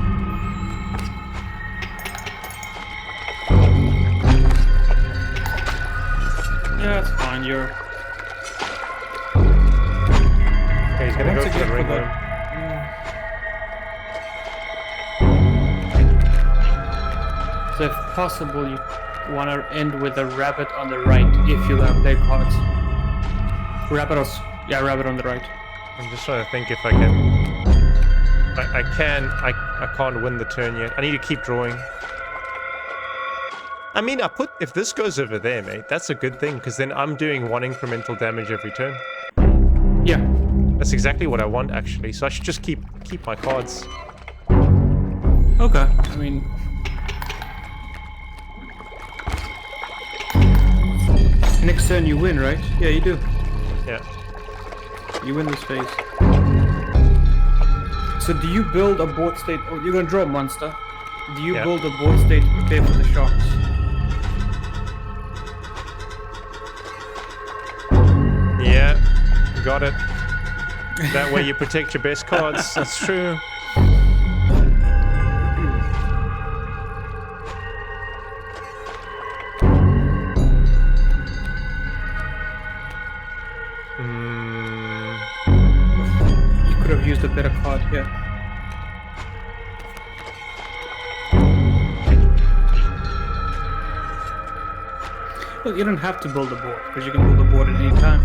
Yeah, it's fine. You're.
Okay, he's gonna go for the ringworm.
So if possible, you want to end with a rabbit on the right if you're gonna play cards. Rabbit on the right.
I'm just trying to think if I can. I can't win the turn yet. I need to keep drawing. I mean, if this goes over there, mate, that's a good thing because then I'm doing 1 incremental damage every turn.
Yeah.
That's exactly what I want, actually. So I should just keep my cards.
Okay. I mean. Next turn you win, right? Yeah, you do.
Yeah.
You win this phase. So do you build a board state? Oh, you're gonna draw a monster. Do you build a board state to prepare for the sharks?
Yeah, got it. That way you protect your best cards. That's true.
You could have used a better card here. Well, you don't have to build a board because you can build a board at any time.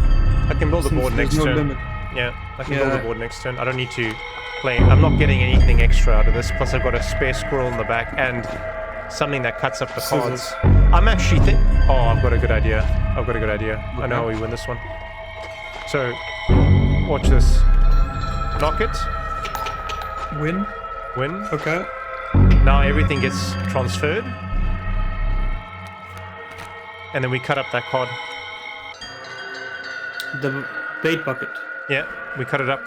I can build a board next turn.
Limit.
Yeah, I can build a board next turn. I don't need to play. I'm not getting anything extra out of this. Plus, I've got a spare squirrel in the back and something that cuts up the cards. I'm actually Oh, I've got a good idea. Okay. I know how we win this one. So, watch this. Knock it.
Win. Okay.
Now everything gets transferred. And then we cut up that card.
The bait bucket.
Yeah, we cut it up.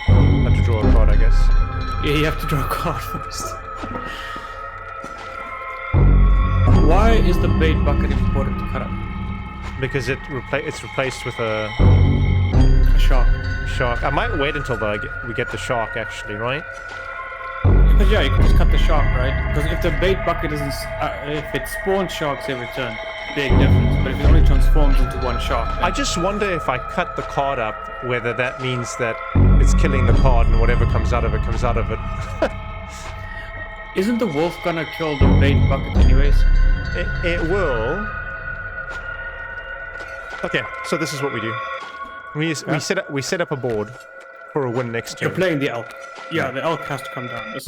Have to draw a card, I guess.
Yeah, you have to draw a card first. Why is the bait bucket important to cut up?
Because it's replaced with a
shark.
Shark. I might wait until we get the shark, actually, right?
Because yeah, you can just cut the shark, right? Because if the bait bucket doesn't, if it spawns sharks every turn, big difference. But if it only transforms into one shark,
I just wonder if I cut the card up, whether that means that it's killing the card and whatever comes out of it comes out of it.
Isn't the wolf gonna kill the bait bucket anyways?
It will. Okay, so this is what we do. We set up a board for a win next turn.
You're playing the elk. Yeah, the elk has to come down. It's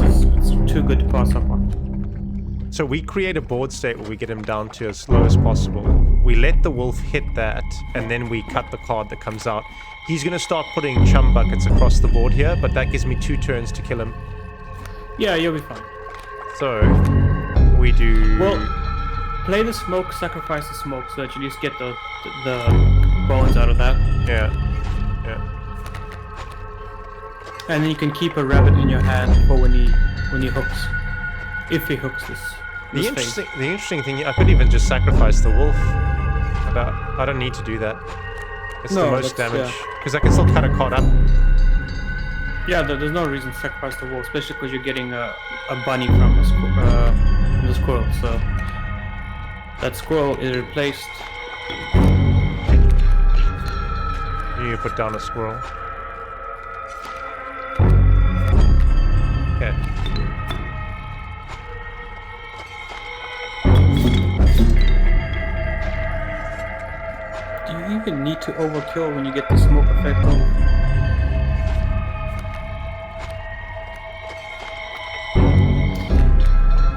too good to pass up on.
So we create a board state where we get him down to as low as possible. We let the wolf hit that, and then we cut the card that comes out. He's going to start putting chum buckets across the board here, but that gives me 2 turns to kill him.
Yeah, you'll be fine.
So, we do...
Well, play the smoke, sacrifice the smoke, so that you just get the bones out of that.
Yeah.
And then you can keep a rabbit in your hand for when he hooks. If he hooks this.
The interesting thing, I could even just sacrifice the wolf. I don't need to do that. It's the most damage. Because I can still cut a card up.
Yeah, there's no reason to sacrifice the wolf, especially because you're getting a bunny from the squirrel. So that squirrel is replaced.
You put down a squirrel. Okay.
think you need to overkill when you get the smoke effect on.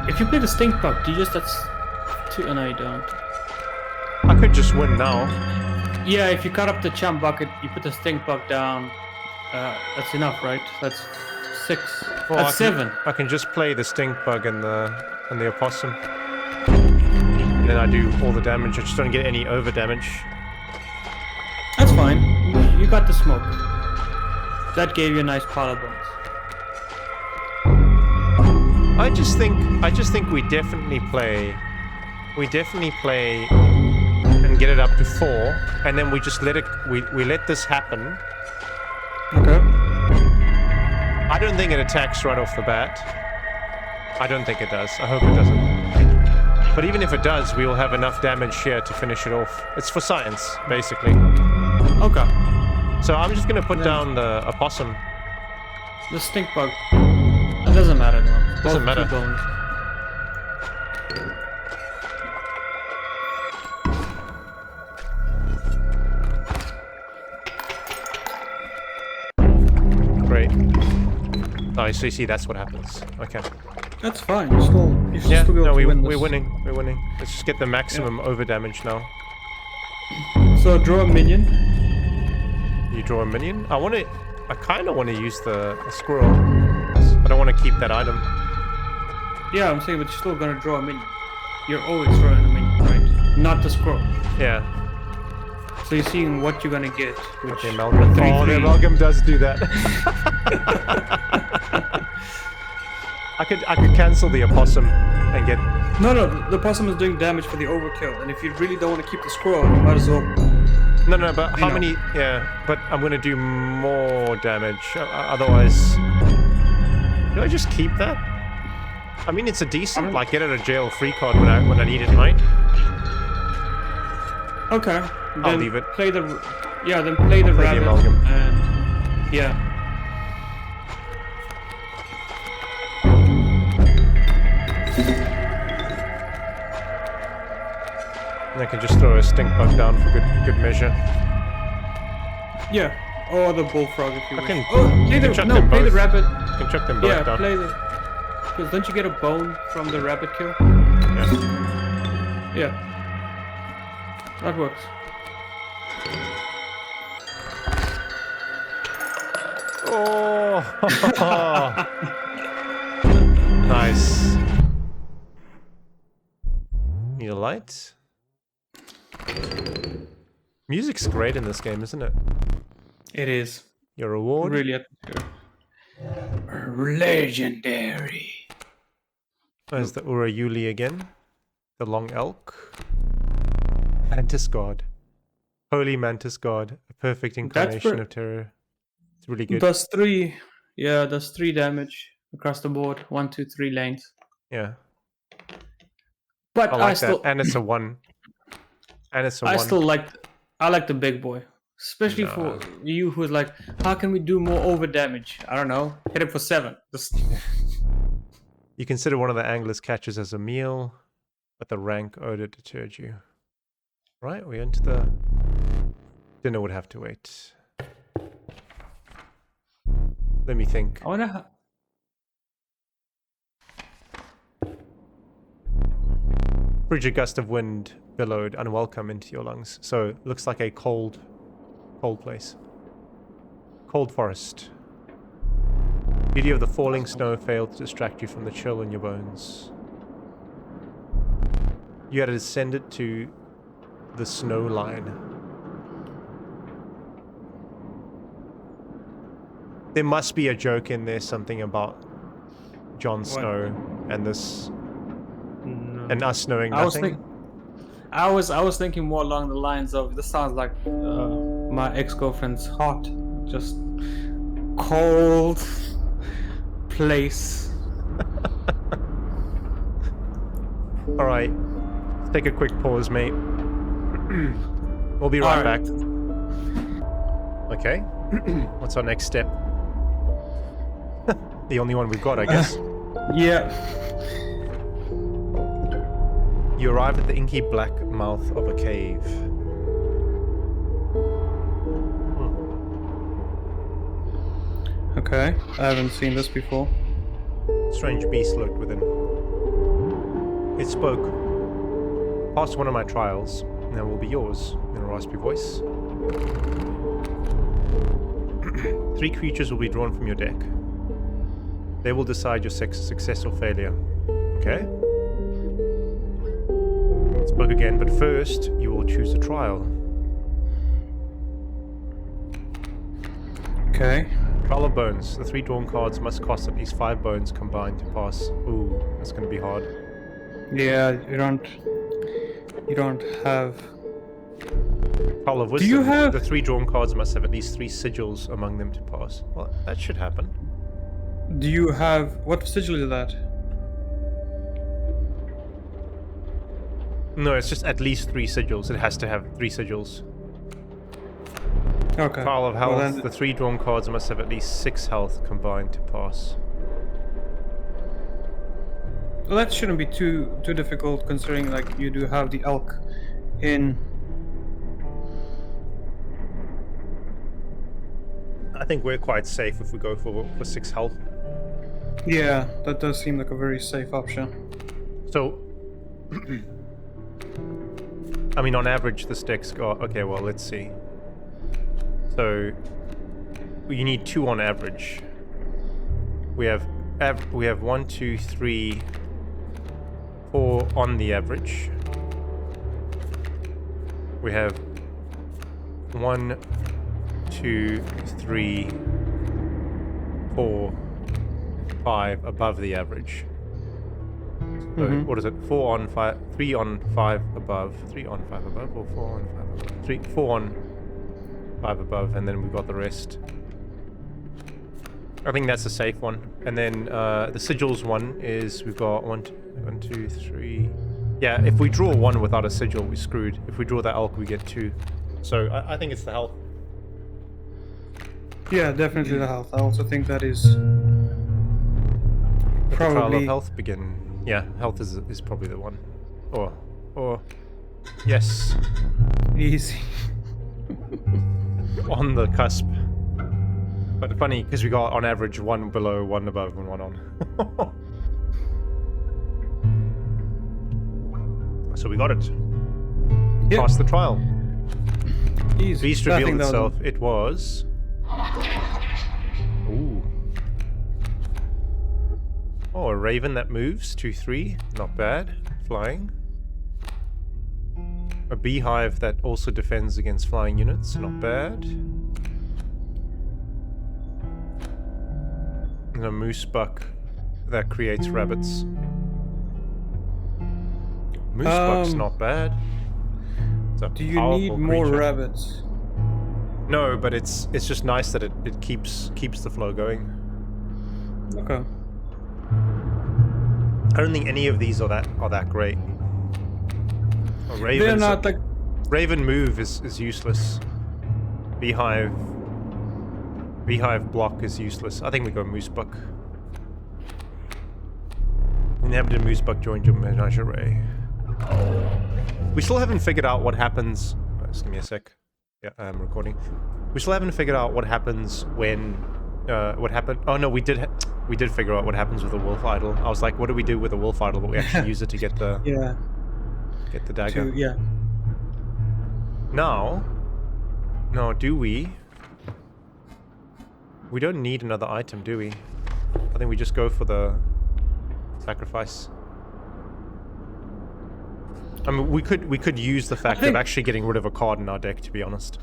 If you play the stink bug, do you just that's too? No, you don't.
I could just win now.
Yeah, if you cut up the chum bucket, you put the stink bug down. That's enough, right? That's 6.
Well,
That's 7.
I can just play the stink bug and the opossum. And then I do all the damage. I just don't get any over damage.
That's fine. You got the smoke. That gave you a nice pile of bones.
I just think we definitely play and get it up to 4, and then we just let it. We let this happen.
Okay.
I don't think it attacks right off the bat. I don't think it does. I hope it doesn't. But even if it does, we will have enough damage here to finish it off. It's for science, basically.
Okay.
So I'm just gonna put down the opossum.
The stink bug. It doesn't matter now.
Doesn't matter.
Bones.
Great. Oh, so you see, that's what happens. Okay.
That's fine. You still
Yeah,
still be able
no,
to win this.
we're winning. We're winning. Let's just get the maximum over damage now.
So draw a minion.
You draw a minion. I kind of want to use the squirrel. I don't want to keep that item.
Yeah, I'm saying, but you're still gonna draw a minion. You're always drawing a minion, right? Not the scroll.
Yeah.
So you're seeing what you're gonna get. Which
The amalgam.
three,
Oh, the
three.
amalgam does do that. I could cancel the opossum and get.
No, the possum is doing damage for the overkill, and if you really don't want to keep the scroll, you might as well.
No, but how many? Yeah, but I'm gonna do more damage. Otherwise, do I just keep that? I mean, it's a decent, like, get out of jail free card when I need it, right?
Okay.
I'll
Then
leave it.
Play the. Yeah, then play the
Play the
rabbit.
amalgam.
And yeah.
And I can just throw a stink bug down for good measure.
Yeah. Or the bullfrog if you
I
wish.
can-
Play the,
chuck
no,
them
play the
both.
rabbit.
I can chuck them both
Yeah,
down.
play the. Because don't you get a bone from the rabbit kill?
Yeah.
Yeah. That works.
Oh! Nice. Need a light? Music's great in this game, isn't it?
It is.
Your reward?
Really legendary.
There's the Urayuli again. The long elk. Mantis god. Holy mantis god. A perfect incarnation of terror. It's really good.
Does 3. Yeah, does 3 damage across the board. 1, 2, 3 lanes.
Yeah.
But
I like
still,
that. And it's a 1. And it's a 1.
I like the big boy. Especially for you who's like, how can we do more over damage? I don't know. Hit it for 7.
You consider one of the angler's catches as a meal, but the rank odor deterred you. Right, we into the... Dinner would have to wait. Let me think.
I wonder how...
Frigid gust of wind billowed unwelcome into your lungs. So, looks like a cold place. Cold forest. Beauty of the falling snow failed to distract you from the chill in your bones. You had ascended to the snow line. There must be a joke in there, something about Jon Snow and this, and us knowing nothing.
I was thinking more along the lines of, this sounds like my ex-girlfriend's heart, just cold place.
All right, let's take a quick pause, mate. We'll be right back. Okay, what's our next step? The only one we've got, I guess.
Yeah.
You arrive at the inky black mouth of a cave.
Okay, I haven't seen this before.
Strange beast lurked within. It spoke. Pass one of my trials, and that will be yours, in a raspy voice. 3 creatures will be drawn from your deck. They will decide your success or failure. Okay? It spoke again, but first, you will choose a trial.
Okay.
Trial of Bones. The 3 drawn cards must cost at least 5 bones combined to pass. Ooh, that's gonna be hard.
Yeah, you don't have...
Trial of Wisdom.
Do you have...
The 3 drawn cards must have at least 3 sigils among them to pass. Well, that should happen.
Do you have... What sigil is that?
No, it's just at least 3 sigils. It has to have 3 sigils.
Okay.
Trial of Health.
Well, then...
The 3 drawn cards must have at least 6 health combined to pass.
Well, that shouldn't be too difficult, considering like you do have the elk in...
I think we're quite safe if we go for 6 health.
Yeah, that does seem like a very safe option.
So, I mean, on average, the sticks go. Okay, well, let's see. So, you need 2 on average. We have 1, 2, 3, 4 on the average. We have 1, 2, 3, 4, 5 above the average. So what is it? 4 on 5, 3 on 5 above, 3 on 5 above, or 4 on 5 above? 4 on 5 above, and then we've got the rest. I think that's a safe one. And then the sigils one is we've got 1, 2, 3. Yeah, if we draw 1 without a sigil, we're screwed. If we draw the elk, we get 2. So I think it's the health.
Yeah, definitely the health. I also think that is
Let the trial of
probably...
health begin. Yeah, health is probably the one. Or yes,
Easy.
on the cusp. But funny because we got on average 1 below, 1 above, and 1 on. So we got it.
Yep.
Passed the trial.
Easy.
Beast
I
revealed
think that
itself. It was. Ooh. Oh, a raven that moves. 2/3. Not bad. Flying. A beehive that also defends against flying units. Not bad. And a moose buck that creates rabbits. Moose buck's not bad. It's a
Do you
powerful
need more
creature.
rabbits?
No, but it's just nice that it keeps the flow going.
Okay.
I don't think any of these are that great. A
They're not like...
Raven move is useless. Beehive block is useless. I think we go moose buck. Inhabited moose buck joined your menagerie. We still haven't figured out what happens. Just give me a sec. Yeah, I'm recording. We still haven't figured out what happens when. What happened? Oh no, we did figure out what happens with a wolf idol. I was like, what do we do with a wolf idol? But we actually use it to get the get the dagger.
Yeah.
Now, do we? We don't need another item, do we? I think we just go for the sacrifice. I mean, we could use the fact of actually getting rid of a card in our deck, to be honest.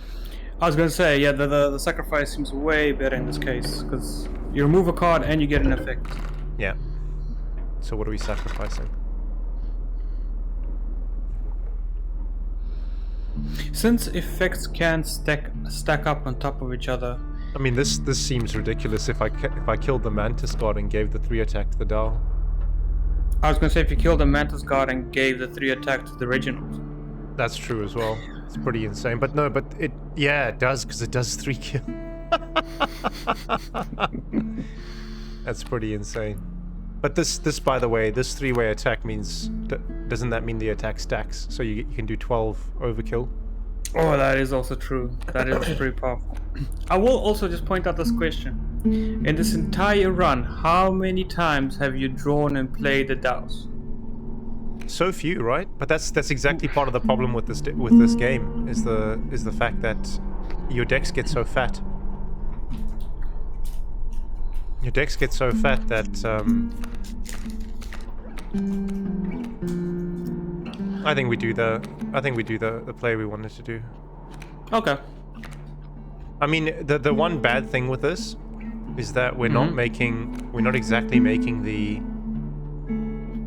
I was gonna say, yeah, the sacrifice seems way better in this case, because you remove a card and you get an effect.
Yeah. So what are we sacrificing?
Since effects can stack up on top of each other.
I mean, this seems ridiculous. If I killed the Mantis God and gave the 3 attack to the Dao.
I was gonna say if you killed the Mantis God and gave the 3 attack to the Reginald.
That's true as well. It's pretty insane. But no, but it does, because it does 3 kill. That's pretty insane. But this by the way, this 3-way attack means doesn't that mean the attack stacks? So you can do 12 overkill.
Oh, that is also true. That is pretty powerful. I will also just point out this question. In this entire run, how many times have you drawn and played the DAOs?
So few, right? But that's exactly part of the problem with this game is the fact that your decks get so fat. Your decks get so fat that I think we do the play we wanted to do.
Okay.
I mean, the one bad thing with this is that we're not exactly making the.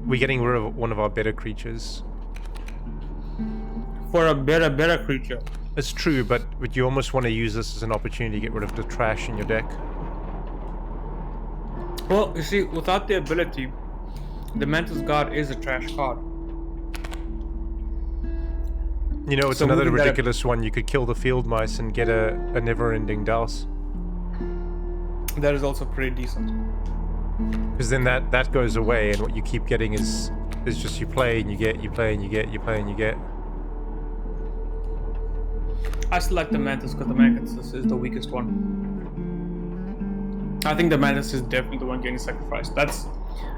We're getting rid of one of our better creatures.
For a better creature.
It's true, but you almost want to use this as an opportunity to get rid of the trash in your deck.
Well, you see, without the ability, the Mantis God is a trash card.
You know, it's
So
another
moving that-
ridiculous one. You could kill the field mice and get a never-ending douse.
That is also pretty decent.
Because then that goes away, and what you keep getting is just you play and you get, you play and you get, you play and you get.
I still like the Mantis because the Mantis is the weakest one. I think the Mantis is definitely the one getting sacrificed. That's,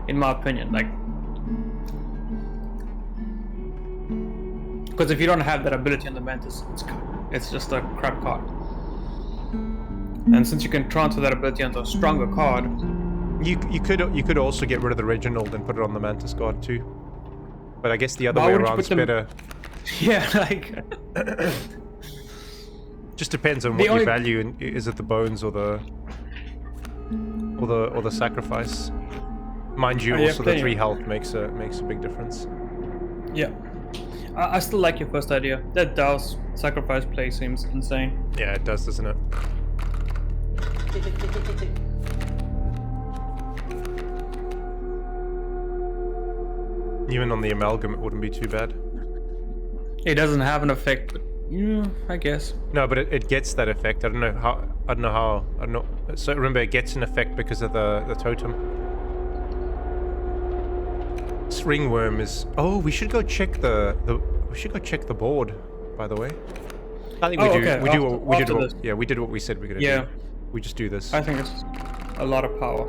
in my opinion, like... Because if you don't have that ability on the Mantis, it's just a crap card. And since you can transfer that ability onto a stronger card...
You could also get rid of the Reginald and put it on the Mantis God too. But I guess the other
Why
way
wouldn't you
around is
put them-
better.
Yeah, like...
Just depends on
The
what you
only-
value, and is it the bones or the sacrifice? Mind you,
Oh, yeah,
also the
plenty.
3 health makes a big difference.
Yeah. I still like your first idea. That Dao's sacrifice play seems insane.
Yeah, it does, doesn't it? Even on the amalgam, it wouldn't be too bad.
It doesn't have an effect, but yeah, I guess.
No, but it gets that effect. I don't know how. So remember, it gets an effect because of the totem. This ringworm is. Oh, we should go check the board. By the way, I think we
Oh,
do.
okay,
We do.
after-
We did.
after
What,
this.
yeah, we did what we said we're gonna
Yeah.
do. We just do this.
I think it's a lot of power.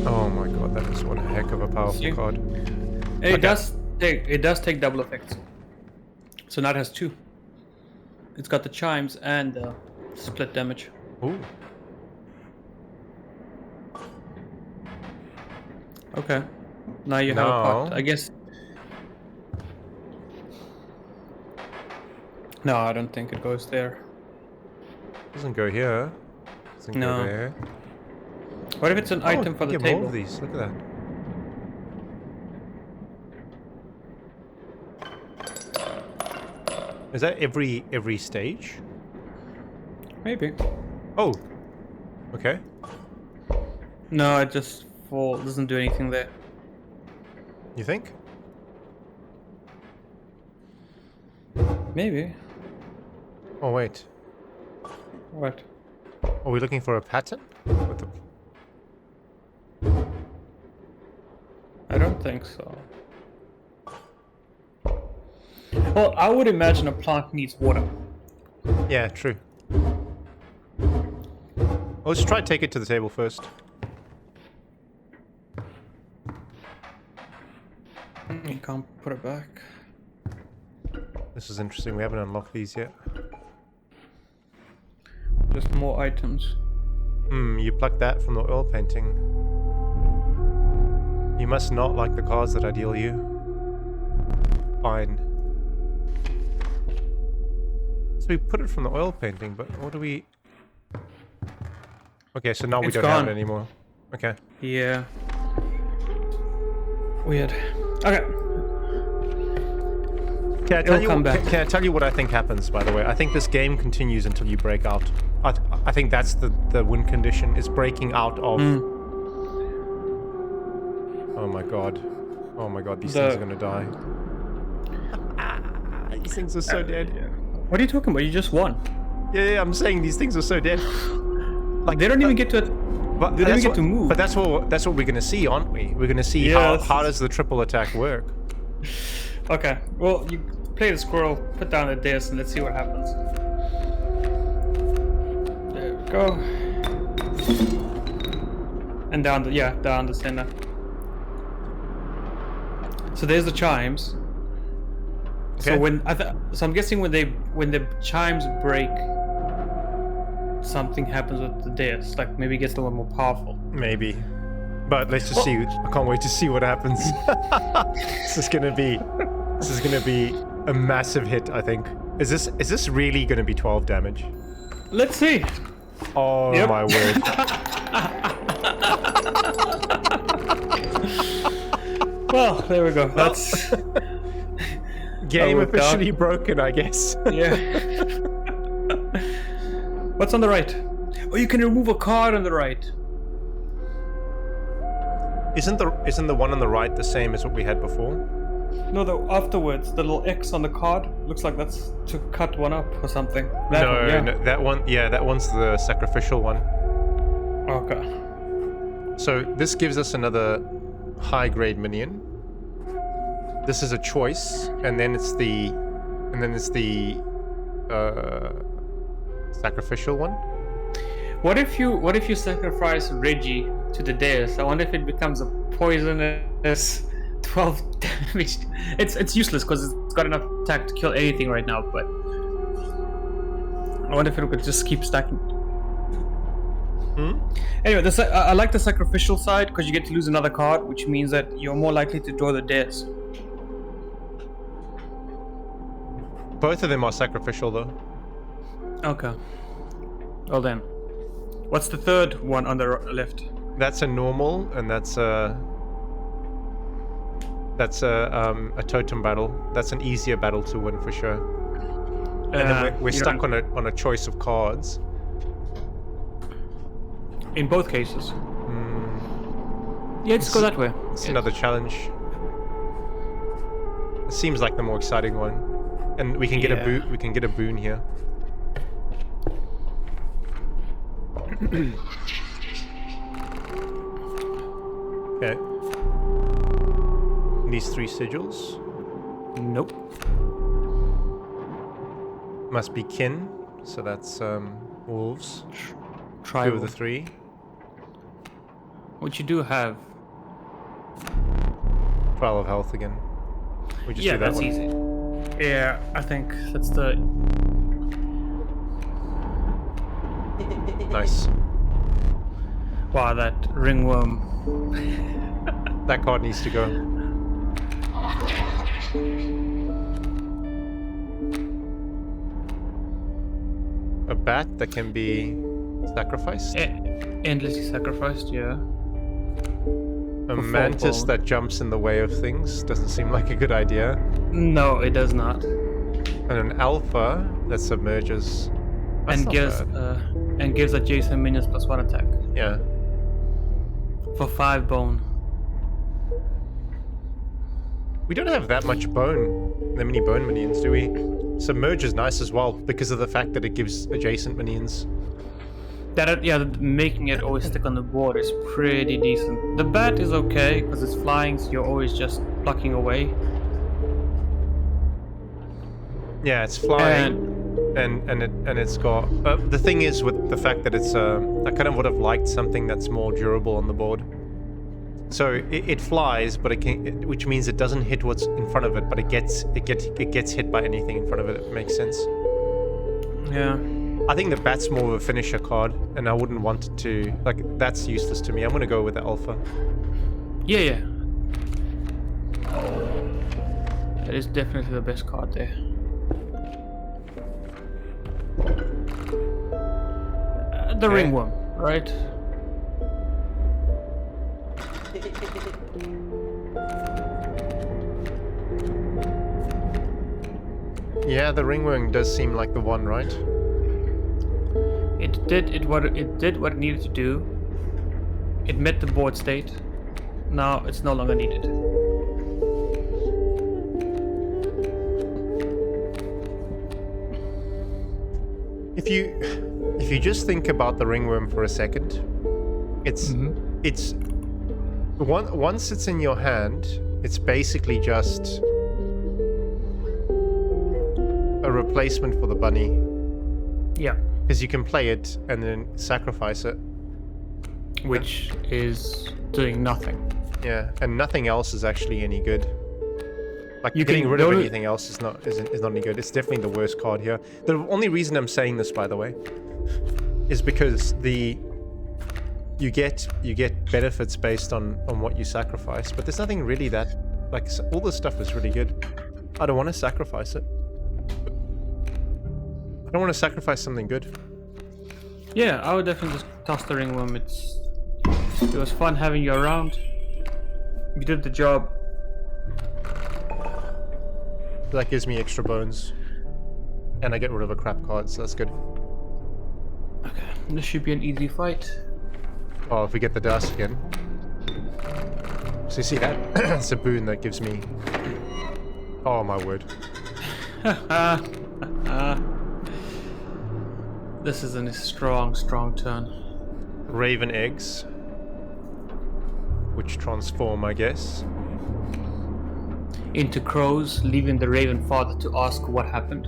Oh my god, that is one heck of a powerful
See?
card.
It does take double effects. So now it has 2. It's got the chimes and split damage.
Ooh.
Okay. Now you have a pot.
Now-
I guess. No, I don't think it goes there.
Doesn't go here. Doesn't
No.
go there.
What if it's an item for the
look at more
table?
of these. Look at that. Is that every stage?
Maybe.
Oh. Okay.
No, it just doesn't do anything there.
You think?
Maybe.
Oh wait.
What?
Are we looking for a pattern? With the...
I don't think so. Well, I would imagine a plant needs water.
Yeah, true. Well, let's try to take it to the table first.
You can't put it back.
This is interesting. We haven't unlocked these yet.
Just more items.
You plucked that from the oil painting. You must not like the cards that I deal you. Fine. So we put it from the oil painting, but what do we... Okay, so now we
It's
don't have
gone.
it anymore. Okay.
Yeah. Weird. Okay.
Can I tell
It'll come back.
Can I tell you what I think happens, by the way? I think this game continues until you break out. I think that's the win condition, is breaking out of... Oh my god. Oh my god, these things are gonna die. These things are so dead.
What are you talking about? You just won.
Yeah, I'm saying these things are so dead.
Like they don't even get to.
But
They don't
that's
get
what-
to move.
But that's what we're gonna see, aren't we? We're gonna see
Yeah,
how
that's-
does the triple attack work.
Okay. Well, you play the squirrel, put down the disc, and let's see what happens. Go. And down the center. So there's the chimes. So
Okay.
so I'm guessing when the chimes break, something happens with the dais. Like maybe it gets a little more powerful.
Maybe. But let's just see. I can't wait to see what happens. This is gonna be a massive hit, I think. Is this really gonna be 12 damage?
Let's see.
Oh
Yep.
my word.
Well, there we go. That's
Game
worked out.
officially broken, I guess.
yeah. What's on the right? Oh, you can remove a card on the right.
Isn't the one on the right the same as what we had before?
No, afterwards, the little X on the card looks like that's to cut one up or something. That
No,
one, yeah.
no, that one. Yeah, that one's the sacrificial one.
Okay.
So this gives us another high-grade minion. This is a choice, and then it's the sacrificial one.
What if you sacrifice Reggie to the dais? I wonder if it becomes a poisonous 12 damage. It's useless because it's got enough attack to kill anything right now. But I wonder if it could just keep stacking. Anyway, I like the sacrificial side because you get to lose another card, which means that you're more likely to draw the dais.
Both of them are sacrificial, though.
Okay. Well then, what's the third one on the left?
That's a normal, and that's a totem battle. That's an easier battle to win for sure. And then we're stuck on a choice of cards.
In both cases. Yeah, just go that way.
It's another challenge. It seems like the more exciting one, and we can get a boon. We can get a boon here. Okay. These 3 sigils
Nope.
must be kin, so that's wolves.
Try
2 of the 3.
What you do have.
Trial of health again. We just do that
that's
one.
easy. Yeah, I think that's the.
Nice.
Wow, that ringworm.
That card needs to go. A bat that can be sacrificed.
Endlessly sacrificed, yeah.
A
for
mantis
bone.
that jumps in the way of things doesn't seem like a good idea.
No, it does not.
And an alpha that submerges. That's
And
not
gives
bad.
adjacent minions +1 attack.
Yeah.
For 5 bone.
We don't have that much bone. That many bone minions, do we? Submerge is nice as well because of the fact that it gives adjacent minions.
Making it always stick on the board is pretty decent. The bat is okay because it's flying, so you're always just plucking away.
Yeah, it's flying. And it's got. The thing is with the fact that it's. I kind of would have liked something that's more durable on the board. So it flies, but it can, which means it doesn't hit what's in front of it, but it gets hit by anything in front of it. It makes sense.
Yeah.
I think the bat's more of a finisher card, and I wouldn't want it to. Like, that's useless to me. I'm gonna go with the alpha.
Yeah. That is definitely the best card there. The ringworm, right?
Yeah, the ringworm does seem like the one, right?
It did what it needed to do. It met the board state. Now it's no longer needed.
If you just think about the ringworm for a second, it's once it's in your hand, it's basically just a replacement for the bunny.
Yeah.
Because you can play it and then sacrifice it.
Which is doing nothing.
Yeah, and nothing else is actually any good. Like
You
getting
can-
rid
the
of
only-
anything else is not any good. It's definitely the worst card here. The only reason I'm saying this, by the way, is because you get benefits based on what you sacrifice, but there's nothing really that like all this stuff is really good. I don't want to sacrifice it. I don't want to sacrifice something good.
Yeah, I would definitely just toss the ringworm. It was fun having you around. You did the job.
That gives me extra bones, and I get rid of a crap card, so that's good.
Okay, this should be an easy fight.
Oh, if we get the dust again. So you see that? It's a boon that gives me... Oh my word.
This is a strong turn.
Raven eggs. Which transform, I guess.
Into crows, leaving the raven father to ask what happened.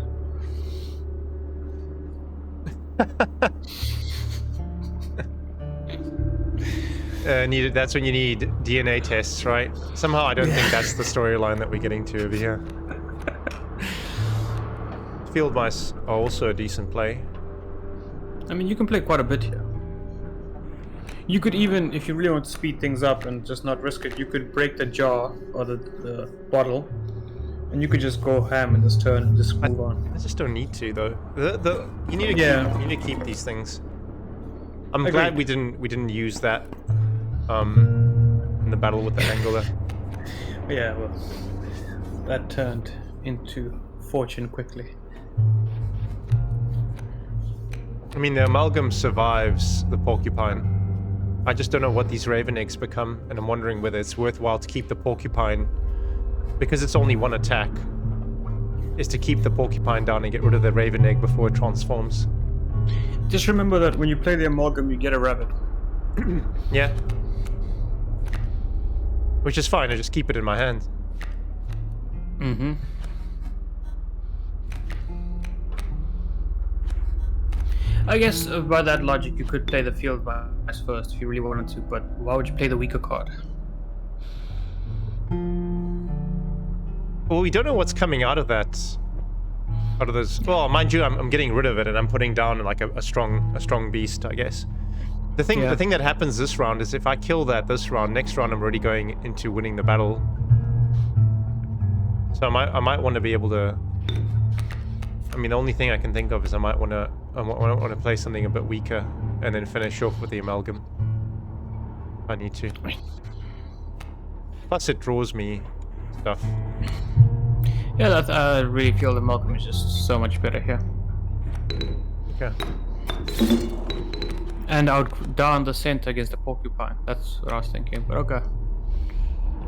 That's when you need DNA tests, right? Somehow I don't think that's the storyline that we're getting to over here. Field mice are also a decent play.
I mean, you can play quite a bit here. You could even, if you really want to speed things up and just not risk it, you could break the jar or the bottle, and you could just go ham in this turn and just move on.
I just don't need to though. You need to
Yeah.
you need to keep these things. I'm
Agreed.
glad we didn't use that in the battle with the angler.
Yeah, well, that turned into fortune quickly.
I mean, the amalgam survives the porcupine. I just don't know what these raven eggs become, and I'm wondering whether it's worthwhile to keep the porcupine, because it's only one attack, is to keep the porcupine down and get rid of the raven egg before it transforms.
Just remember that when you play the amalgam, you get a rabbit.
Yeah. Which is fine, I just keep it in my hand.
Mm-hmm. I guess by that logic, you could play the field mice first if you really wanted to, but why would you play the weaker card?
Well, we don't know what's coming out of that. Out of those. Well, mind you, I'm getting rid of it and I'm putting down like a strong beast, I guess. The thing that happens this round is if I kill that this round, next round I'm already going into winning the battle. So I might want to be able to. I mean, the only thing I can think of is I might want to play something a bit weaker and then finish off with the amalgam. I need to. Plus, it draws me stuff.
Yeah, I really feel the amalgam is just so much better here.
Okay.
And I would down the scent against the porcupine. That's what I was thinking, but okay.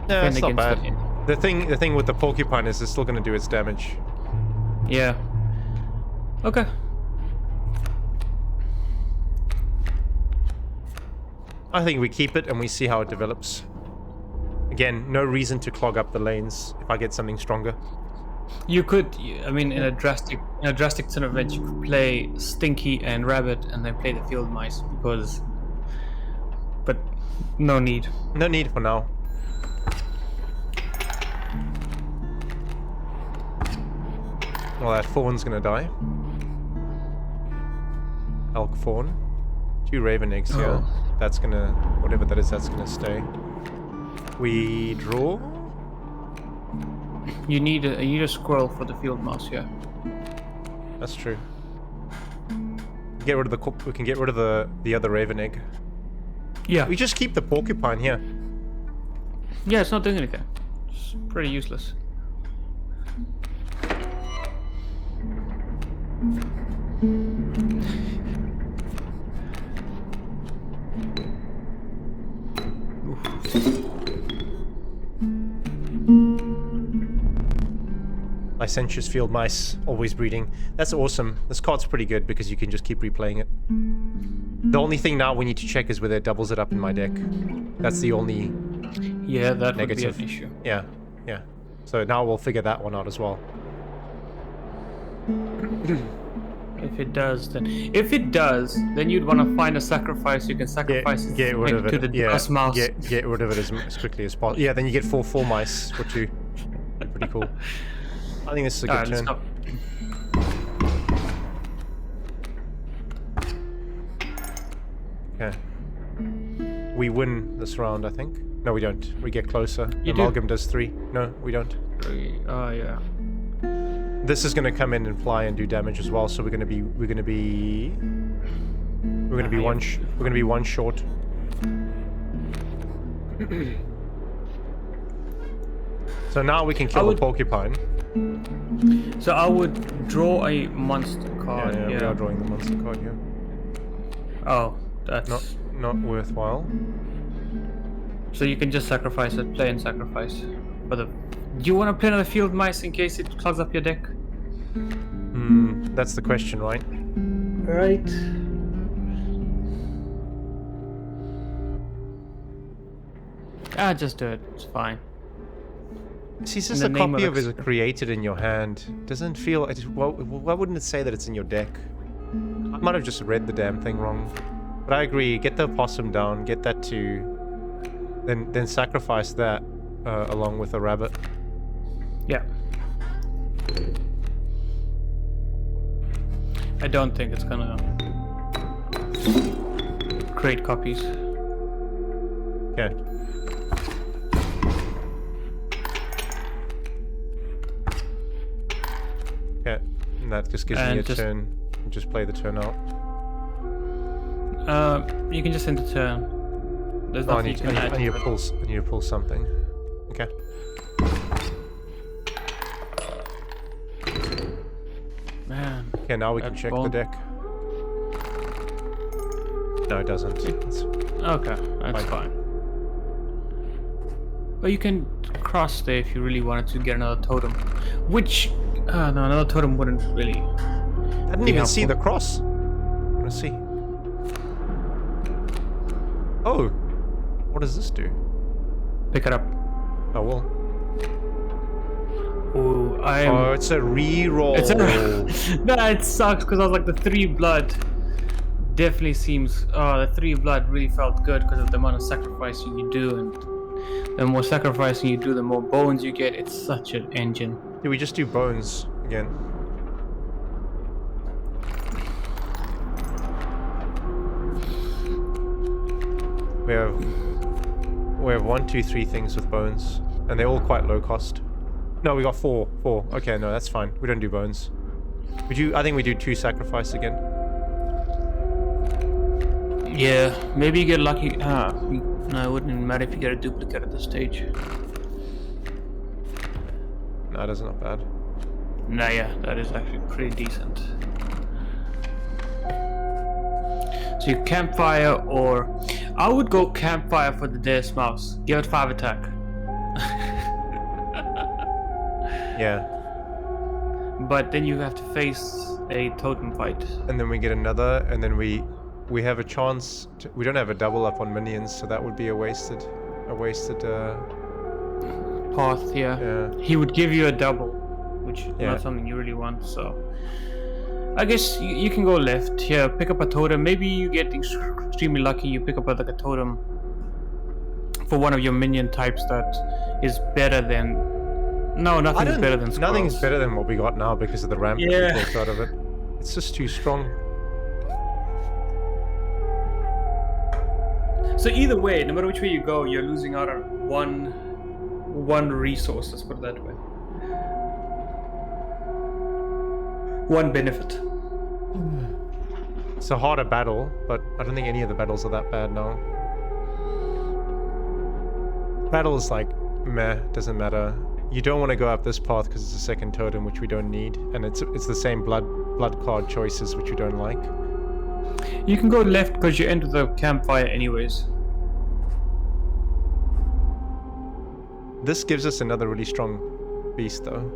Yeah,
Defend
it's not
against
bad. The thing with the porcupine is it's still going to do its damage.
Yeah. Okay.
I think we keep it and we see how it develops. Again, no reason to clog up the lanes if I get something stronger.
You could, I mean, in a drastic turn event, you could play Stinky and Rabbit and then play the field mice because, but no need.
No need for now. Well, that fawn's gonna die. Elk fawn. 2 raven eggs here.
Oh.
That's gonna, whatever that is, that's gonna stay. We draw.
You need a squirrel for the field mouse, yeah.
That's true. Get rid of the. We can get rid of the other raven egg.
Yeah.
We just keep the porcupine here.
Yeah, it's not doing anything. It's pretty useless.
Licentious field mice, always breeding. That's awesome. This card's pretty good because you can just keep replaying it. The only thing now we need to check is whether it doubles it up in my deck. That's the only
Yeah, that
negative.
would be an issue.
Yeah, yeah. So now we'll figure that one out as well.
If it does, then you'd want to find a sacrifice. You can sacrifice
Get rid of
to
it.
the
Yeah,
dust mouse.
get rid of it as quickly as possible. Yeah, then you get four mice for 2. Pretty cool. I think this is a good
Alright, let's
turn.
go.
Okay. We win this round, I think. No, we don't. We get closer.
You do.
Amalgam does 3. No, we don't.
3. Oh yeah.
This is going to come in and fly and do damage as well. So we're going to be one short. So now we can kill the porcupine.
So I would draw a monster card.
Yeah, we are drawing the monster card here.
Oh, that's
Not worthwhile.
So you can just sacrifice it, play and sacrifice. But do you want to play another field mice in case it clogs up your deck?
That's the question, right?
Right. Just do it. It's fine.
See, it's just a copy of it created in your hand. Doesn't feel. Why wouldn't it say that it's in your deck? I might have just read the damn thing wrong. But I agree. Get the opossum down. Get that to. Then sacrifice that along with a rabbit.
Yeah. I don't think it's gonna create copies.
Okay. Okay, and that just gives me a turn. Just play the turn out.
You can just end the turn. There's nothing you can add.
I need to pull something. Okay.
Man.
Okay, now we can check the deck. No, it doesn't.
Okay, that's fine. But you can cross there if you really wanted to get another totem. Which, no, another totem wouldn't really.
I didn't even see the cross. I'm gonna see. Oh, what does this do?
Pick it up.
Oh well.
Ooh,
Oh, it's a reroll.
No, it sucks because I was like the 3 blood. Definitely seems. Oh, the 3 blood really felt good because of the amount of sacrificing you do, and the more sacrificing you do, the more bones you get. It's such an engine.
Do we just do bones again? We have 1, 2, 3 things with bones, and they're all quite low cost. No, we got 4. Okay, no, that's fine. We don't do bones. I think we do 2 sacrifice again.
Yeah, maybe you get lucky. No, it wouldn't even matter if you get a duplicate at this stage.
No, that's not bad.
Nah, yeah, that is actually pretty decent. So you campfire, or I would go campfire for the Deus Mouse. Give it 5 attack.
Yeah.
But then you have to face a totem fight.
And then we get another, and then we have a chance. We don't have a double up on minions, so that would be a wasted
path. Yeah. He would give you a double, which is not something you really want. So I guess you can go left here. Pick up a totem. Maybe you get extremely lucky. You pick up like a totem for one of your minion types that is better than. No, nothing's better than squirrels.
Nothing's better than what we got now because of the ramp that we built out of it. It's just too strong.
So either way, no matter which way you go, you're losing out on one resource, let's put it that way. One benefit.
It's a harder battle, but I don't think any of the battles are that bad now. Battle is like, meh, doesn't matter. You don't want to go up this path because it's a second totem, which we don't need, and it's the same blood card choices, which you don't like.
You can go left because you enter the campfire anyways.
This gives us another really strong beast, though.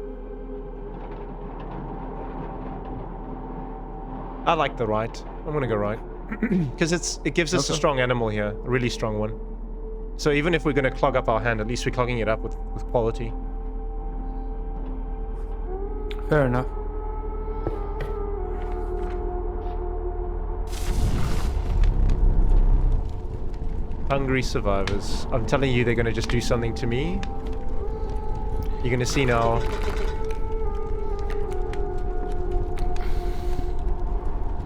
I like the right. I'm gonna go right because it gives us a strong animal here, a really strong one. So even if we're gonna clog up our hand, at least we're clogging it up with quality.
Fair enough.
Hungry survivors. I'm telling you, they're gonna just do something to me. You're gonna see now.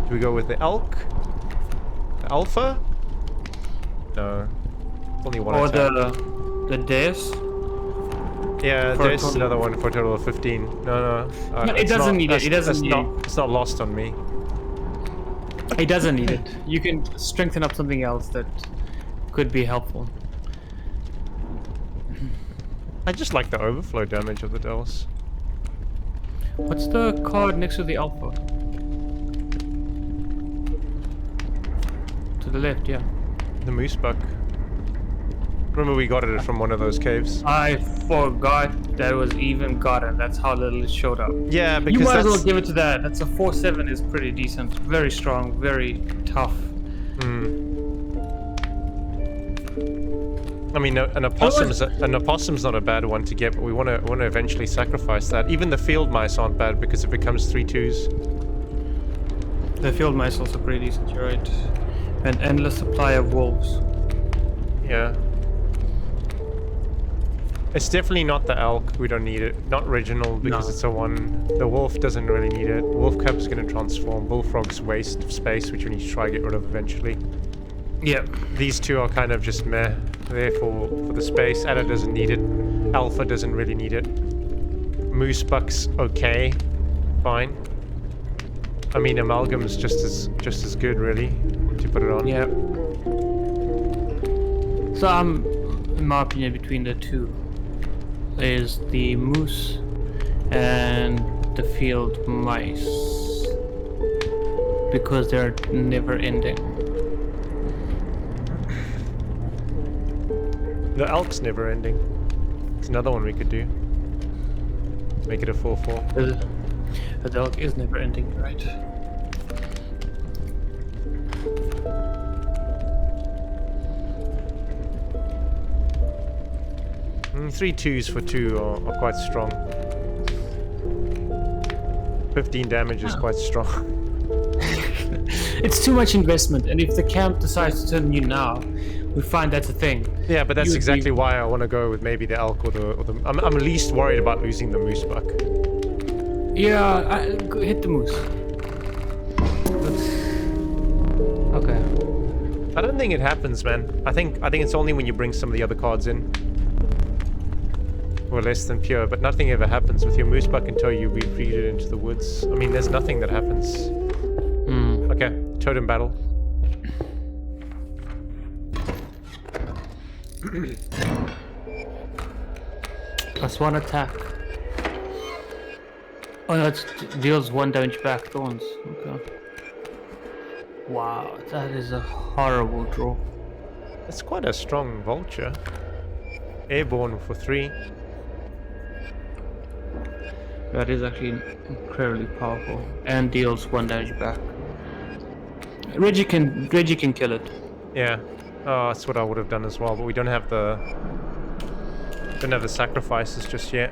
Do we go with the elk? The alpha? No. Only one
Or
attack.
the deaths.
Yeah,
for a
there's
total-
another one for a total of 15. No.
No, it
it's
doesn't
not-
need it.
that's-
It doesn't
that's
need
not, It's not lost on me.
It doesn't need it. You can strengthen up something else that could be helpful.
I just like the overflow damage of the dells.
What's the card next to the alpha? To the left, yeah.
The moose buck. Remember we got it from one of those caves.
I forgot that was even gotten. That's how little it showed up.
Yeah, because
You might as
that's...
well give it to that. That's a 4/7 is pretty decent. Very strong, very tough.
I mean, an opossum's not a bad one to get, but we want to eventually sacrifice that. Even the field mice aren't bad because it becomes 3/2s.
The field mice also pretty decent, you're right. An endless supply of wolves.
Yeah. It's definitely not the elk. We don't need it. Not Reginald because
No.
it's a 1. The wolf doesn't really need it. Wolf cub's going to transform. Bullfrog's waste of space, which we need to try to get rid of eventually.
Yeah.
These two are kind of just meh. There for the space. Adder doesn't need it. Alpha doesn't really need it. Moose buck's okay. Fine. I mean, amalgam's just as good, really, to put it on.
Yeah. So I'm, in my opinion, between the two is the moose and the field mice because they're never ending.
The elk's never ending. It's another one we could do. Make it a 4/4.
The dog is never ending, right?
Mm, 3/2s for 2 are quite strong. 15 damage is quite strong.
It's too much investment, and if the camp decides to turn you now, we find that's a thing.
Yeah, but that's
You would
exactly
be-
why I want to go with maybe the elk or the I'm least worried about losing the moose buck.
Yeah, hit the moose. Okay.
I don't think it happens, man. I think it's only when you bring some of the other cards in. Or less than pure, but nothing ever happens with your moose buck until you retreat it into the woods. I mean, there's nothing that happens. Okay, totem battle.
+1 attack. Oh no, it deals 1 damage back. Thorns. Okay. Wow, that is a horrible draw.
It's quite a strong vulture. Airborne for 3.
That is actually incredibly powerful and deals 1 damage back. Reggie can kill it.
Yeah. Oh, that's what I would have done as well, but we don't have the sacrifices just yet.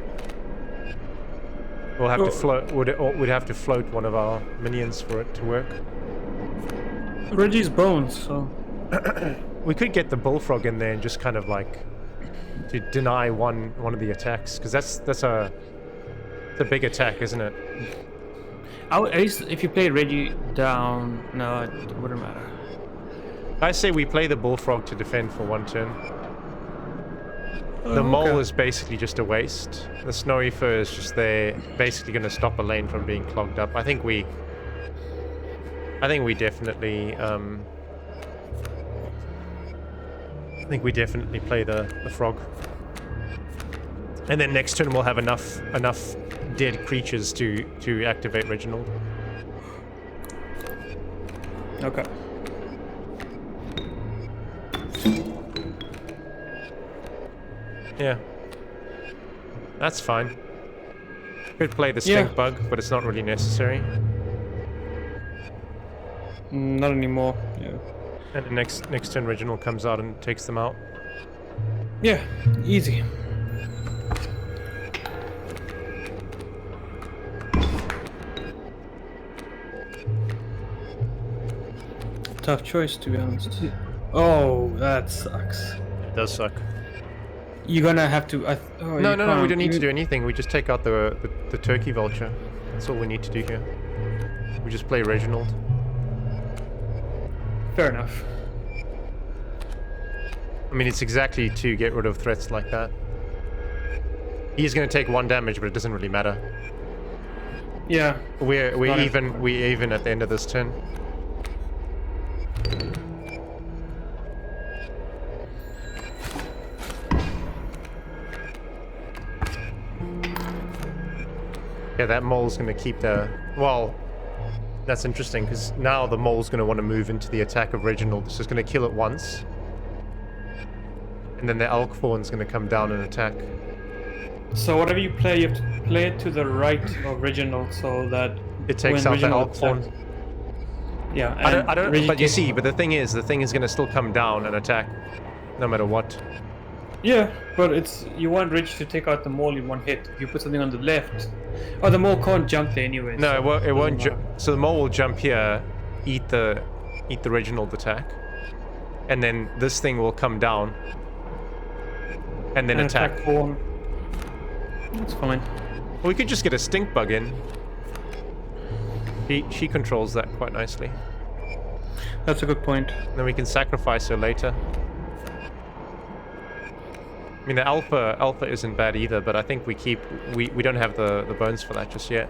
We'll have to float. We'd have to float one of our minions for it to work.
Reggie's bones, so
We could get the bullfrog in there and just kind of like to deny one of the attacks, because that's a big attack, isn't it?
at least if you play Reggie down, no, it wouldn't matter.
I say we play the bullfrog to defend for 1 turn. The mole is basically just a waste. The snowy fur is just there, basically going to stop a lane from being clogged up. I think we definitely play the frog. And then next turn we'll have enough dead creatures to activate Reginald.
Okay.
Yeah. That's fine. Could play the stink bug, but it's not really necessary.
Not anymore. Yeah.
And the next turn Reginald comes out and takes them out.
Yeah, easy. Tough choice, to be honest. Oh, that sucks.
It does suck.
You're gonna have to.
No, we don't need to do anything. We just take out the turkey vulture. That's all we need to do here. We just play Reginald.
Fair enough.
I mean, it's exactly to get rid of threats like that. He's going to take 1 damage, but it doesn't really matter.
Yeah.
We're even at the end of this turn. Yeah, that mole's going to keep the... Well, that's interesting, because now the mole's going to want to move into the attack of Reginald. It's just going to kill it once. And then the elk fawn's going to come down and attack.
So whatever you play, you have to play it to the right of Reginald, so that
it takes
when
out the
Reginald
elk fawn.
attacks- Yeah,
I don't.
Reggie
But you
gets-
see, but the thing is going to still come down and attack, no matter what.
Yeah, but you want Reggie to take out the mole in 1 hit. If you put something on the left, oh, the mole can't jump there anyway.
No,
so
it won't.
doesn't matter.
So the mole will jump here, eat the Reginald attack, and then this thing will come down, and then
And
attack.
for one. That's fine.
Well, we could just get a stink bug in. She controls that quite nicely.
That's a good point.
Then we can sacrifice her later. I mean, the alpha isn't bad either, but I think we don't have the bones for that just yet.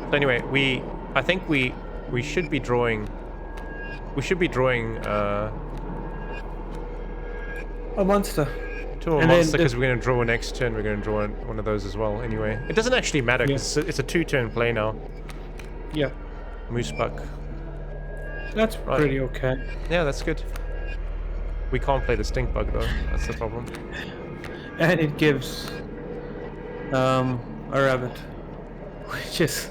So anyway, I think we should be drawing. We should be drawing
A monster.
to a
And then
monster
the-
because we're going to draw next turn. We're going to draw one of those as well. Anyway, it doesn't actually matter because it's a 2-turn play now.
Yeah,
Moose buck.
that's
Right.
pretty okay.
Yeah, that's good. We can't play the stink bug though. That's the problem.
And it gives a rabbit, which is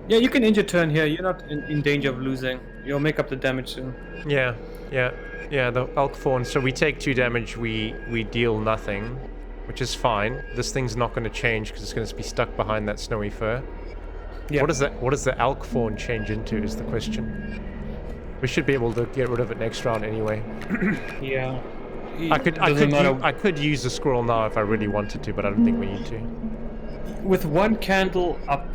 yeah. You can injure turn here. You're not in danger of losing. You'll make up the damage soon.
Yeah. The elk fawn. So we take 2 damage. We deal nothing, which is fine. This thing's not going to change because it's going to be stuck behind that snowy fur.
Yeah.
What does the elk fawn change into? Is the question. We should be able to get rid of it next round anyway.
Yeah.
I could use the squirrel now if I really wanted to, but I don't think we need to.
With 1 candle up.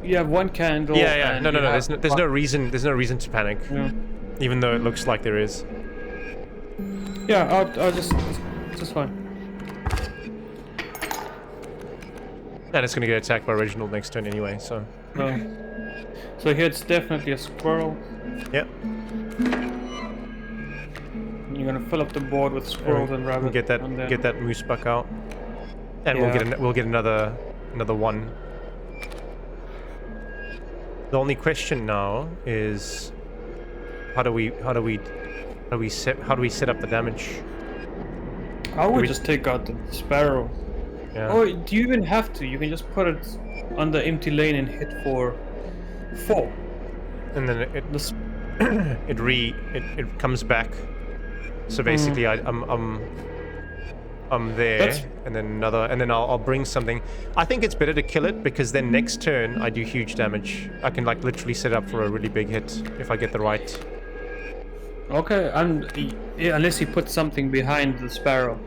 You have 1 candle.
Yeah.
and
No.
you have
There's no reason. There's no reason to panic,
Yeah.
even though it looks like there is.
Yeah. I'll just fine.
And it's gonna get attacked by Reginald next turn anyway. So.
So here it's definitely a squirrel.
Yep.
You're gonna fill up the board with squirrels and rabbits.
Get that moose buck out, and we'll get another one. The only question now is how do we set up the damage?
I would
we-
just take out the sparrow.
Yeah.
Or do you even have to? You can just put it on the empty lane and hit for 4.
And then
The s-
it comes back. So basically, I'm there,
That's-
and then I'll bring something. I think it's better to kill it because then next turn I do huge damage. I can like literally set up for a really big hit if I get the right.
Okay, unless you put something behind the sparrow.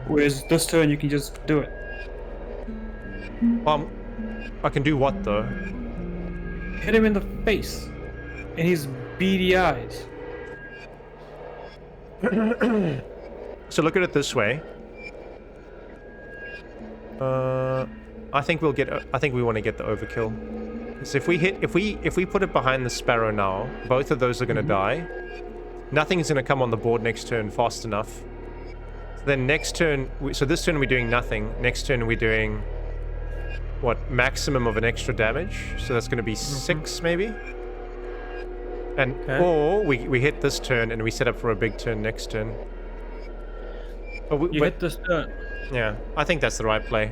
Whereas this turn you can just do it.
I can do what though?
Hit him in the face. And his beady eyes.
So look at it this way. I think we want to get the overkill. So if we put it behind the sparrow now, both of those are going to die. Nothing's going to come on the board next turn fast enough. So then next turn, so this turn we're doing nothing. Next turn we're doing what, maximum of an extra damage. So that's going to be 6 maybe. And or we hit this turn and we set up for a big turn next turn. But
Hit this turn.
yeah, I think that's the right play.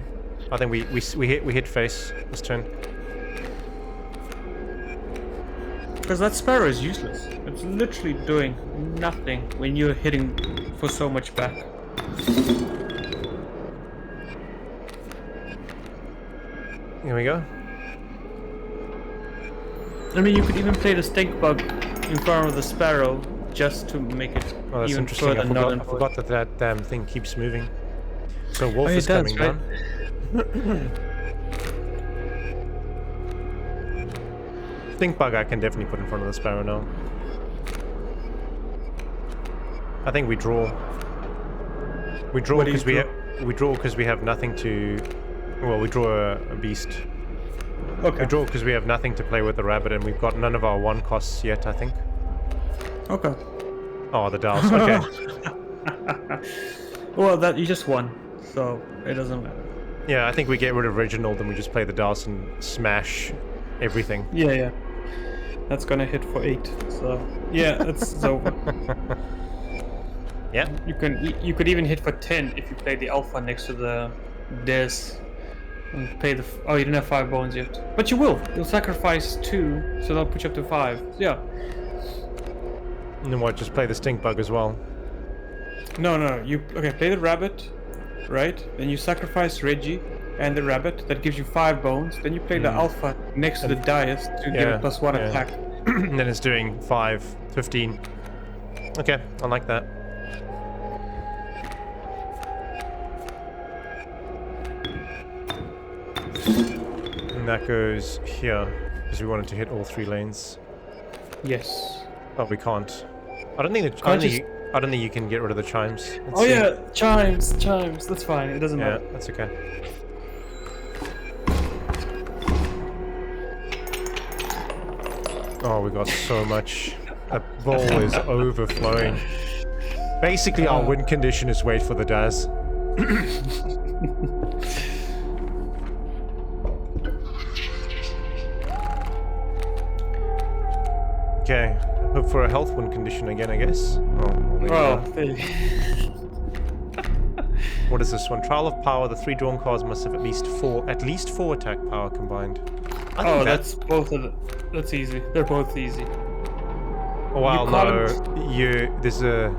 I think we hit face this turn.
Because that sparrow is useless. It's literally doing nothing when you're hitting for so much back.
Here we go.
I mean, you could even play the stink bug in front of the sparrow just to make it
Oh, that's
even
interesting.
further null
I
and void.
forgot that that damn thing keeps moving. So wolf
Oh, it
is
does,
coming
right?
down. Stink bug I can definitely put in front of the sparrow now. I think we draw. We draw
What do you
because we have nothing to. Well, we draw a beast.
Okay.
We draw because we have nothing to play with the rabbit, and we've got none of our one costs yet. I think.
Okay.
Oh, the dials. Okay.
Well, that you just won, so it doesn't matter.
Yeah, I think we get rid of Reginald and we just play the dice and smash everything.
Yeah, yeah. That's gonna hit for 8. So yeah, it's over.
Yeah.
You could even hit for 10 if you play the alpha next to the Des and pay the. Oh, you didn't have 5 bones yet, but you will. You'll sacrifice 2, so they'll put you up to 5. Yeah.
And then what? Just play the stink bug as well.
No, you play the rabbit, right? Then you sacrifice Reggie and the rabbit. That gives you 5 bones. Then you play the alpha next to the dais to give a +1
yeah.
attack.
And then it's doing 5, 15. Okay, I like that. And that goes here because we wanted to hit all 3 lanes.
Yes.
Oh, we can't. I don't think I don't think you can get rid of the chimes. Let's
Oh
see.
yeah, chimes. That's fine. It doesn't
Yeah,
matter.
that's okay. Oh, we got so much. The bowl is overflowing. Basically, our win condition is wait for the Daz. Okay, hope for a health win condition again, I guess. Oh, there you go. What is this one? Trial of Power. The 3 drawn cards must have at least four attack power combined. I think
that's both of them. That's easy. They're both easy.
Well, no. There's a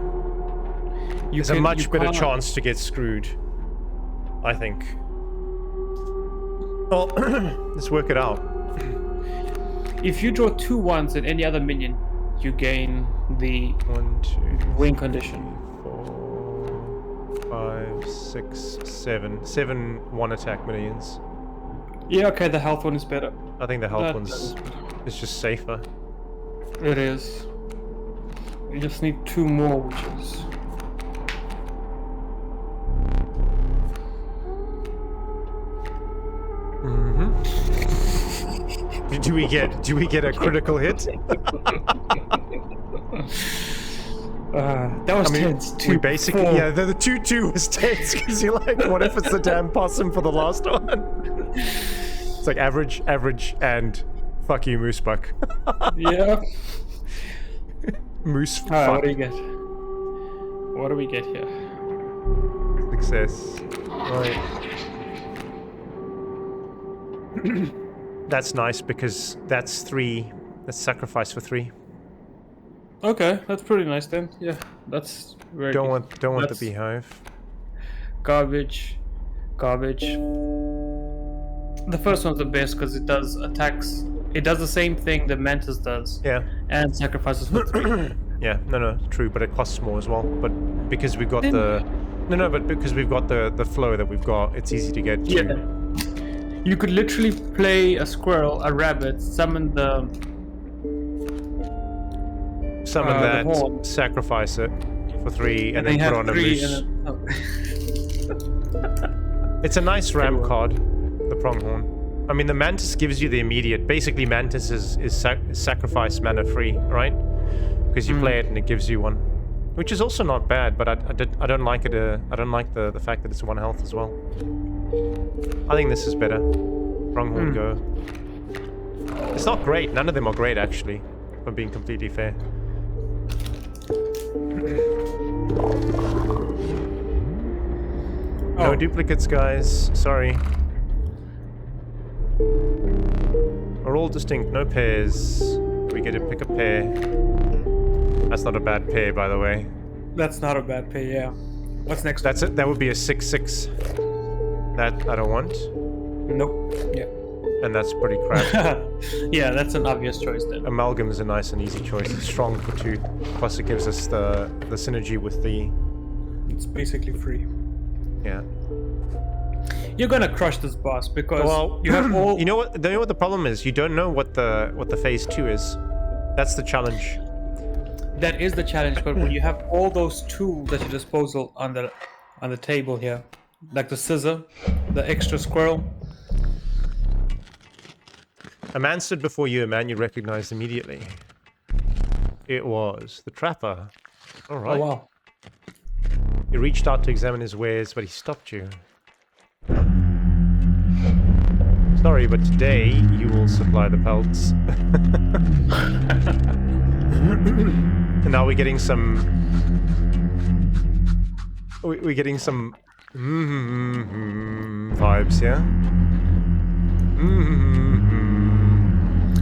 much better
can't-
chance to get screwed. I think. Well, let's work it out.
If you draw 2 1s and any other minion, you gain the
1, 2,
win condition.
4, 5, 6, 7. 7 1-attack minions.
Yeah, okay, the health one is better.
I think the health
That
one's is just safer.
It is. You just need 2 more witches.
Do we get a critical hit?
That was tense.
We basically, the 2-2 was tense because you're like, what if it's the damn possum for the last one? It's like average, and fuck you, moose buck.
Yeah.
Moose fuck.
Alright, what do you get? What do we get here?
Success. Right. That's nice because that's 3. That's sacrifice for 3.
Okay, that's pretty nice then. Yeah, that's very
Don't
decent.
want the
That's
beehive.
Garbage. The first one's the best because it does attacks. It does the same thing the Mantis does.
Yeah.
And sacrifices for 3.
Yeah, no, true, but it costs more as well. But because we've got but because we've got the flow that we've got, it's easy to get to.
Yeah. You could literally play a squirrel, a rabbit, summon the horn.
Sacrifice it for 3, and then
you
put
have
on a
3
moose.
and
It's a nice ram card, the pronghorn. I mean, the mantis gives you the immediate. Basically, mantis is sacrifice mana free, right? Because you play it and it gives you 1, which is also not bad. But I don't like it. I don't like the fact that it's 1 health as well. I think this is better. Pronghorn go. It's not great. None of them are great, actually. If I'm being completely fair. No duplicates, guys. Sorry. Are all distinct. No pairs. We get to pick a pair. That's not a bad pair, by the way.
That's not a bad pay, yeah. What's next?
That's it. That would be a 6/6. That I don't want.
Nope. Yeah.
and that's pretty crap.
Yeah, that's an obvious choice then.
Amalgam is a nice and easy choice. It's strong for 2. Plus it gives us the synergy with the...
It's basically free.
Yeah.
You're gonna crush this boss because
Well,
you have all.
you know what the problem is? You don't know what the phase 2 is. That's the challenge.
That is the challenge, but when you have all those tools at your disposal on the table here, like the scissor, the extra squirrel.
A man stood before you, a man you recognized immediately. It was the trapper. All right.
Oh wow.
He reached out to examine his wares, but he stopped you. Sorry, but today you will supply the pelts. And now we're getting some... We're getting some... vibes, yeah?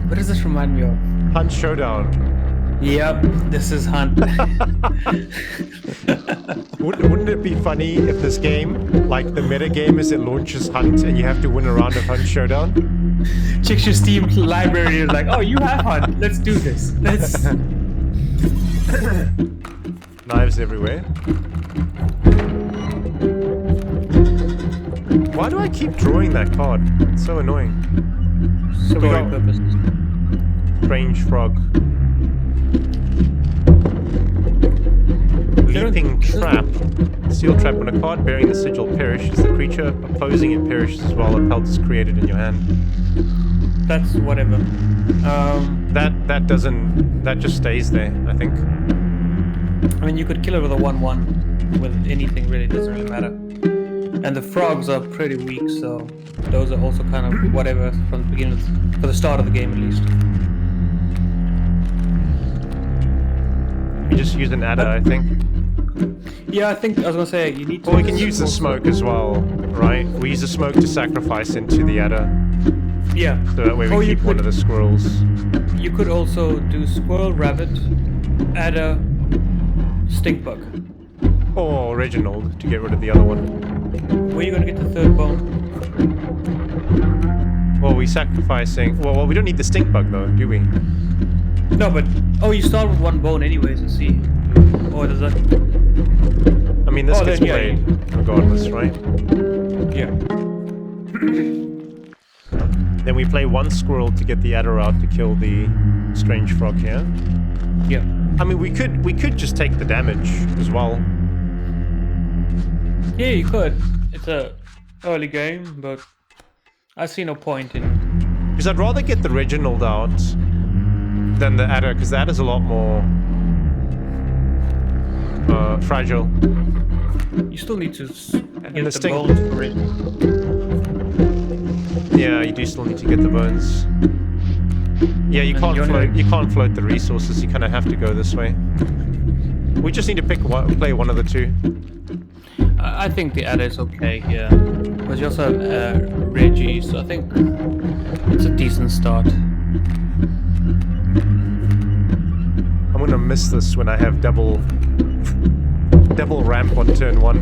What does this remind me of?
Hunt Showdown.
Yep, this is Hunt.
Wouldn't it be funny if this game, like the meta game is it launches Hunt and you have to win a round of Hunt Showdown?
Checks your Steam library and is like, oh, you have Hunt. Let's do this. Let's...
Knives everywhere. Why do I keep drawing that card? It's so annoying.
Story
got-
purposes.
Strange frog. Leaping trap. Steel trap. When a card bearing the sigil perishes, the creature opposing it perishes as well. A pelt is created in your hand.
That's whatever.
That doesn't... That just stays there, I think.
I mean, you could kill it with a 1/1 with anything really. It doesn't really matter. And the frogs are pretty weak, so those are also kind of whatever from the beginning, for the start of the game at least.
You just use an adder, I think.
Yeah, I think I was gonna say you need to.
Or we can use the smoke as well, right? We use the smoke to sacrifice into the adder.
Yeah.
So that way we keep one of the squirrels.
You could also do squirrel, rabbit, adder, stink bug.
Or Reginald to get rid of the other one.
Where are you gonna get the third bone?
Well, we're sacrificing... Well, we don't need the stink bug though, do we?
No, but you start with 1 bone anyways. You see, or does that?
I mean, this
Oh,
gets
then, yeah,
played regardless, right?
Yeah.
Then we play 1 squirrel to get the adder out to kill the strange frog here.
Yeah.
I mean, we could just take the damage as well.
Yeah, you could. It's a early game, but I see no point in.
Because I'd rather get the Reginald out than the adder, because the adder's a lot more fragile.
You still need to get
the
the
stink-
bones for it.
Yeah, you do still need to get the bones. Yeah, you
And
can't
you're
float.
not-
You can't float the resources. You kind of have to go this way. We just need to play one of the 2.
I think the adder is okay here, but you also have Reggie, so I think it's a decent start.
I'm gonna miss this when I have double ramp on turn 1.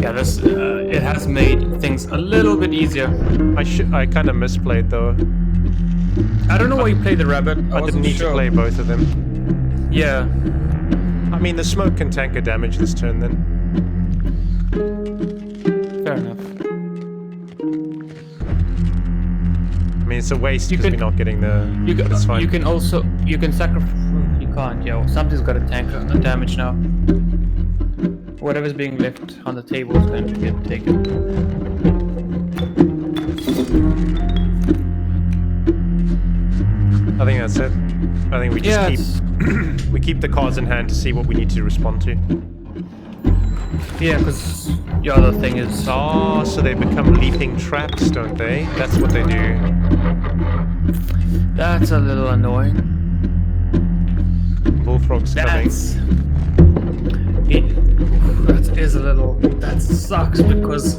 Yeah, this it has made things a little bit easier.
I kind of misplayed though.
I don't know why you played the rabbit.
I didn't need to play both of them.
Yeah.
I mean, the smoke can tank a damage this turn then.
Fair enough.
I mean, it's a waste
You
because we're
can-
not getting the... but it's fine.
You can also sacrifice. You can't. Yeah, well, something's got to tank the damage now. Whatever's being left on the table is going to get taken.
I think that's it. I think we just
Yeah,
keep we keep the cards in hand to see what we need to respond to.
yeah, because the other thing is.
Oh, so they become leaping traps, don't they? That's what they do.
That's a little annoying.
Bullfrog's coming.
That is a little. That sucks because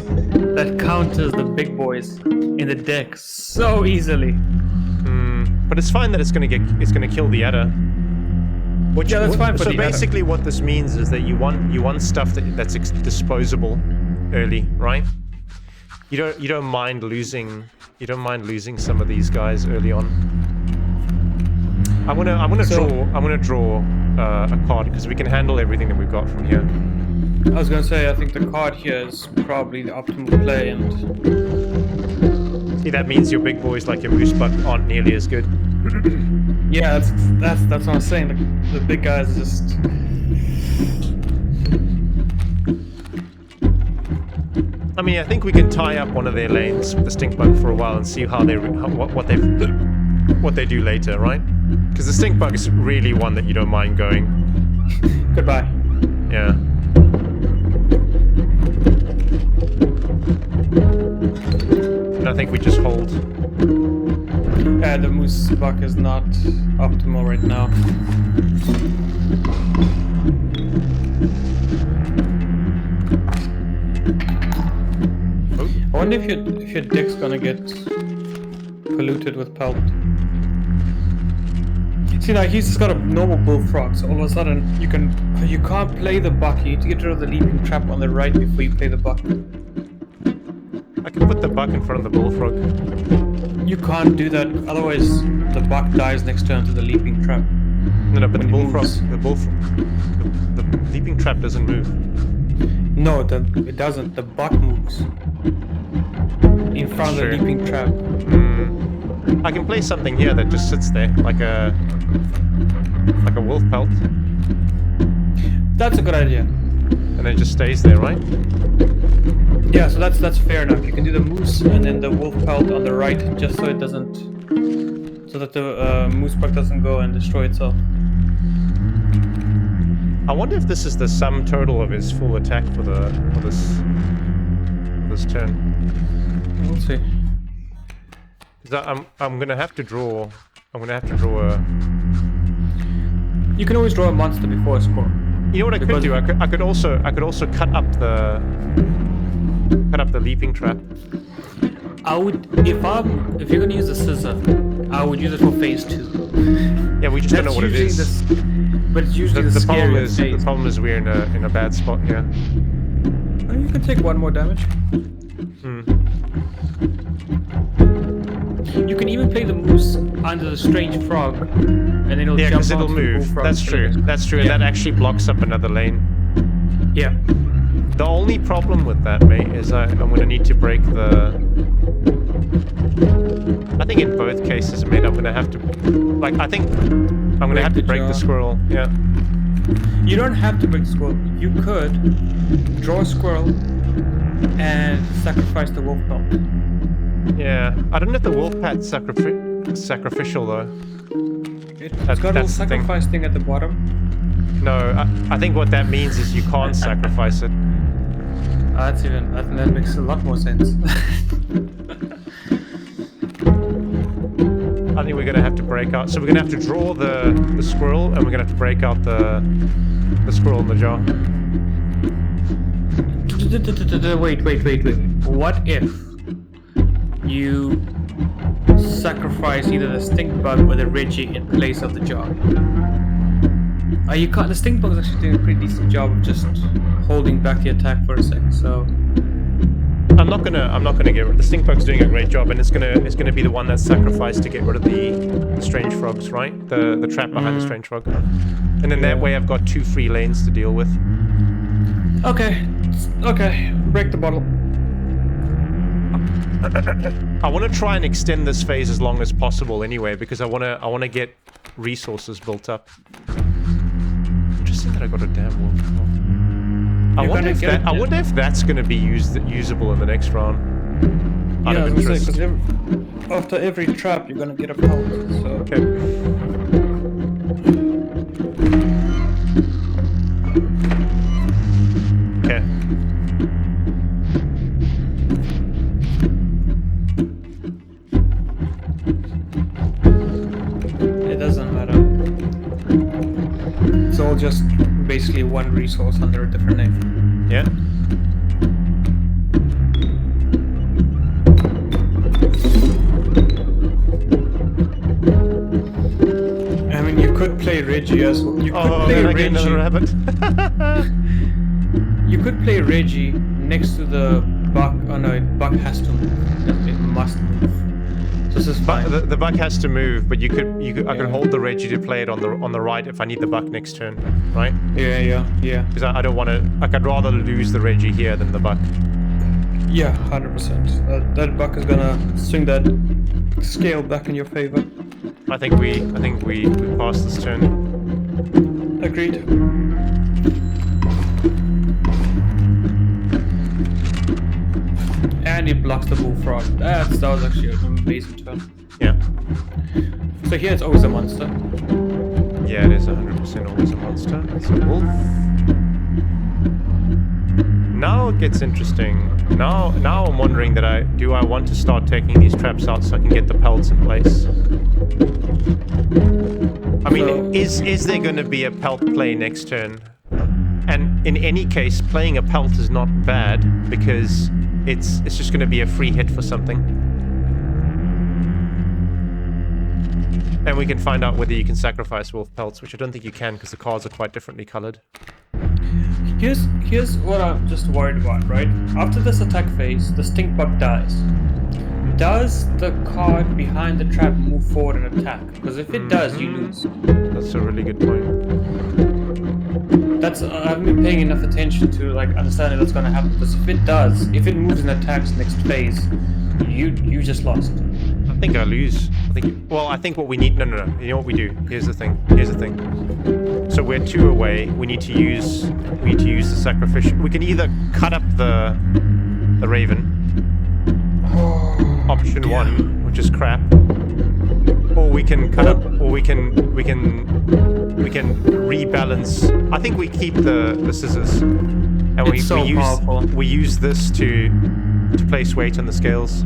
that counters the big boys in the deck so easily.
But it's fine that it's gonna kill the adder. Which,
Yeah, that's fine for
so
the adder.
basically, what this means is that you want stuff that's disposable early, right? You don't mind losing some of these guys early on. I'm gonna draw a card because we can handle everything that we've got from here.
I was gonna say I think the card here is probably the optimal play, and
See, that means your big boys like your moose buck aren't nearly as good.
yeah, that's what I'm saying. The big guys just.
I mean, I think we can tie up one of their lanes with the stink bug for a while and see how what they do later, right? Because the stink bug is really one that you don't mind going.
Goodbye.
Yeah. And I think we just hold.
The moose buck is not optimal right now. I wonder if your deck's gonna get polluted with pelt. See, now he's just got a normal bullfrog, so all of a sudden you can't play the buck. You need to get rid of the leaping trap on the right before you play the buck.
I can put the buck in front of the bullfrog.
You can't do that, otherwise the buck dies next turn to the leaping trap.
No, but
When he moves.
the leaping trap doesn't move.
No, it doesn't. The buck moves in front of the
Sure.
leaping trap.
I can play something here that just sits there, like a wolf pelt,
That's a good idea.
and it just stays there, right?
Yeah, so that's fair enough. You can do the moose and then the wolf pelt on the right, just so it doesn't, so that the moose buck doesn't go and destroy itself.
I wonder if this is the sum total of his full attack for this turn.
We'll see.
'Cause I'm gonna have to draw. I'm gonna have to draw a.
You can always draw a monster before a score.
You know what I could
Because-
do? I could also cut up the leaping trap.
I would, if you're gonna use a scissor, I would use it for phase 2.
Yeah, we just don't know what it is.
But it's usually the,
The problem
scariest phase.
the problem is we're in a bad spot here.
Oh, you can take 1 more damage. You can even play the moose under the strange frog, and then it'll
Yeah,
jump
because it'll
onto the
move.
bullfrog.
That's true. That's true.
Yeah.
And that actually blocks up another lane.
Yeah.
The only problem with that, mate, is I'm going to need to break the... I think in both cases, mate, I'm going to have to... Like, I think I'm going to have to break the squirrel. Yeah.
You don't have to break the squirrel. You could draw a squirrel and sacrifice the wolf pelt.
Yeah. I don't know if the wolf pat's sacrificial, though.
It's got a little
that's the thing.
sacrifice thing at the bottom.
No, I think what that means is you can't sacrifice it.
That makes a lot more sense.
I think we're going to have to break out. So we're going to have to draw the squirrel, and we're going to have to break out the squirrel in the jar.
Wait. What if you sacrifice either the stink bug or the Reggie in place of the jar? You can't. The stink bug is actually doing a pretty decent job of just holding back the attack for a sec. So
I'm not gonna get rid. The stink bug's doing a great job, and it's gonna be the one that's sacrificed to get rid of the strange frogs, right? The trap behind the strange frog, and then that way I've got 2 free lanes to deal with.
okay, break the bottle.
I want to try and extend this phase as long as possible, anyway, because I want to get resources built up. Interesting that I got a damn wolf. I wonder if that's going to be usable in the next round. Out of interest.
Because after every trap you're gonna get a pelt. So
Okay. Okay.
it doesn't matter. It's all just basically one resource under a different name.
Yeah.
I mean, you could play Reggie as well. You could play
then I get another
Reggie.
rabbit.
You could play Reggie next to the buck. Oh no, buck has to move. It must move. So this is fine.
But the buck has to move, but I could hold the Reggie to play it on the right if I need the buck next turn, right?
Yeah.
Because I don't want to. Like, I'd rather lose the Reggie here than the buck.
Yeah, 100%. That buck is gonna swing that scale back in your favor.
I think we passed this turn.
Agreed. And he blocks the bullfrog. That was actually an amazing turn.
Yeah.
So here it's always a monster.
Yeah, it is 100% always a monster. It's a wolf. Now it gets interesting. Now I'm wondering that do I want to start taking these traps out so I can get the pelts in place? I mean, is there going to be a pelt play next turn? And in any case, playing a pelt is not bad because it's just going to be a free hit for something. And we can find out whether you can sacrifice wolf pelts, which I don't think you can because the cards are quite differently colored.
Here's what I'm just worried about, right? After this attack phase, the stink bug dies. Does the card behind the trap move forward and attack? Because if it does, you lose.
That's a really good point.
That's I haven't been paying enough attention to like understanding what's gonna happen. Because if it moves and attacks next phase, you just lost.
I think I lose. I think what we need. No. You know what we do? Here's the thing. So we're 2 away. We need to use the sacrificial. We can either cut up the raven. Option 1, which is crap. Or we can cut up. Or we can rebalance. I think we keep the scissors. And we use this to place weight on the scales.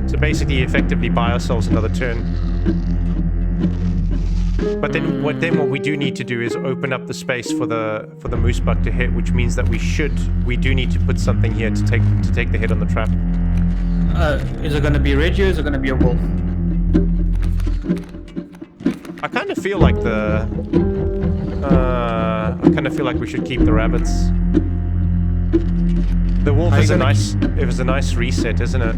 So basically, effectively buy ourselves another turn. But then what we do need to do is open up the space for the moose buck to hit, which means that we do need to put something here to take the hit on the trap.
Is it going to be a Reggie or is it going to be a wolf?
I kind of feel like we should keep the rabbits. The wolf is a nice reset, isn't it?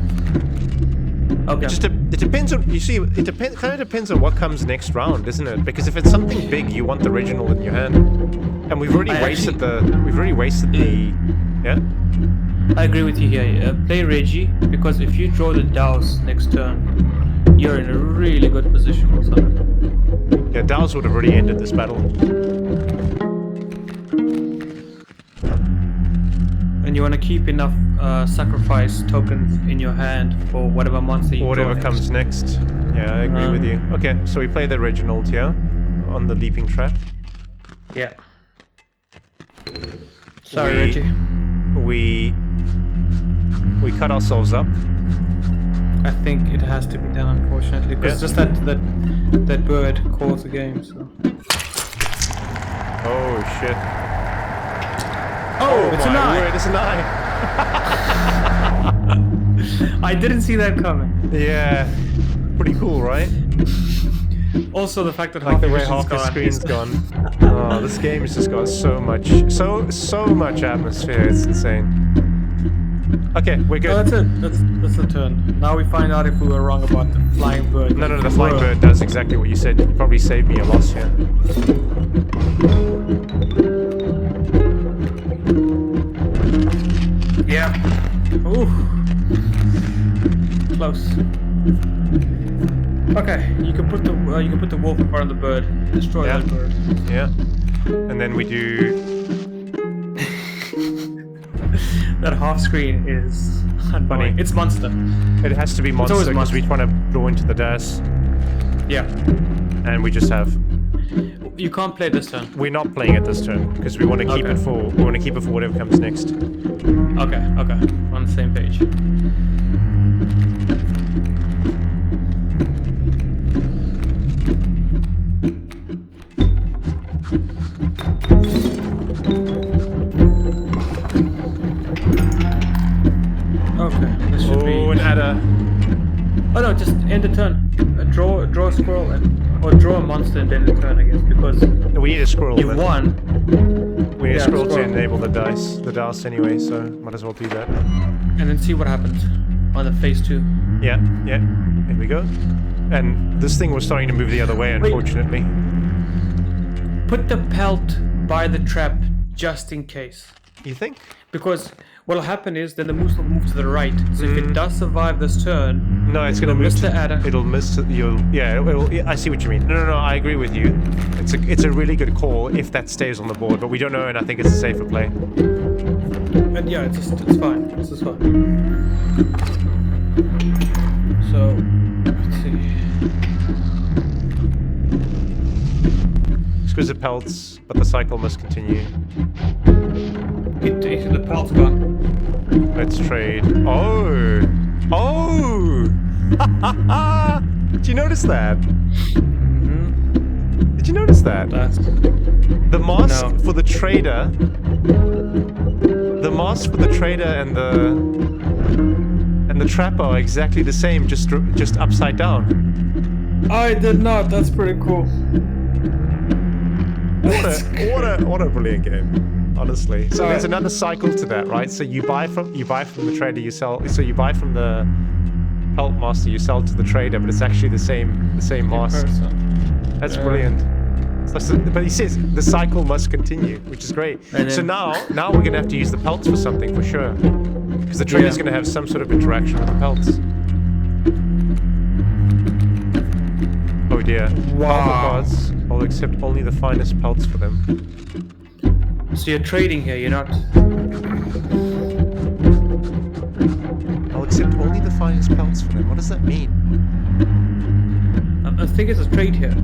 Okay.
It depends on, kind of depends on what comes next round, isn't it? Because if it's something big, you want the original in your hand, and we've already wasted the. Yeah.
I agree with you here. Play Reggie because if you draw the Douse next turn, you're in a really good position for something.
Yeah, Douse would have already ended this battle.
And you want to keep enough sacrifice tokens in your hand for whatever monster you
whatever comes next. Yeah, I agree with you. Okay, so we play the original here on the leaping trap.
Yeah. Sorry, Reggie.
We cut ourselves up.
I think it has to be done, unfortunately, because just that bird calls the game. So.
Oh shit!
Oh, it's an eye.
Word, it's an eye.
I didn't see that coming.
Yeah, pretty cool, right?
Also, the fact that
half the screen's gone. Oh, this game has just got so much atmosphere. It's insane. Okay, we're good.
Oh, that's it. That's the turn. Now we find out if we were wrong about the flying bird.
No, the flying bird does exactly what you said. You probably saved me a loss here.
Yeah. Ooh. Close. Okay, you can put the wolf in front of the bird. Destroy that bird.
Yeah. And then we do.
That half screen is funny. It's monster.
It has to be monster because we want to blow into the dash.
Yeah.
And we just have.
You can't play this turn.
We're not playing it this turn because we want to keep it for. We want to keep it for whatever comes next.
Okay. We're on the same page. Okay, this should be.
An adder.
Oh no, just end the turn. Draw a squirrel or draw a monster and then the turn, I guess, because
we need a squirrel.
You won.
We need to
Yeah,
scroll to
scroll.
enable the dice anyway, so might as well do that.
And then see what happens on the phase 2.
Yeah, yeah. Here we go. And this thing was starting to move the other way, unfortunately.
Put the pelt by the trap just in case.
You think?
Because what'll happen is then the moose will move to the right. So if it does survive this turn,
No, it's gonna move.
miss the adder.
It'll miss your. Yeah, I see what you mean. No, I agree with you. It's a really good call if that stays on the board, but we don't know, and I think it's a safer play.
And yeah, it's fine. This is fine. So let's see.
Exquisite pelts, but the cycle must continue.
The pelt's gone.
Let's trade. Oh! Did you notice that? Did you notice that?
That's
The mask
No.
for the trader. The mask for the trader and the trapper are exactly the same, just upside down.
I did not. That's pretty cool.
What a brilliant game, honestly. So there's another cycle to that, right? So you buy from the trader, you sell. So you buy from the pelt master, you sell to the trader, but it's actually the same mask. That's brilliant. But he says the cycle must continue, which is great. So now we're gonna have to use the pelts for something for sure, because the trader's gonna have some sort of interaction with the pelts. Oh dear. Wow. Cards. I'll accept only the finest pelts for them.
So you're trading here. You're not.
I'll accept only the finest pelts for them. What does that mean?
I think it's a trade here.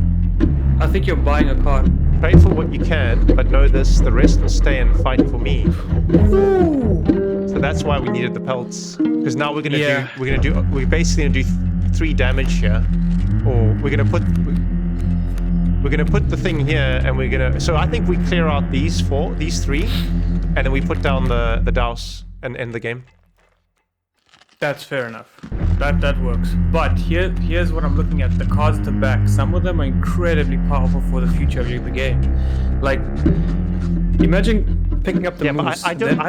I think you're buying a card.
Trade for what you can, but know this: the rest will stay and fight for me. So that's why we needed the pelts, because now we're basically gonna do 3 damage here, or we're gonna put the thing here, and so I think we clear out these 3, and then we put down the douse and end the game.
That's fair enough. That works. But here's what I'm looking at. The cards at the back. Some of them are incredibly powerful for the future of the game. Like, imagine picking up the moose.
But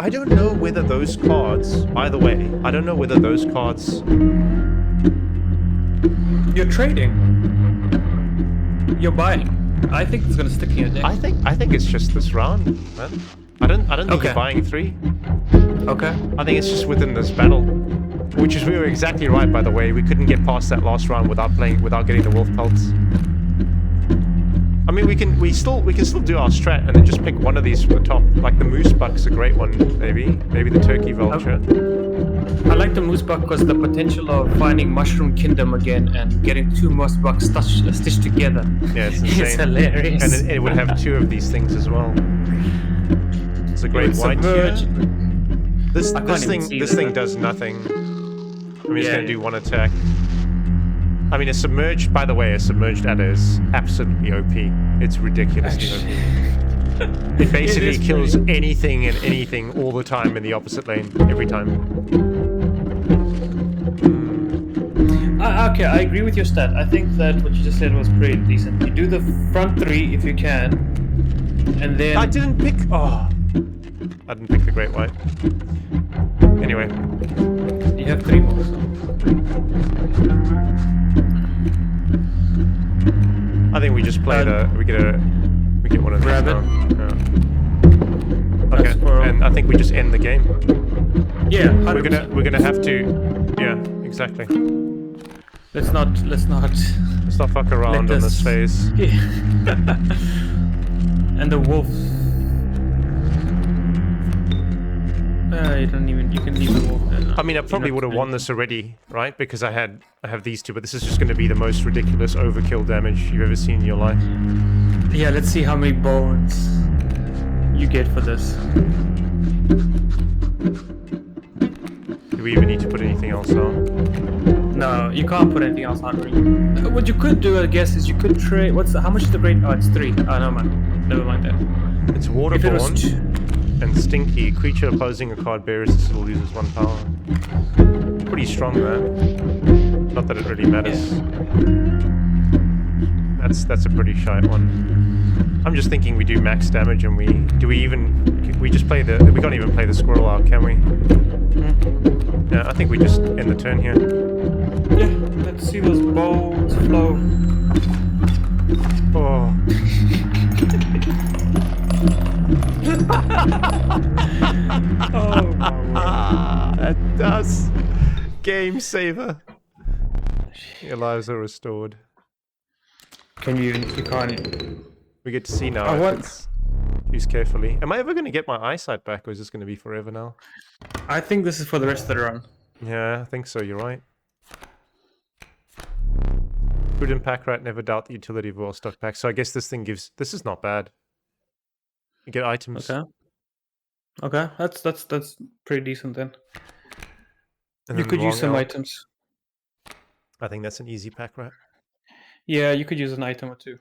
I don't know whether those cards. By the way, I don't know whether those cards.
You're trading. You're buying. I think it's gonna stick in your deck.
I think it's just this round, man. I don't think you're buying 3.
Okay.
I think it's just within this battle, which is we were exactly right, by the way. We couldn't get past that last round without getting the wolf pelts. I mean, we can still do our strat and then just pick one of these from the top. Like the moose buck's a great one, maybe the turkey vulture.
I like the moose buck because the potential of finding mushroom kingdom again and getting 2 moose bucks stitched together.
Yeah, it's insane.
It's hilarious.
And it would have 2 of these things as well. It's a great white here. This thing does nothing. I mean, it's going to do 1 attack. I mean, a submerged adder is absolutely OP. It's ridiculously OP. It basically kills anything and anything all the time in the opposite lane, every time.
Okay, I agree with your stat. I think that what you just said was pretty decent. You do the front 3 if you can, and then...
I didn't pick the great white. Anyway.
You have 3 more, so...
I think we just play we get one of these
rabbit.
now. Yeah. Okay, and I think we just end the game.
Yeah, 100%.
We're gonna have to. Yeah, exactly.
Let's not
fuck around on this phase.
And the wolf. You can leave the wolf there.
I mean, I probably would have won this already, right? Because I have these 2, but this is just going to be the most ridiculous overkill damage you've ever seen in your life.
Yeah, let's see how many bones you get for this.
Do we even need to put anything else on?
No, you can't put anything else on. What you could do, I guess, is you could trade. How much is the great? Oh, it's 3. Oh, no, man. Never mind that.
It's waterborne and stinky. Creature opposing a card bears still loses 1 power. Pretty strong, man. Not that it really matters. Yeah. That's a pretty shite one. I'm just thinking we do max damage and we just play the we can't even play the squirrel out, can we? Yeah, I think we just end the turn here.
Yeah, let's see those bones flow.
Oh.
Oh my word.
That does. Game saver. Your lives are restored.
Can you can't.
We get to see now.
I
if
want-
it's- Choose carefully. Am I ever going to get my eyesight back, or is this going to be forever now?
I think this is for the rest of the run.
Yeah, I think so. You're right. Prudent pack rat, never doubt the utility of well-stocked packs. So I guess this thing gives. This is not bad. You get items.
Okay. Okay, that's pretty decent then.
And
You
then
could use
long
some
elk.
items.
I think that's an easy pack rat.
Yeah, you could use an item or two.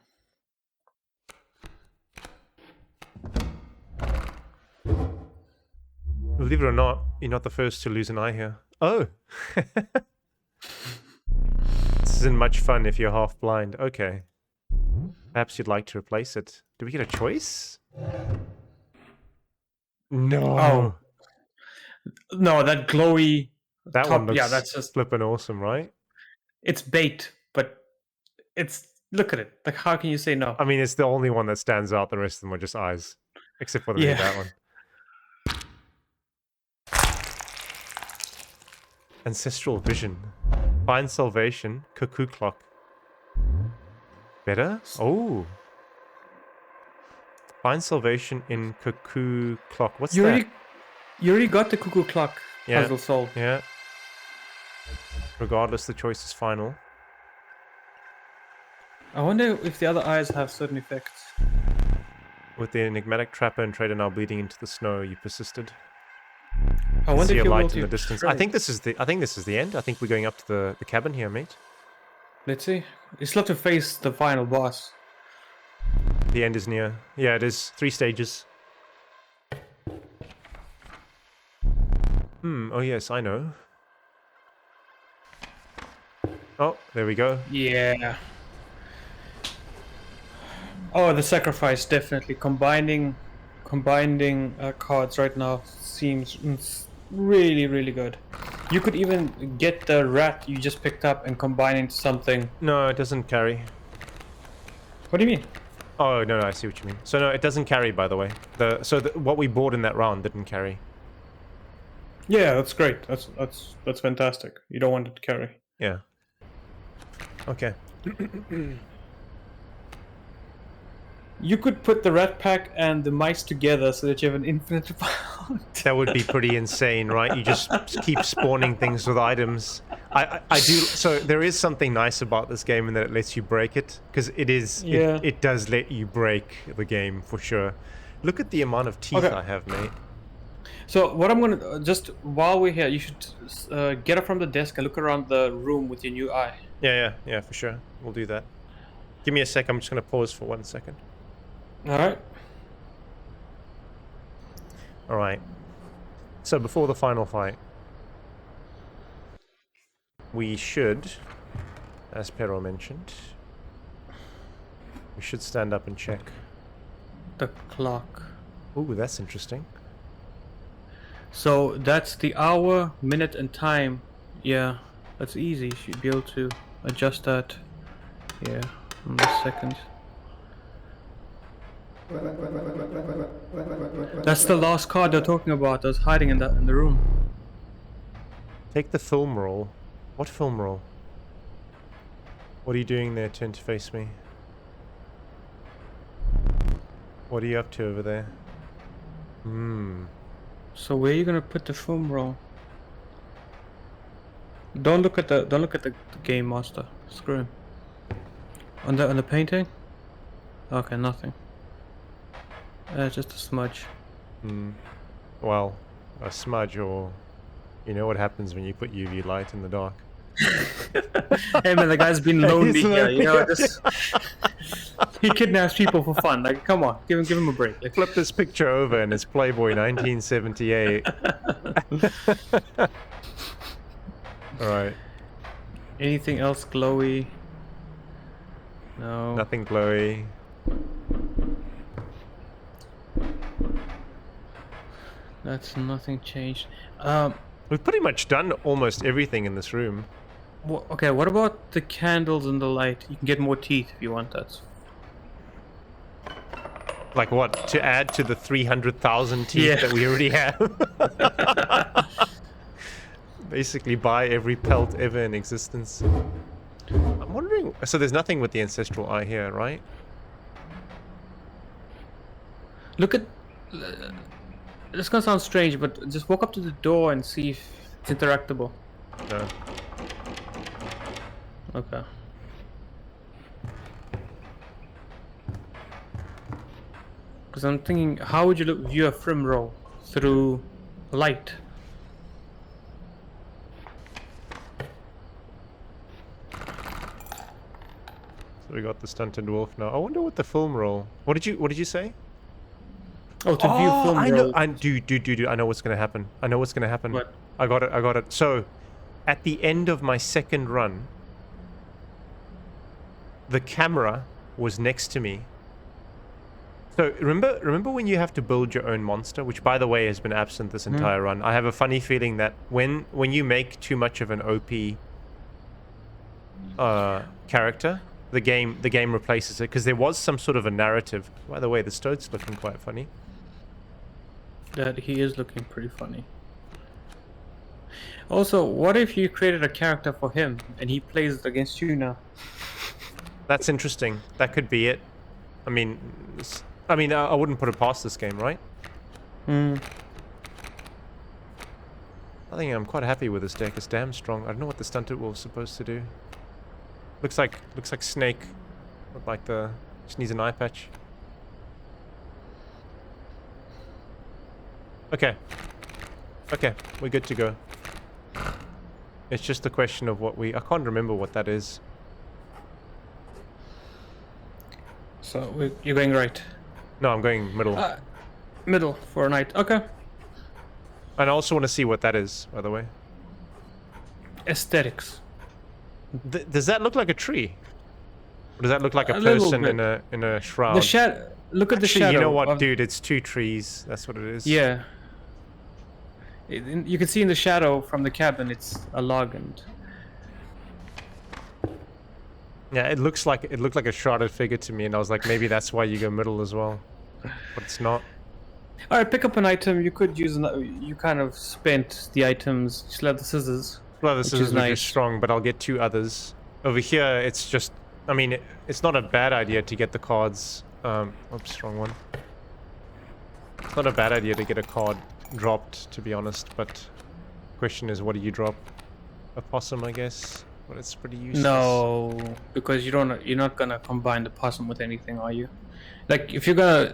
Believe it or not, you're not the first to lose an eye here. Oh! This isn't much fun if you're half blind. Okay. Perhaps you'd like to replace it. Do we get a choice? No!
Oh. No, that glowy
That
top,
one looks
yeah, that's just
flippin' awesome, right?
it's bait, but it's look at it. Like how can you say no?
I mean, it's the only one that stands out. The rest of them are just eyes. Except for
Yeah.
that one. Ancestral vision. Find salvation. Cuckoo clock. Better? Oh. Find salvation in cuckoo clock. What's
You
that?
already got the cuckoo clock
Yeah.
puzzle solved.
Yeah. Regardless, the choice is final.
I wonder if the other eyes have certain effects.
With the enigmatic trapper and trader now bleeding into the snow, you persisted.
I wonder
See
if
a
you're
light
able
in
to
the distance.
trade.
I think this is the end. I think we're going up to the cabin here, mate.
Let's see. You still have to face the final boss.
The end is near. Yeah, it is. 3 stages. Oh yes, I know. Oh, there we go.
Yeah. Oh, the sacrifice definitely combining cards right now seems really good. You could even get the rat you just picked up and combine into something.
No, it doesn't carry.
What do you mean?
Oh, no, I see what you mean. So no, it doesn't carry, by the way. What we bought in that round didn't carry.
Yeah, that's great. That's fantastic. You don't want it to carry.
Yeah. Okay.
You could put the rat pack and the mice together so that you have an infinite amount.
That would be pretty insane, right? You just keep spawning things with items. I do. So there is something nice about this game in that it lets you break it, because it is.
Yeah.
It does let you break the game for sure. Look at the amount of teeth
Okay.
I have, mate.
So what I'm gonna just while we're here, you should get up from the desk and look around the room with your new eye.
Yeah, for sure. We'll do that. Give me a sec. I'm just gonna pause for 1 second.
All right.
All right. So before the final fight, we should, as Pero mentioned, we should stand up and check.
The clock.
Ooh, that's interesting.
So that's the hour, minute, and time. Yeah, that's easy. You should be able to adjust that. Yeah, in a second. That's the last card they're talking about. That's hiding in the room.
Take the film roll. What film roll? What are you doing there? Turn to face me. What are you up to over there?
So where are you gonna put the foam roll? Don't look at the game master. Screw him. On the painting? Okay, nothing. Just a smudge.
Well, a smudge, or you know what happens when you put UV light in the dark.
Hey man, the guy's been lonely
He's
here. You know,
lonely.
just he kidnaps people for fun. Like, come on, give him a break. Like,
Flip this picture over and it's Playboy 1978. Alright,
anything else glowy? No.
nothing glowy.
That's nothing changed.
We've pretty much done almost everything in this room.
Okay, what about the candles and the light? You can get more teeth if you want that.
Like what? To add to the 300,000 teeth
Yeah.
that we already have? Basically buy every pelt ever in existence. I'm wondering... So there's nothing with the ancestral eye here, right?
Look at... This gonna sound strange, but just walk up to the door and see if it's interactable.
No.
Okay. Because I'm thinking, how would you view a frim roll? Through light.
So we got the stunted wolf now. I wonder what the film roll... What did you say?
Oh, to view film
I know.
roll.
I know what's gonna happen. I know what's gonna happen.
What?
I got it. So, at the end of my second run, the camera was next to me. So remember when you have to build your own monster, which by the way has been absent this entire run. I have a funny feeling that when you make too much of an OP character, the game replaces it, because there was some sort of a narrative. By the way, the Stoat's looking quite funny.
That he is looking pretty funny. Also, what if you created a character for him and he plays against you now?
That's interesting. That could be it. I mean, I wouldn't put it past this game, right?
Hmm.
I think I'm quite happy with this deck. It's damn strong. I don't know what the stunted wolf's supposed to do. Looks like Snake. Look like just needs an eye patch. Okay, we're good to go. It's just a question of what I can't remember what that is.
So you're going right.
No, I'm going middle.
Middle for a night. Okay.
And I also want to see what that is, by the way.
Aesthetics.
Does that look like a tree? Or does that look like a
little
person
bit.
in a shroud?
The shadow. Look at the
Actually,
shadow.
you know what,
of-
dude? It's two trees. That's what it is.
Yeah. You can see in the shadow from the cabin, it's a log and.
Yeah, it looked like a shrouded figure to me, and I was like, maybe that's why you go middle as well. But it's not.
All right, pick up an item. You could use. You kind of spent the items. Just let the scissors.
Well, this
Which
is
is nice.
strong, but I'll get two others. Over here, it's just... I mean, it's not a bad idea to get the cards... oops, wrong one. It's not a bad idea to get a card dropped, to be honest, but... question is, what do you drop? A possum, I guess? But it's pretty useless.
No, because you're not gonna combine the possum with anything, are you? Like if you're gonna.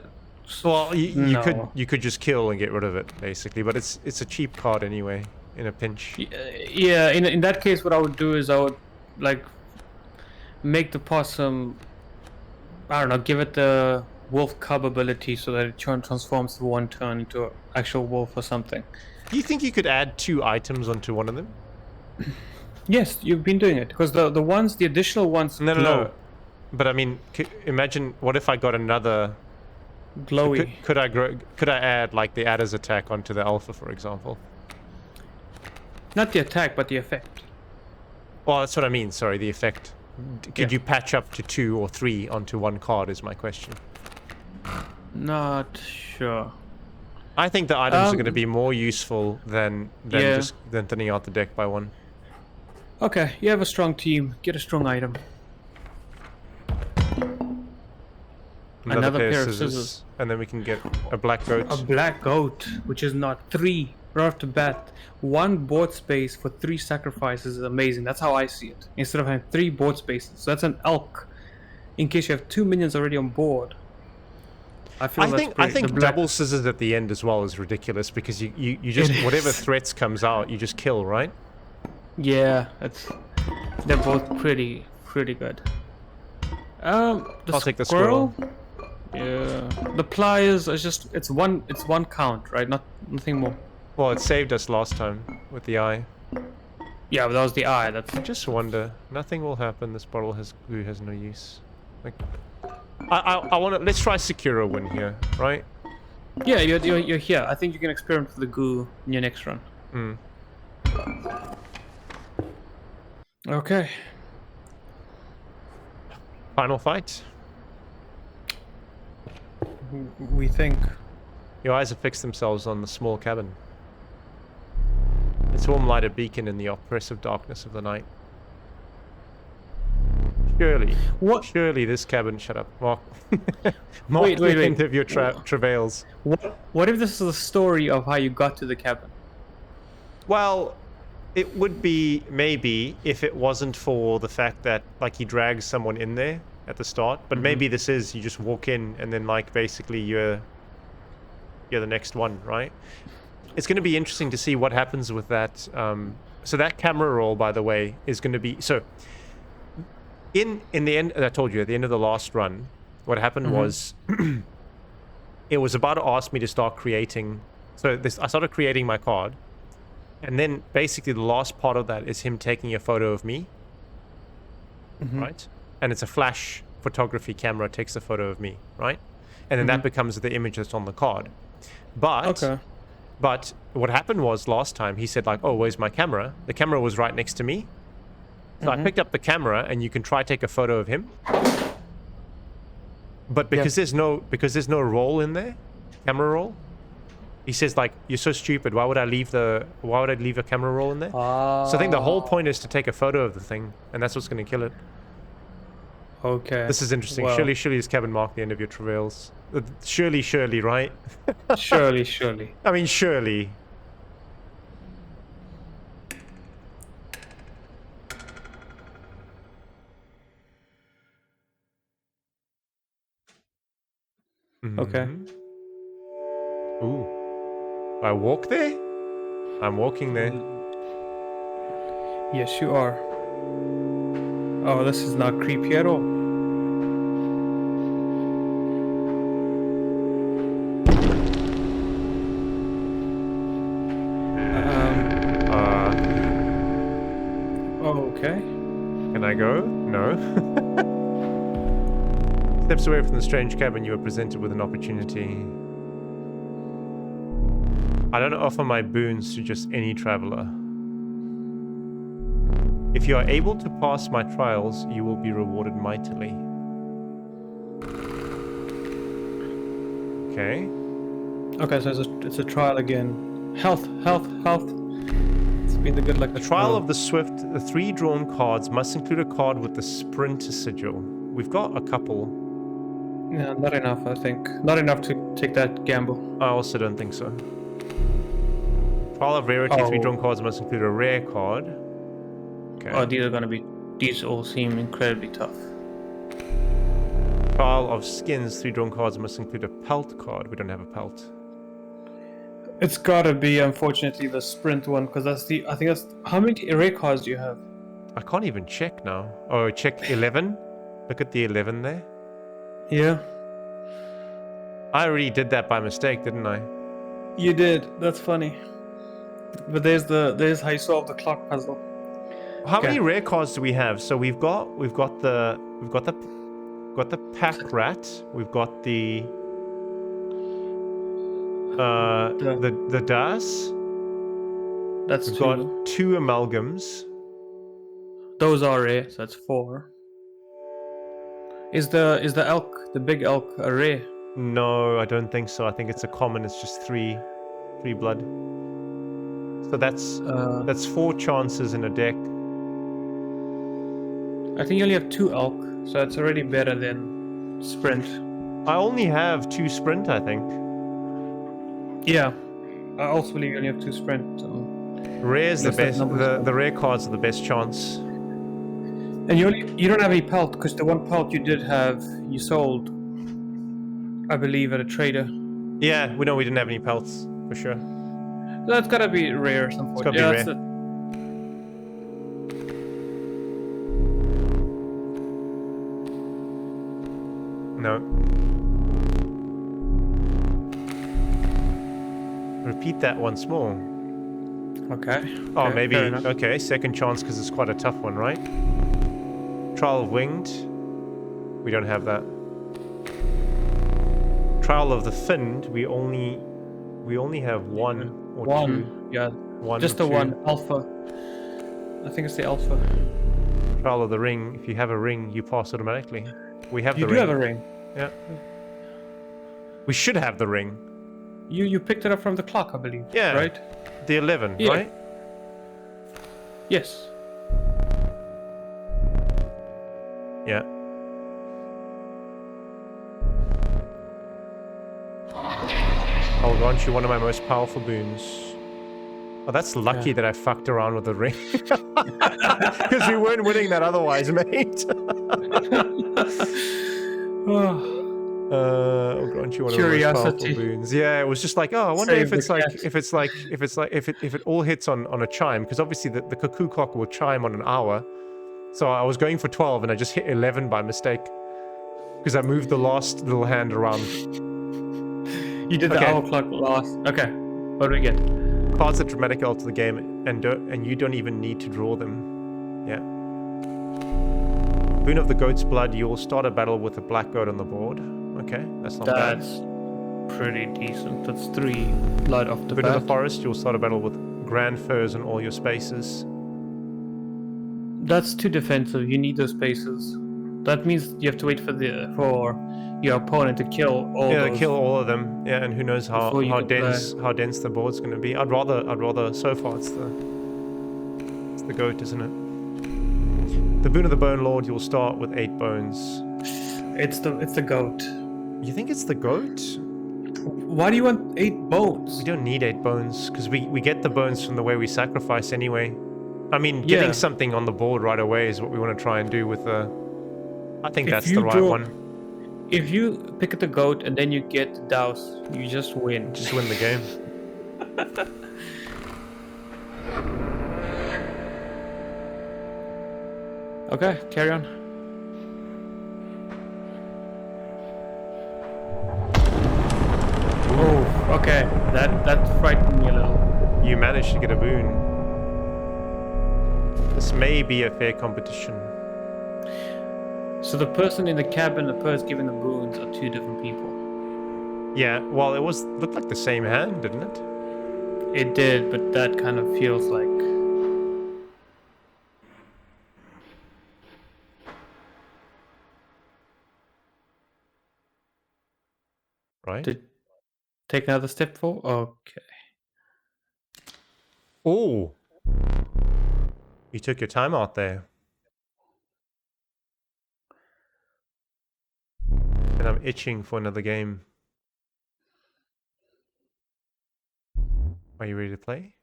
Well,
No.
you could just kill and get rid of it, basically, but it's a cheap card anyway, in a pinch.
Yeah, in that case, what I would do is I would like make the possum. I don't know, give it the wolf cub ability so that it transforms for one turn into an actual wolf or something.
Do you think you could add two items onto one of them?
Yes, you've been doing it because the additional ones
No.
glow.
But I mean, imagine what if I got another.
Glowy.
Could I add like the adder's attack onto the alpha, for example?
Not the attack, but the effect.
Well, that's what I mean. Sorry, the effect. Could you patch up to 2 or 3 onto one card? Is my question.
Not sure.
I think the items are going to be more useful than
Yeah.
than thinning out the deck by one.
Okay, you have a strong team. Get a strong item. Another pair of scissors.
And then we can get a black goat.
A black goat, which is not 3 right off the bat. 1 board space for 3 sacrifices is amazing. That's how I see it. Instead of having 3 board spaces, so that's an elk. In case you have 2 minions already on board. I
think
the black-
double scissors at the end as well is ridiculous because you just whatever threats comes out you just kill, right?
Yeah, they're both pretty good. The
I'll take the
squirrel. Yeah, the pliers is just it's one count, right? Nothing more.
Well, it saved us last time with the eye.
Yeah, but that was the eye. That's
I just wonder. Nothing will happen. This bottle has glue has no use. Like, I want to. Let's try secure a win here, right?
Yeah, you're here. I think you can experiment with the goo in your next run.
Hmm.
Okay.
Final fight.
We think.
Your eyes have fixed themselves on the small cabin. Its warm lighted beacon in the oppressive darkness of the night. Surely,
What?
surely this cabin... Shut up, Mark. Mark
Wait.
the end of your travails.
What if this is the story of how you got to the cabin?
Well, it would be maybe if it wasn't for the fact that like he drags someone in there at the start. But maybe this is you just walk in and then like basically you're the next one, right? It's going to be interesting to see what happens with that. So that camera roll, by the way, is going to be so. In the end, I told you at the end of the last run, what happened was it was about to ask me to start creating. So I started creating my card, and then basically the last part of that is him taking a photo of me, right? And it's a flash photography camera takes a photo of me, right? And then that becomes the image that's on the card. But but what happened was last time he said like, oh, where's my camera? The camera was right next to me. So I picked up the camera and you can try take a photo of him. But because there's no roll in there, camera roll, he says like, you're so stupid, why would I leave a camera roll in there? So I think the whole point is to take a photo of the thing, and that's what's gonna kill it.
Okay.
This is interesting.
Well,
Surely is cabin mark the end of your travails. Surely, right?
surely.
I mean, surely.
Okay.
Ooh. I walk there? I'm walking there.
Yes, you are. Oh, this is not creepy at all. Okay.
Can I go? No. Steps away from the strange cabin, you are presented with an opportunity. I don't offer my boons to just any traveler. If you are able to pass my trials, you will be rewarded mightily. Okay.
Okay, so it's a trial again. Health. It's been the good luck.
The trial of the swift, the 3 drawn cards must include a card with the sprint sigil. We've got a couple.
Yeah, not enough, I think. Not enough to take that gamble.
I also don't think so. Trial of rarity, 3 drawn cards must include a rare card. Okay.
Oh, these all seem incredibly tough.
Trial of skins, 3 drawn cards must include a pelt card. We don't have a pelt.
It's gotta be, unfortunately, the sprint one, because I think that's... How many array cards do you have?
I can't even check now. Oh, check 11. Look at the 11 there.
Yeah.
I already did that by mistake, didn't I?
You did. That's funny. But there's how you solve the clock puzzle.
How many rare cards do we have? So we've got the pack rat. We've got the das.
That's
We've
2.
got 2 amalgams.
Those are rare, so that's 4. Is the elk, the big elk, a rare?
No, I don't think so. I think it's a common. It's just 3 blood. So that's 4 chances in a deck.
I think you only have 2 elk, so it's already better than sprint.
I only have 2 sprint, I think.
Yeah, I also believe you only have 2 sprint.
Rare's the best. The rare cards are the best chance.
And you don't have any pelt, because the one pelt you did have, you sold, I believe, at a trader.
Yeah, we didn't have any pelts for sure.
So that's gotta be rare or something.
It's gotta be rare. No. Repeat that once more.
Okay.
Oh, maybe. Okay, second chance because it's quite a tough one, right? Trial of Winged. We don't have that. Trial of the Finned, we only have one or two.
One, yeah.
One
Just
or
the
two.
one. Alpha. I think it's the alpha.
Trial of the Ring. If you have a ring, you pass automatically. We have
You
the
do
ring.
have a ring.
Yeah. We should have the ring.
You picked it up from the clock, I believe.
Yeah.
Right?
The 11,
Yeah.
right?
Yes.
Yeah. Oh, aren't you one of my most powerful boons? Oh, that's lucky that I fucked around with the ring. Because we weren't winning that otherwise, mate. Oh, aren't you one of my most powerful
Curiosity.
boons? Yeah, it was just like, oh, I wonder
Save
if it's
the
like,
cat.
if it all hits on a chime, because obviously the cuckoo clock will chime on an hour. So I was going for 12 and I just hit 11 by mistake. Because I moved the last little hand around.
You did the
Okay.
hour clock last. Okay. What do we get?
Cards that dramatically alter the game and you don't even need to draw them. Yeah. Boon of the Goat's Blood, you'll start a battle with a black goat on the board. Okay, that's not bad.
That's pretty decent. That's 3 blood off the
Boon of the
bat.
Forest, you'll start a battle with grand furs on all your spaces.
That's too defensive. You need those spaces. That means you have to wait for your opponent to kill all
Yeah,
those.
kill all of them. Yeah, and who knows
Before you
how
can
dense the board's going to be. I'd rather so far it's the goat, isn't it? The Boon of the Bone Lord, you'll start with 8 bones.
It's the goat.
You think it's the goat?
Why do you want 8 bones?
We don't need 8 bones because we get the bones from the way we sacrifice anyway. I mean, getting
Yeah.
something on the board right away is what we want to try and do with the. I think
If
that's
you
the right
draw-
one.
If you pick the goat and then you get the douse, you just win.
Just win the game.
Okay, carry on. Oh, okay. That frightened me a little.
You managed to get a boon. This may be a fair competition.
So the person in the cabin, the person giving the boons, are 2 different people.
Yeah, well, it looked like the same hand, didn't it?
It did, but that kind of feels like.
Right?
To take another step forward? Okay.
Oh! You took your time out there. And I'm itching for another game. Are you ready to play?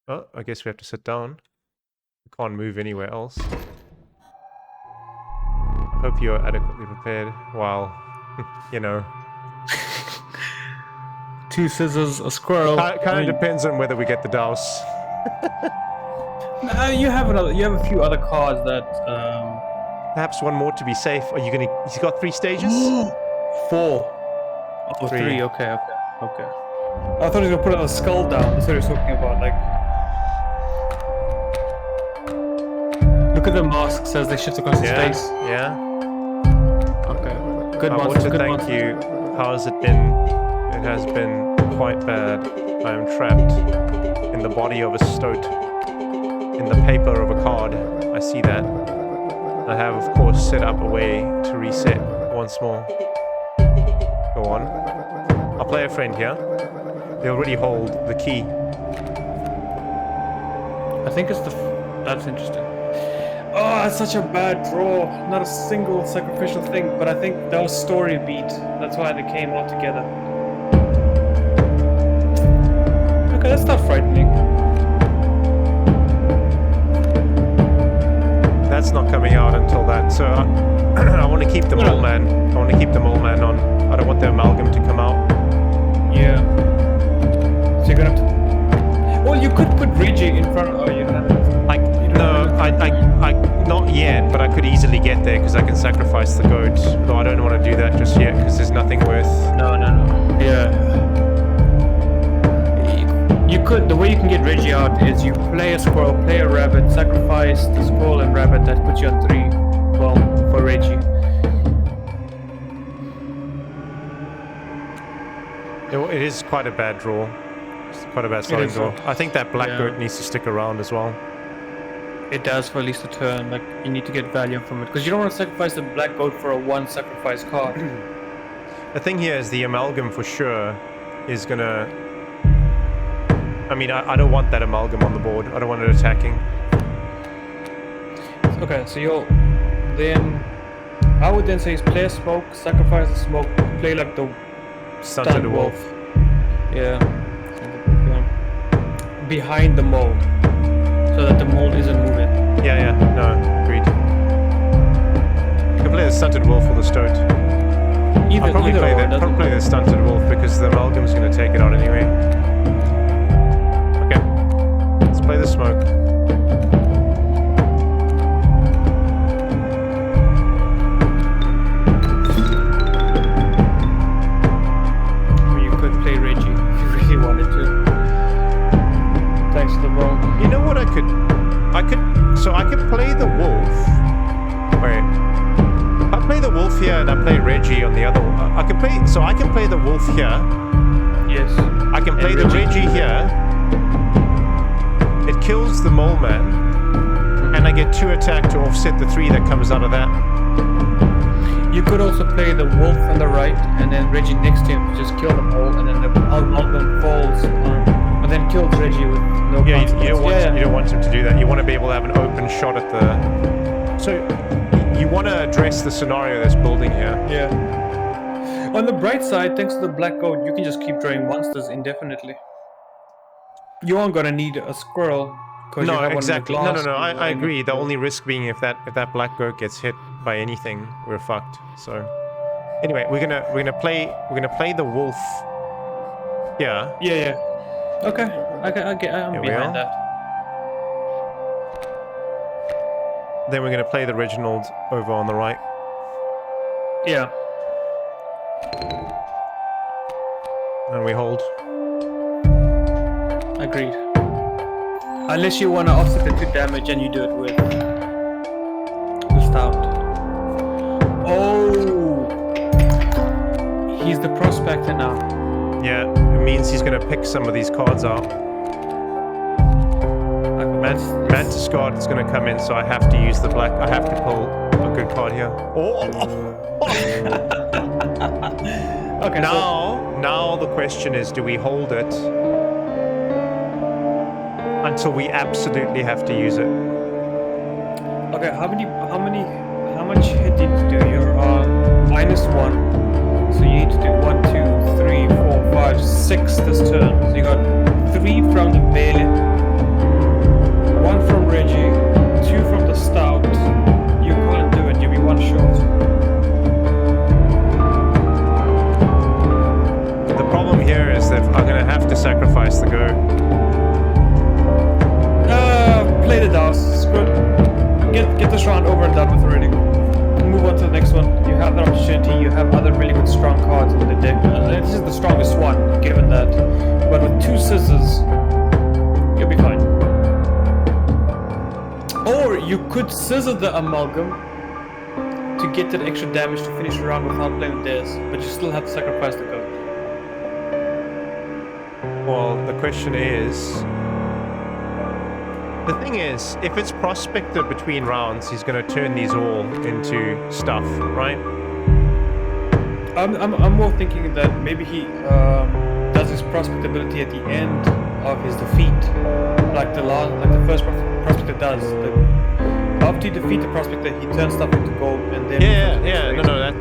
Oh, I guess we have to sit down. We can't move anywhere else. I hope you're adequately prepared. While, you know.
2 scissors, a squirrel.
Kind of depends on whether we get the douse.
You have a few other cards that.
Perhaps one more to be safe. Are you gonna? He's got 3 stages.
4. Oh,
3.
3. Okay. I thought he was gonna put a skull down. That's what he was talking about. Like, look at the mask. Says they shift across the
Yeah,
space.
yeah.
Okay. Good
I
monster.
want to
Good
thank
monster.
you. How has it been? It has been quite bad. I am trapped in the body of a stoat, in the paper of a card. I see that. I have, of course, set up a way to reset once more. Go on. I'll play a friend here. They already hold the key.
I think it's the. That's interesting. Oh, it's such a bad draw. Not a single sacrificial thing, but I think that was story beat. That's why they came all together. Okay, that's not frightening.
That's not coming out until that, so I want to keep the mole man. I want to keep the mole man on. I don't want the amalgam to come out.
Yeah. So you're gonna have to. Well, you could put Regi in front of. Oh, you don't have to.
Not yet, but I could easily get there because I can sacrifice the goat. Though I don't want to do that just yet because there's nothing worth.
No. Yeah. You could. The way you can get Regi out is you play a squirrel, play a rabbit, sacrifice the squirrel and rabbit. That puts you on 3. Well, for Regi.
It is quite a bad draw. It's quite a bad starting
is,
draw. I think that black
yeah.
goat needs to stick around as well.
It does for at least a turn. Like you need to get value from it because you don't want to sacrifice the black goat for a one sacrifice card.
The thing here is the amalgam for sure is gonna... I mean, I don't want that amalgam on the board. I don't want it attacking.
Okay, so you'll then... I would then say is play a smoke, sacrifice the smoke, play like the
Stunted wolf.
Yeah. Behind the mold. So that the mold isn't moving.
Yeah, no, agreed. You can play the stunted wolf or the stoat. I'll probably play the stunted wolf because the amalgam's going to take it out anyway. Okay, let's play the smoke.
Or you could play Reggie if you really wanted to. Thanks to the ball.
You know what I could play the wolf. Wait. I play the wolf here and I play Reggie on the other one. I can play the wolf here.
Yes.
I can play the Reggie here. It kills the mole man. And I get 2 attack to offset the 3 that comes out of that.
You could also play the wolf on the right and then Reggie next to him to just kill them all and then the amalgam falls and then kills Reggie with no consequence.
You don't want him to do that. You want to be able to have an open shot at the... So, you want to address the scenario that's building here.
Yeah. On the bright side, thanks to the black goat, you can just keep drawing monsters indefinitely. You aren't gonna need a squirrel.
No, exactly. No, I agree. The only risk being if that black goat gets hit by anything, we're fucked. So, anyway, we're gonna play the wolf. Yeah.
Yeah. Okay. I'm behind that.
Then we're gonna play the Reginald over on the right.
Yeah.
And we hold.
Agreed. Unless you want to offset the 2 damage and you do it with the stout. Oh! He's the prospector now.
Yeah, it means he's gonna pick some of these cards out. Mantis Guard is gonna come in, so I have to use the black. I have to pull a good card here. Oh!
Okay.
Now the question is, do we hold it until we absolutely have to use it?
Okay. How much hit did you do? You're -1. So you need to do 1, 2, 3, 4, 5, 6 this turn. So you got 3 from the melee, 1 from Reggie, 2 from the stout. You can't do it. You'll be 1 short.
The problem here is that I'm gonna have to sacrifice the goat.
Play the DOS. Screw it. Get this round over and done with already. Move on to the next one. You have that opportunity. You have other really good strong cards in the deck. This is the strongest one, given that. But with 2 scissors, you'll be fine. Or you could scissor the amalgam to get that extra damage to finish the round without playing this, but you still have to sacrifice the goat.
Well, the question is... The thing is, if it's prospector between rounds, he's going to turn these all into stuff, right?
I'm more thinking that maybe he does his prospectability at the end of his defeat, like the first prospector does. After you defeat the prospector, he turns stuff into gold, and then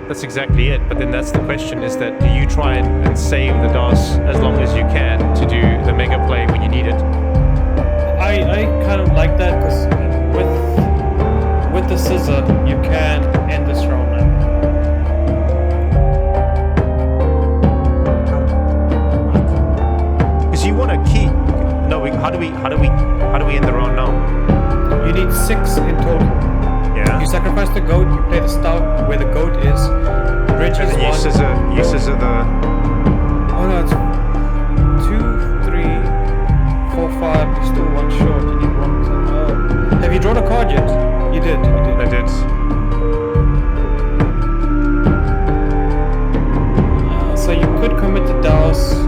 that's exactly it. But then that's the question: is that do you try and save the DOS as long as you can to do the mega play when you need it?
I kind of like that because with the scissor you can end this round now.
Because you want to keep. No, how do we end the round now?
You need 6 in total.
Yeah.
You sacrifice the goat. You play the stout where the goat is. Reggie's
and then you scissor the.
Oh no, it's 2, 3, 4, 5. You're still 1 short. You need 1. Have you drawn a card yet? You did.
I did.
So you could commit to Daos.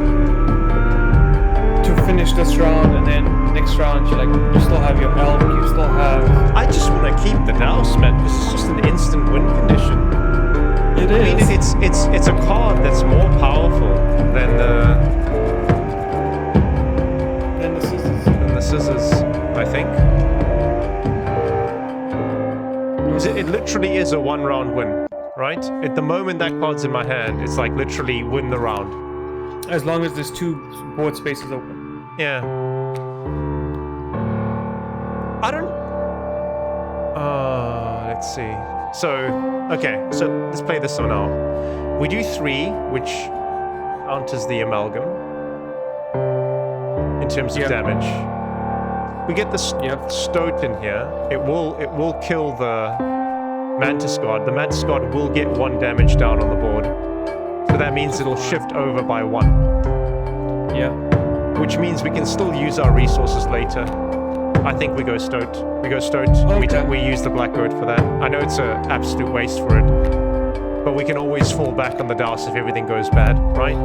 keep the Douse, man, because it's just an instant win condition.
It
I mean,
is.
it's a card that's more powerful than the scissors, I think. It literally is a one-round win, right? At the moment that card's in my hand, it's like literally win the round.
As long as there's 2 board spaces open.
Yeah. I don't... let's see. So, okay, so let's play this one now. We do 3, which counters the amalgam in terms of damage. We get the Stoat in here. It will kill the Mantis God. The Mantis God will get 1 damage down on the board. So that means it'll shift over by 1.
Yeah.
Which means we can still use our resources later. I think we go Stoat. We go Stoat.
Okay.
We use the Black Goat for that. I know it's an absolute waste for it. But we can always fall back on the Douse if everything goes bad, right?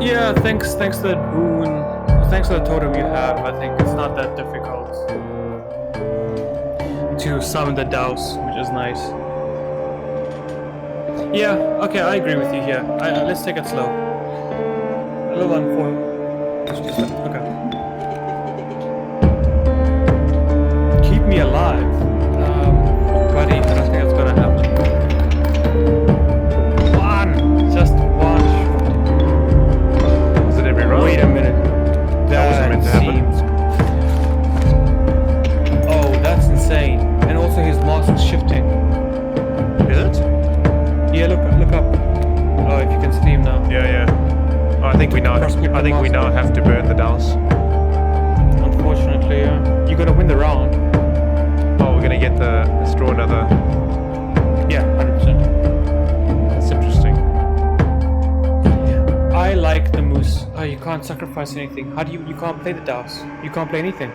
Yeah, thanks to that boon. Thanks to the totem you have, I think it's not that difficult to summon the Douse, which is nice. Yeah, okay, I agree with you here. Let's take it slow. A little unfortunate. Okay. Keep me alive. Buddy, I don't think that's gonna happen. 1! Just 1.
Is it every round?
Wait a minute.
That wasn't meant to happen.
Oh, that's insane. And also his mask is shifting.
Is it?
Yeah, look up. Oh, if you can see him now.
Yeah. Oh, I think we now have to burn the Douse.
Unfortunately, yeah. You're gonna win the round.
Oh, we're gonna get let's draw another.
Yeah, 100%.
That's interesting.
I like the moose. Oh, you can't sacrifice anything. How do you can't play the Douse. You can't play anything.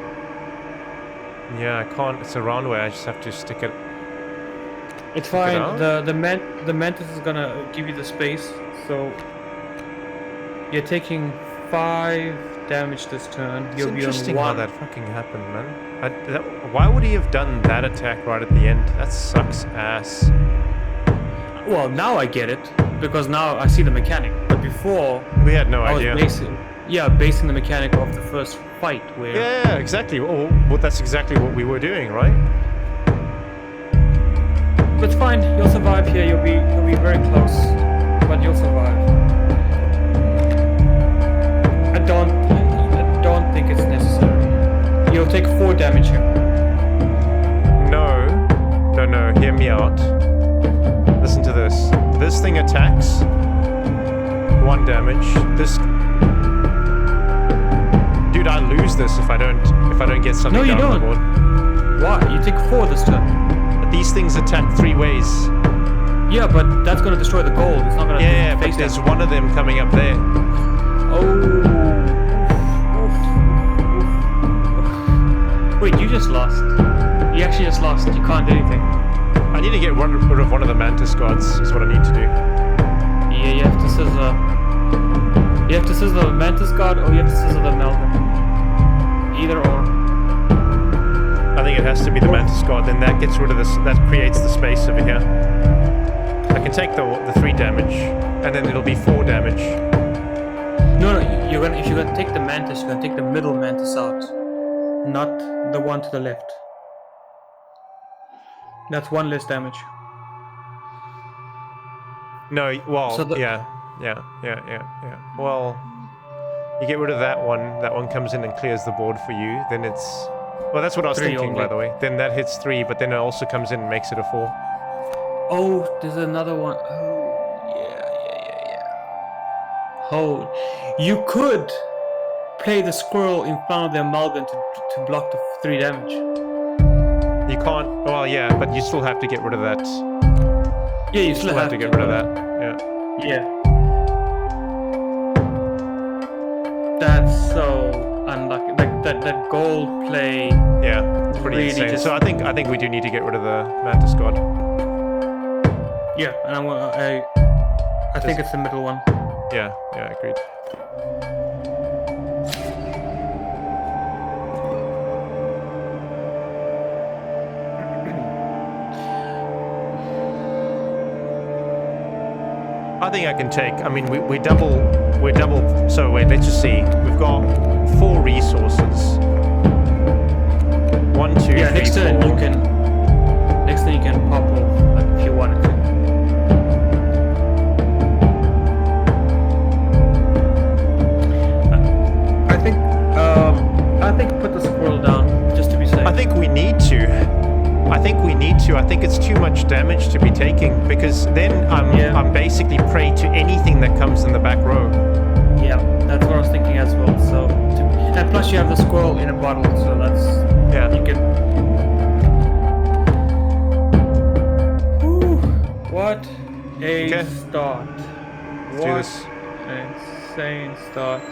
Yeah, I can't. It's a round where I just have to stick it.
It's fine.
out?
The Mantis is gonna give you the space, so you're taking 5 damage this turn.
It's
You'll be on
interesting
1.
how that fucking happened, man. Why would he have done that attack right at the end? That sucks ass.
Well, now I get it, because now I see the mechanic. But before,
We had no
I was
idea.
basing the mechanic off the first fight, where...
Yeah, exactly. Well, that's exactly what we were doing, right?
But it's fine, you'll survive here, you'll be very close, but you'll survive. I don't think it's necessary. You'll take 4 damage here.
No, hear me out. Listen to this. This thing attacks. 1 damage. This... Dude, I lose this if I don't get something
No, you
down on the
don't.
board.
Why? You take 4 this turn.
But these things attack 3 ways.
Yeah, but that's gonna destroy the gold. It's not gonna
Yeah, but
face
there's
that.
one of them coming up there.
Oh. Wait, you just lost. You actually just lost. You can't do anything.
I need to get rid of one of the Mantis gods, is what I need to do.
Yeah, you have to scissor. You have to scissor the Mantis God, or you have to scissor the Amalgam. Either or.
I think it has to be the Mantis god, then that gets rid of this, that creates the space over here. I can take the 3 damage, and then it'll be 4 damage.
No, if you're gonna take the Mantis, you're gonna take the middle Mantis out. Not the one to the left. That's 1 less damage.
No, well,
So
yeah. Well, you get rid of that one comes in and clears the board for you, then it's... Well, that's what I was
3
thinking,
only.
by the way. Then that hits 3, but then it also comes in and makes it a 4.
Oh, there's another one. Oh, yeah. Oh, you could play the squirrel in front of the Amalgam to block the 3 damage.
You can't... Well, yeah, but you still have to get rid of that.
Yeah, you still
have to get rid of that. Yeah.
Yeah. That's so unlucky. Like that gold play.
Yeah, it's pretty
Really
insane.
just-
So I think we do need to get rid of the Mantis god.
Yeah, and I think it's the middle one.
Yeah, agreed. I think I can take. I mean, we're double. So wait, let's just see. We've got 4 resources. 1, 2,
Yeah,
3,
next turn
4.
you can. Next turn you can pop off like, if you wanted to. I think put the squirrel down just to be safe.
I think we need to. I think it's too much damage to be taking because then I'm basically prey to anything that comes in the back row.
Yeah, that's what I was thinking as well. So, and plus you have the squirrel in a bottle, so that's you can. Whew, what a start!
Let's do this.
An insane start!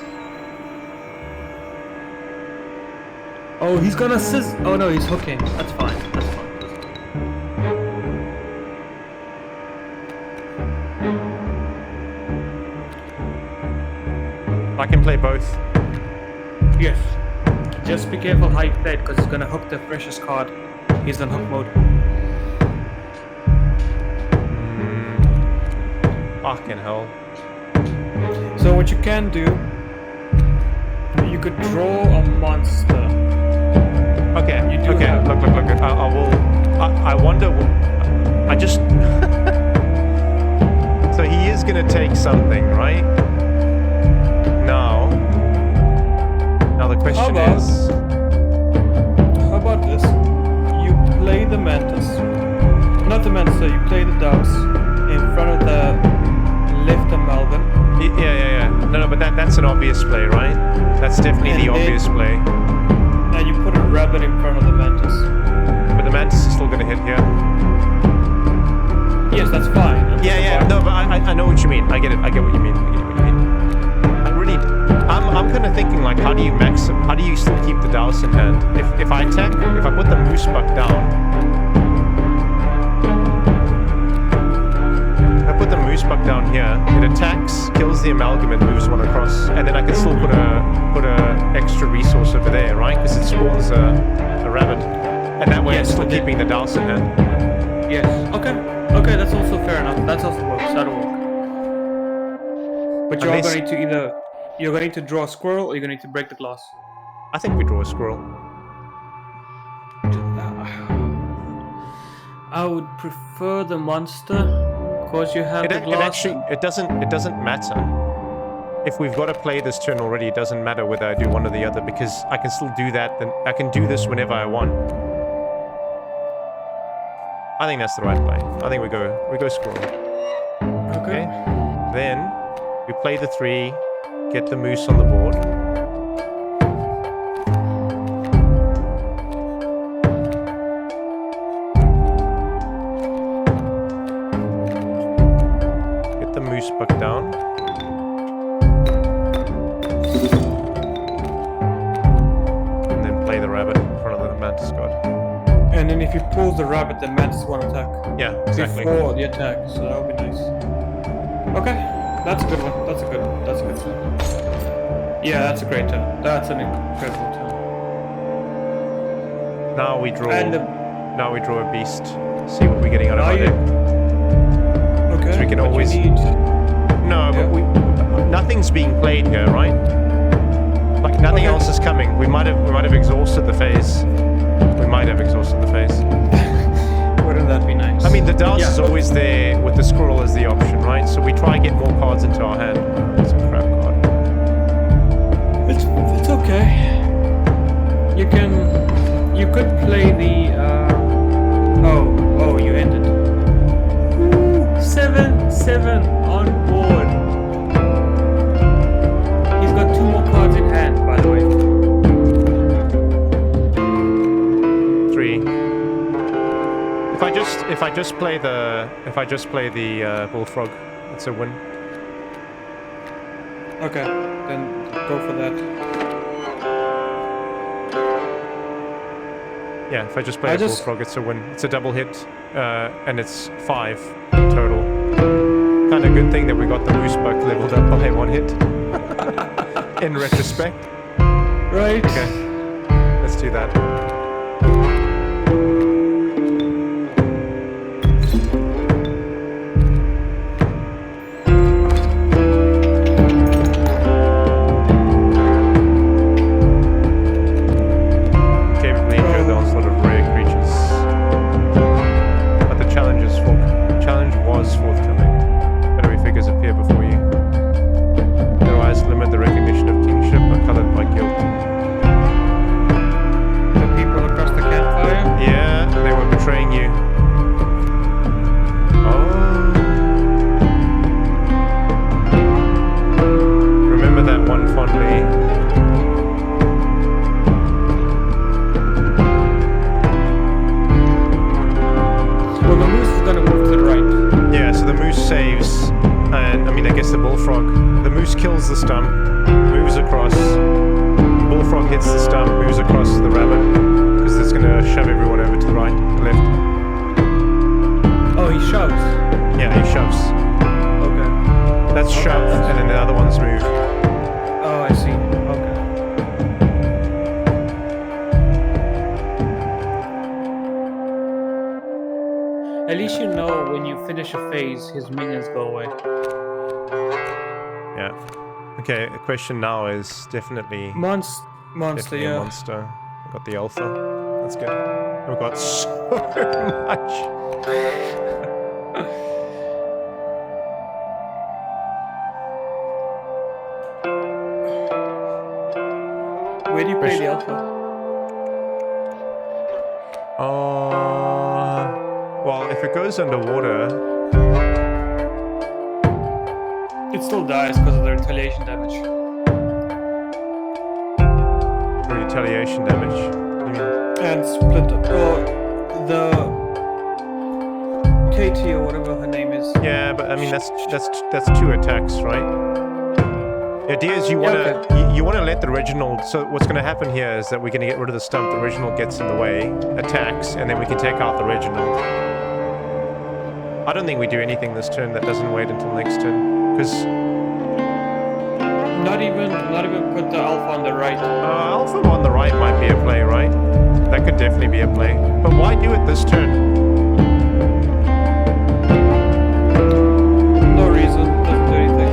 Oh, he's gonna Oh no, he's hooking. That's fine. That's fine.
I can play both.
Yes. Just be careful how you play it, because he's gonna hook the precious card. He's on hook mode.
Fucking hell.
So what you can do, you could draw a monster.
Okay.
You do
Okay.
have-
Look. I will. I wonder. I just. So he is gonna take something, right? Now the question is.
How about this? You play the mantis. Not the mantis, you play the doves in front of the left amalgam.
Yeah. No, but that's an obvious play, right? That's definitely
And
the
then-
obvious play.
And you put a rabbit in front of the mantis.
But the mantis is still gonna hit here.
Yes, that's fine.
Yeah. No, but I know what you mean. I get it. I get what you mean. I'm kind of thinking like, how do you still keep the douse in hand? If I attack, if I put the moose buck down, if I put the moose buck down here, it attacks, kills the amalgam, and moves one across, and then I can still put a extra resource over there, right? Because it spawns a rabbit, and that way it's still keeping the douse in hand.
Yes. Okay, that's also fair enough. That's also works. That'll work. But
Unless-
you're going to draw a squirrel, or you're going to break the glass.
I think we draw a squirrel.
I would prefer the monster, because you have the glass.
It doesn't matter. If we've got to play this turn already, it doesn't matter whether I do one or the other because I can still do that. Then I can do this whenever I want. I think that's the right play. I think we go squirrel. Okay. Then we play the 3, get the moose on the board. Get the moose buck down. And then play the rabbit in front of the mantis god.
And then if he pulls the rabbit, the mantis won't attack.
Yeah, exactly.
Before the attack, so that would be nice. Okay, that's a good one. That's a good turn. Yeah, that's a great turn. That's an incredible turn.
Now we draw.
And
Now we draw a beast. See what we're getting out of our deck.
Okay.
So we can
but
always.
you need...
No, but nothing's being played here, right? Like nothing else is coming. We might have exhausted the phase. We might have exhausted the phase.
Wouldn't that be nice?
I mean, the dance is always there with the squirrel as the option, right? So we try and get more cards into our hand. It's a crap card.
It's okay. You could play the. Oh, you ended. 7/7 on board. He's got 2 more cards in hand, by the way.
3. If I just play the bullfrog, it's a win.
Okay, then go for that.
Yeah, if I just play the bullfrog, it's a win. It's a double hit, and it's 5 total. Kind of good thing that we got the moose buck leveled up by 1 hit. In retrospect.
Right.
Okay, let's do that. a bullfrog. The moose kills the stump, moves across. Bullfrog hits the stump, moves across the rabbit, because it's going to shove everyone over to the right, left.
Oh, he shoves.
Yeah, he shoves.
Okay.
That's shove, and then the other ones move.
Oh, I see. Okay. At least you know when you finish a phase, his minions go away.
Yeah. Okay, the question now is definitely...
Monster,
definitely a
yeah.
monster. We got the alpha. That's good. We've got so much.
Where do you play the alpha?
Well, if it goes underwater...
It still dies because of the retaliation damage.
Retaliation damage? You mean?
And split up. Or the KT or whatever her name is.
Yeah, but I mean that's 2 attacks, right? The idea is you wanna let the original. So what's gonna happen here is that we're gonna get rid of the stump. The original gets in the way, attacks, and then we can take out the original. I don't think we do anything this turn that doesn't wait until next turn, because
Not even put the alpha on the right.
alpha on the right might be a play, right? That could definitely be a play. But why do it this turn?
No reason, doesn't do anything.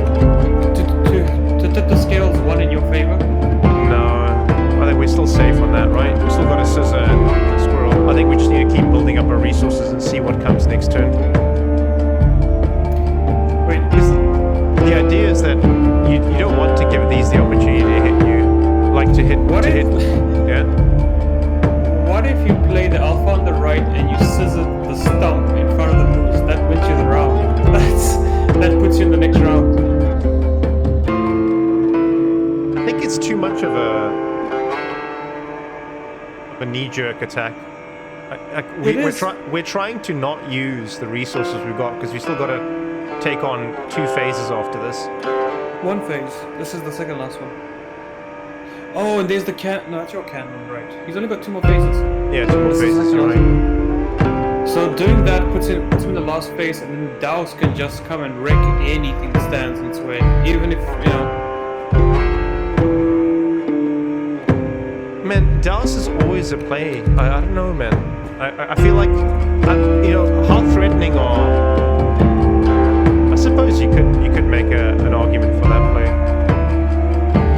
To tip the scales one in your favor?
No, I think we're still safe on that, right? We've still got a scissor and a squirrel. I think we just need to keep building up our resources and see what comes next turn.
Wait,
The idea is that you don't want to give these the opportunity to hit you, like to hit. Yeah.
what if you play the alpha on the right and you scissor the stump in front of the moose? That wins you the round. That puts you in the next round.
I think it's too much of a knee-jerk attack. We're trying to not use the resources we've got because we still got to take on 2 phases after this.
One phase. This is the second last one. Oh, and there's the cannon. No, that's your cannon, right? He's only got 2 more phases.
Yeah, 2 more phases, you're right.
So doing that puts him in the last phase, and then Daos can just come and wreck anything that stands in its way, even if
Man, Dallas is always a play. I don't know, man. I feel like how threatening or I suppose you could make an argument for that play.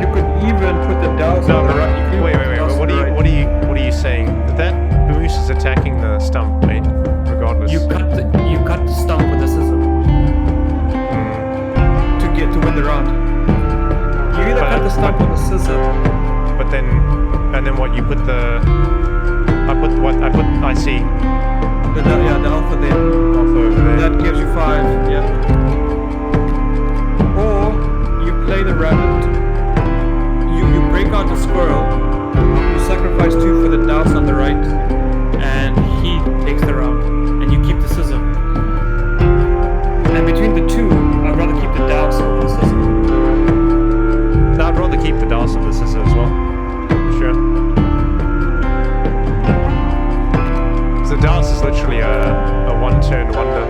You could even put the Daos on the right.
Wait. What are you saying? That moose is attacking the stump, right? Regardless.
You cut the stump with the scissor to win the round. You either cut the stump with the scissor.
But then, and then what? You put the. I see.
The alpha there.
Alpha over there.
That gives you 5. Yeah. Or you play the rabbit. You break out the squirrel. You sacrifice 2 for the Daos on the right, and he takes the round, and you keep the scissor. And between the 2, I'd rather keep the Daos over the scissor.
I'd rather keep the Daos over the scissor as well. Sure. So Daos is literally a one-turn wonder.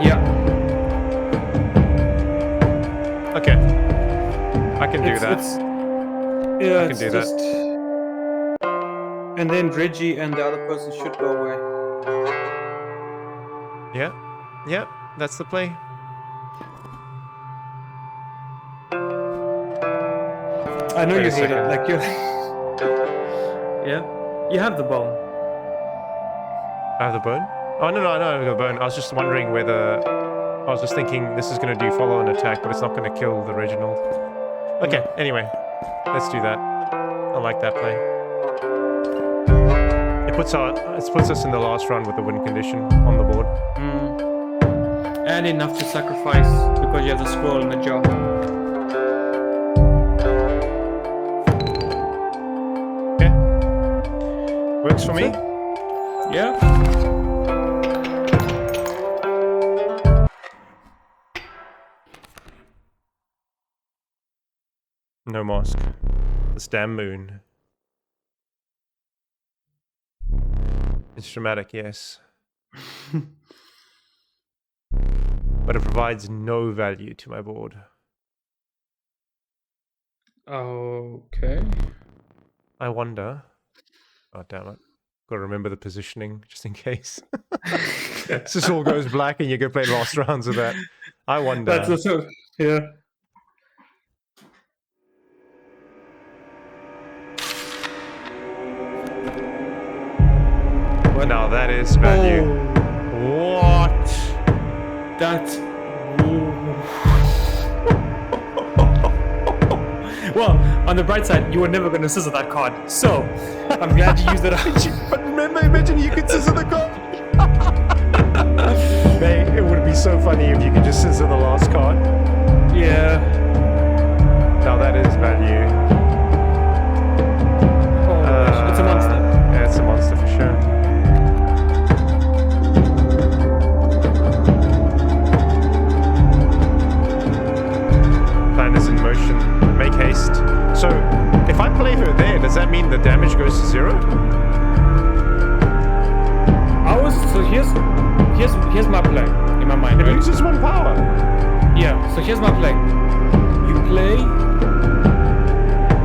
Yeah.
Okay. I can do that.
Yeah,
I can do that.
And then Reggie and the other person should go away.
Yeah, that's the play.
I know
Wait
you
a
hate it,
second.
like you. Yeah, you have the bone.
I have the bone? Oh, no, I don't have the bone. I was just wondering whether... I was just thinking this is going to do follow an attack, but it's not going to kill the original. Okay, anyway. Let's do that. I like that play. It puts us in the last round with the win condition on the board.
And enough to sacrifice because you have the scroll in the jar.
Okay. Works for me.
Yeah.
No mask. This damn moon. It's dramatic, yes. But it provides no value to my board.
Okay.
I wonder. Oh, damn it. Gotta remember the positioning, just in case. This all goes black and you can play last rounds with that. I wonder.
That's also, yeah.
Now that is value.
Oh,
What?
that's... Well, on the bright side, you were never going to scissor that card, so I'm glad you used it.
But remember, imagine you could scissor the card. Mate, it would be so funny if you could just scissor the last card.
Yeah.
Now that is value.
Oh, it's a monster.
Yeah, it's a monster for sure. Plan is in motion. Make haste. So, if I play her there, does that mean the damage goes to 0?
So here's my play in my mind.
It
Right?
loses 1 power.
Yeah. So here's my play. You play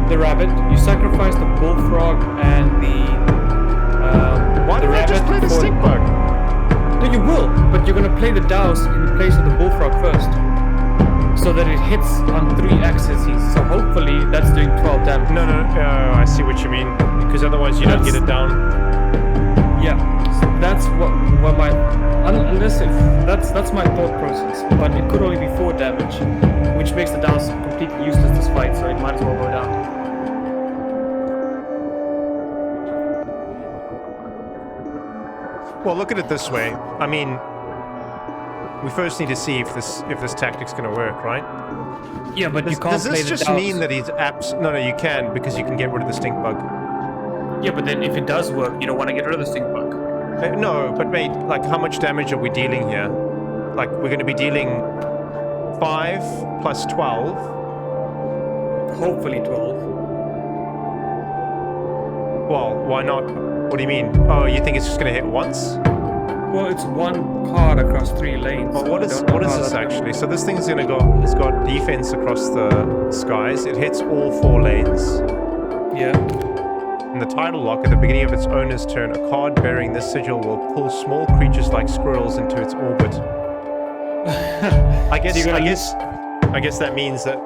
the rabbit. You sacrifice the bullfrog and the.
Why
the
don't I just play the stink bug?
No, you will, but you're gonna play the douse in place of the bullfrog first, so that it hits on 3 axes. So hopefully that's doing 12 damage.
No, I see what you mean. Because otherwise you don't get it down.
Yeah, so that's what my unless if that's my thought process. But it could only be 4 damage, which makes the douse completely useless this fight. So it might as well go down.
Well, look at it this way. I mean, we first need to see if this tactic's going to work, right?
Yeah, but you can't
Does
play
this
the
just
douse.
mean that he's No, you can, because you can get rid of the stink bug.
Yeah, but then if it does work, you don't want to get rid of the stink bug.
No, but mate, like, how much damage are we dealing here? Like, we're going to be dealing 5 plus 12.
Hopefully 12.
Well, why not? What do you mean? Oh, you think it's just going to hit once?
Well, it's 1 card across 3 lanes.
Well,
so
what
I
is
don't know how
this
that's
actually? So this thing's gonna go. It's got defense across the skies. It hits all 4 lanes.
Yeah.
In the title lock, at the beginning of its owner's turn, a card bearing this sigil will pull small creatures like squirrels into its orbit. I guess that means that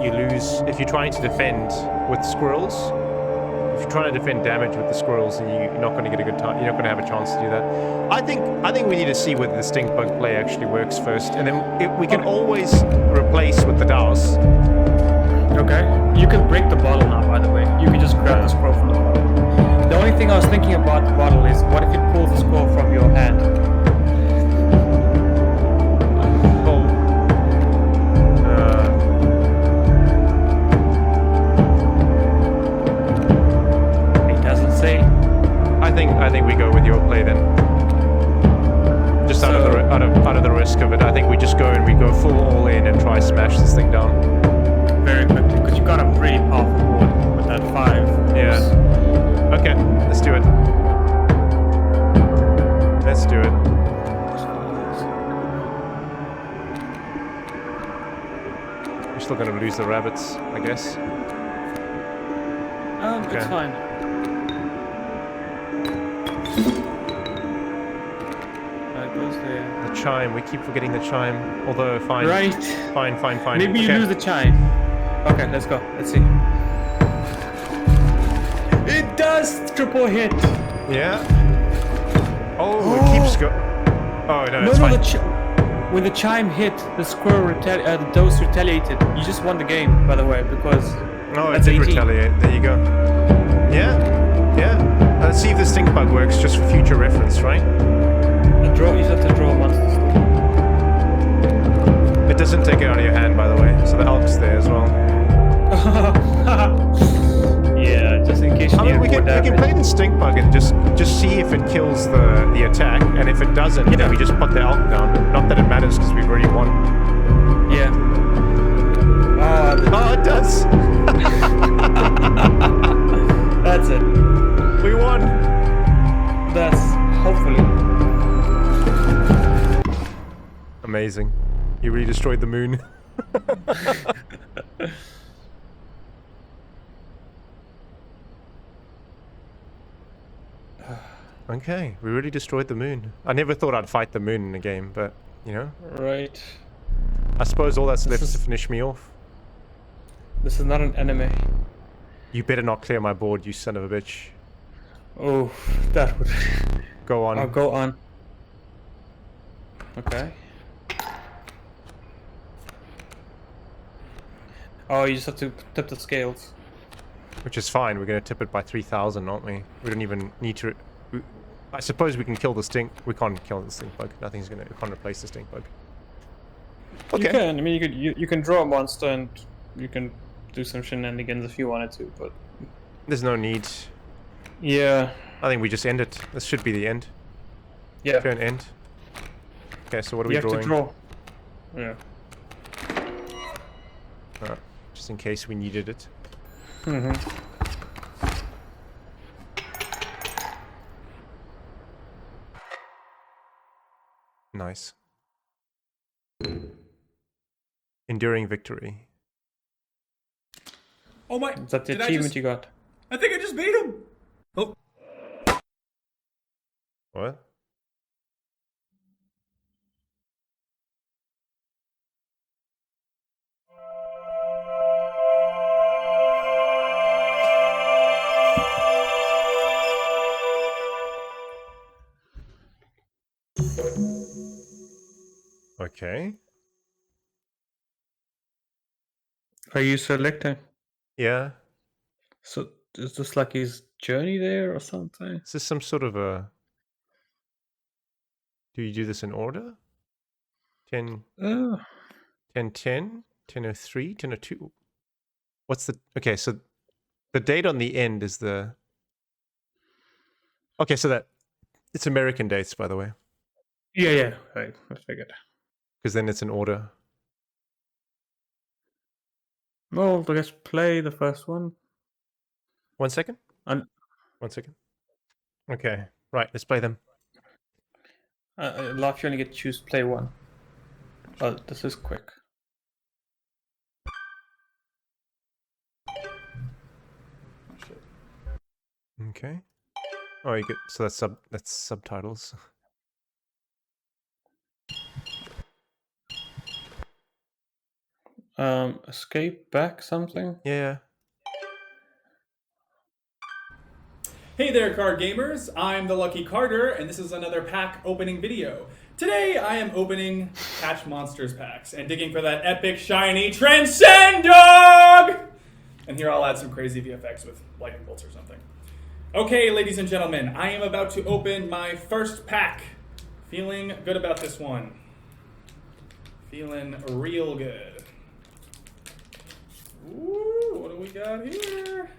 you lose if you're trying to defend with squirrels. If you're trying to defend damage with the squirrels, and you're not going to get a good time, you're not going to have a chance to do that. I think we need to see whether the stink bug play actually works first, and then we can always replace with the douse.
Okay. You can break the bottle now, by the way. You can just grab the scroll from the bottle. The only thing I was thinking about the bottle is, what if it pulls the scroll from your hand? It doesn't say.
I think we go with your play then. Just out of the risk of it, I think we just go and we go full all in and try smash this thing down.
Very quickly, because you got a pretty powerful board with that 5.
Yeah. Okay, let's do it. Let's do it. We're still gonna lose the rabbits, I guess.
It's
Okay.
fine. That goes there.
The chime, we keep forgetting the chime. Although, fine.
Right.
Fine.
Maybe you
Okay.
lose the chime. Okay, let's go. Let's see. It does triple hit.
Yeah. Oh, it keeps go. Oh no,
No,
it's fine.
when the chime hit, the squirrel the dose retaliated. You just won the game, by the way, because
Oh, it
that's
did
18.
retaliate. There you go. Yeah. Let's see if this stink bug works, just for future reference, right?
You just have to draw monsters.
It doesn't take it out of your hand, by the way, so the elk's there as well.
Yeah, just in case you
I mean,
need
we can play the stink bug and just see if it kills the attack, and if it doesn't,
Yeah.
then we just put the elk down. Not that it matters because we've already won.
Yeah.
Oh, Amazing. You really destroyed the moon. Okay, we really destroyed the moon. I never thought I'd fight the moon in a game, but, you know.
Right.
I suppose all that's left is to finish me off.
This is not an anime.
You better not clear my board, you son of a bitch.
Oh, that would...
Go on.
I'll go on. Okay. Oh, you just have to tip the scales.
Which is fine, we're gonna tip it by 3,000, aren't we? We don't even need to... I suppose we can kill the stink... We can't kill the stink bug. Nothing's gonna... We can't replace the stink bug. Okay.
You can. I mean, you can draw a monster and you can do some shenanigans if you wanted to, but...
There's no need.
Yeah.
I think we just end it. This should be the end.
Yeah.
Turn end. Okay, so what are we
You have
drawing?
to draw. Yeah.
Just in case we needed it.
Mm-hmm.
Nice. Enduring victory.
Oh my!
Is that the
did
achievement you got?
I think I just beat him! Oh.
What? Okay.
Are you selecting?
Yeah.
So is this like his journey there or something?
Is this some sort of a... Do you do this in order? 10,
Oh.
10, 10, 10:03, 10:02. What's the... Okay, so the date on the end is the... Okay, so that... It's American dates, by the way.
Yeah. Right. I figured.
Because then it's in order.
Well, I guess play the first one.
1 second?
And
1 second. Okay, right, let's play them.
Laugh, you only get to choose play one. Oh, this is quick.
Okay. Oh, you get... So that's subtitles.
Escape back something.
Yeah.
Hey there, card gamers! I'm the Lucky Carter, and this is another pack opening video. Today, I am opening Catch Monsters packs and digging for that epic, shiny Transcend Dog! And here I'll add some crazy VFX with lightning bolts or something. Okay, ladies and gentlemen, I am about to open my first pack. Feeling good about this one. Feeling real good. Ooh, what do we got here?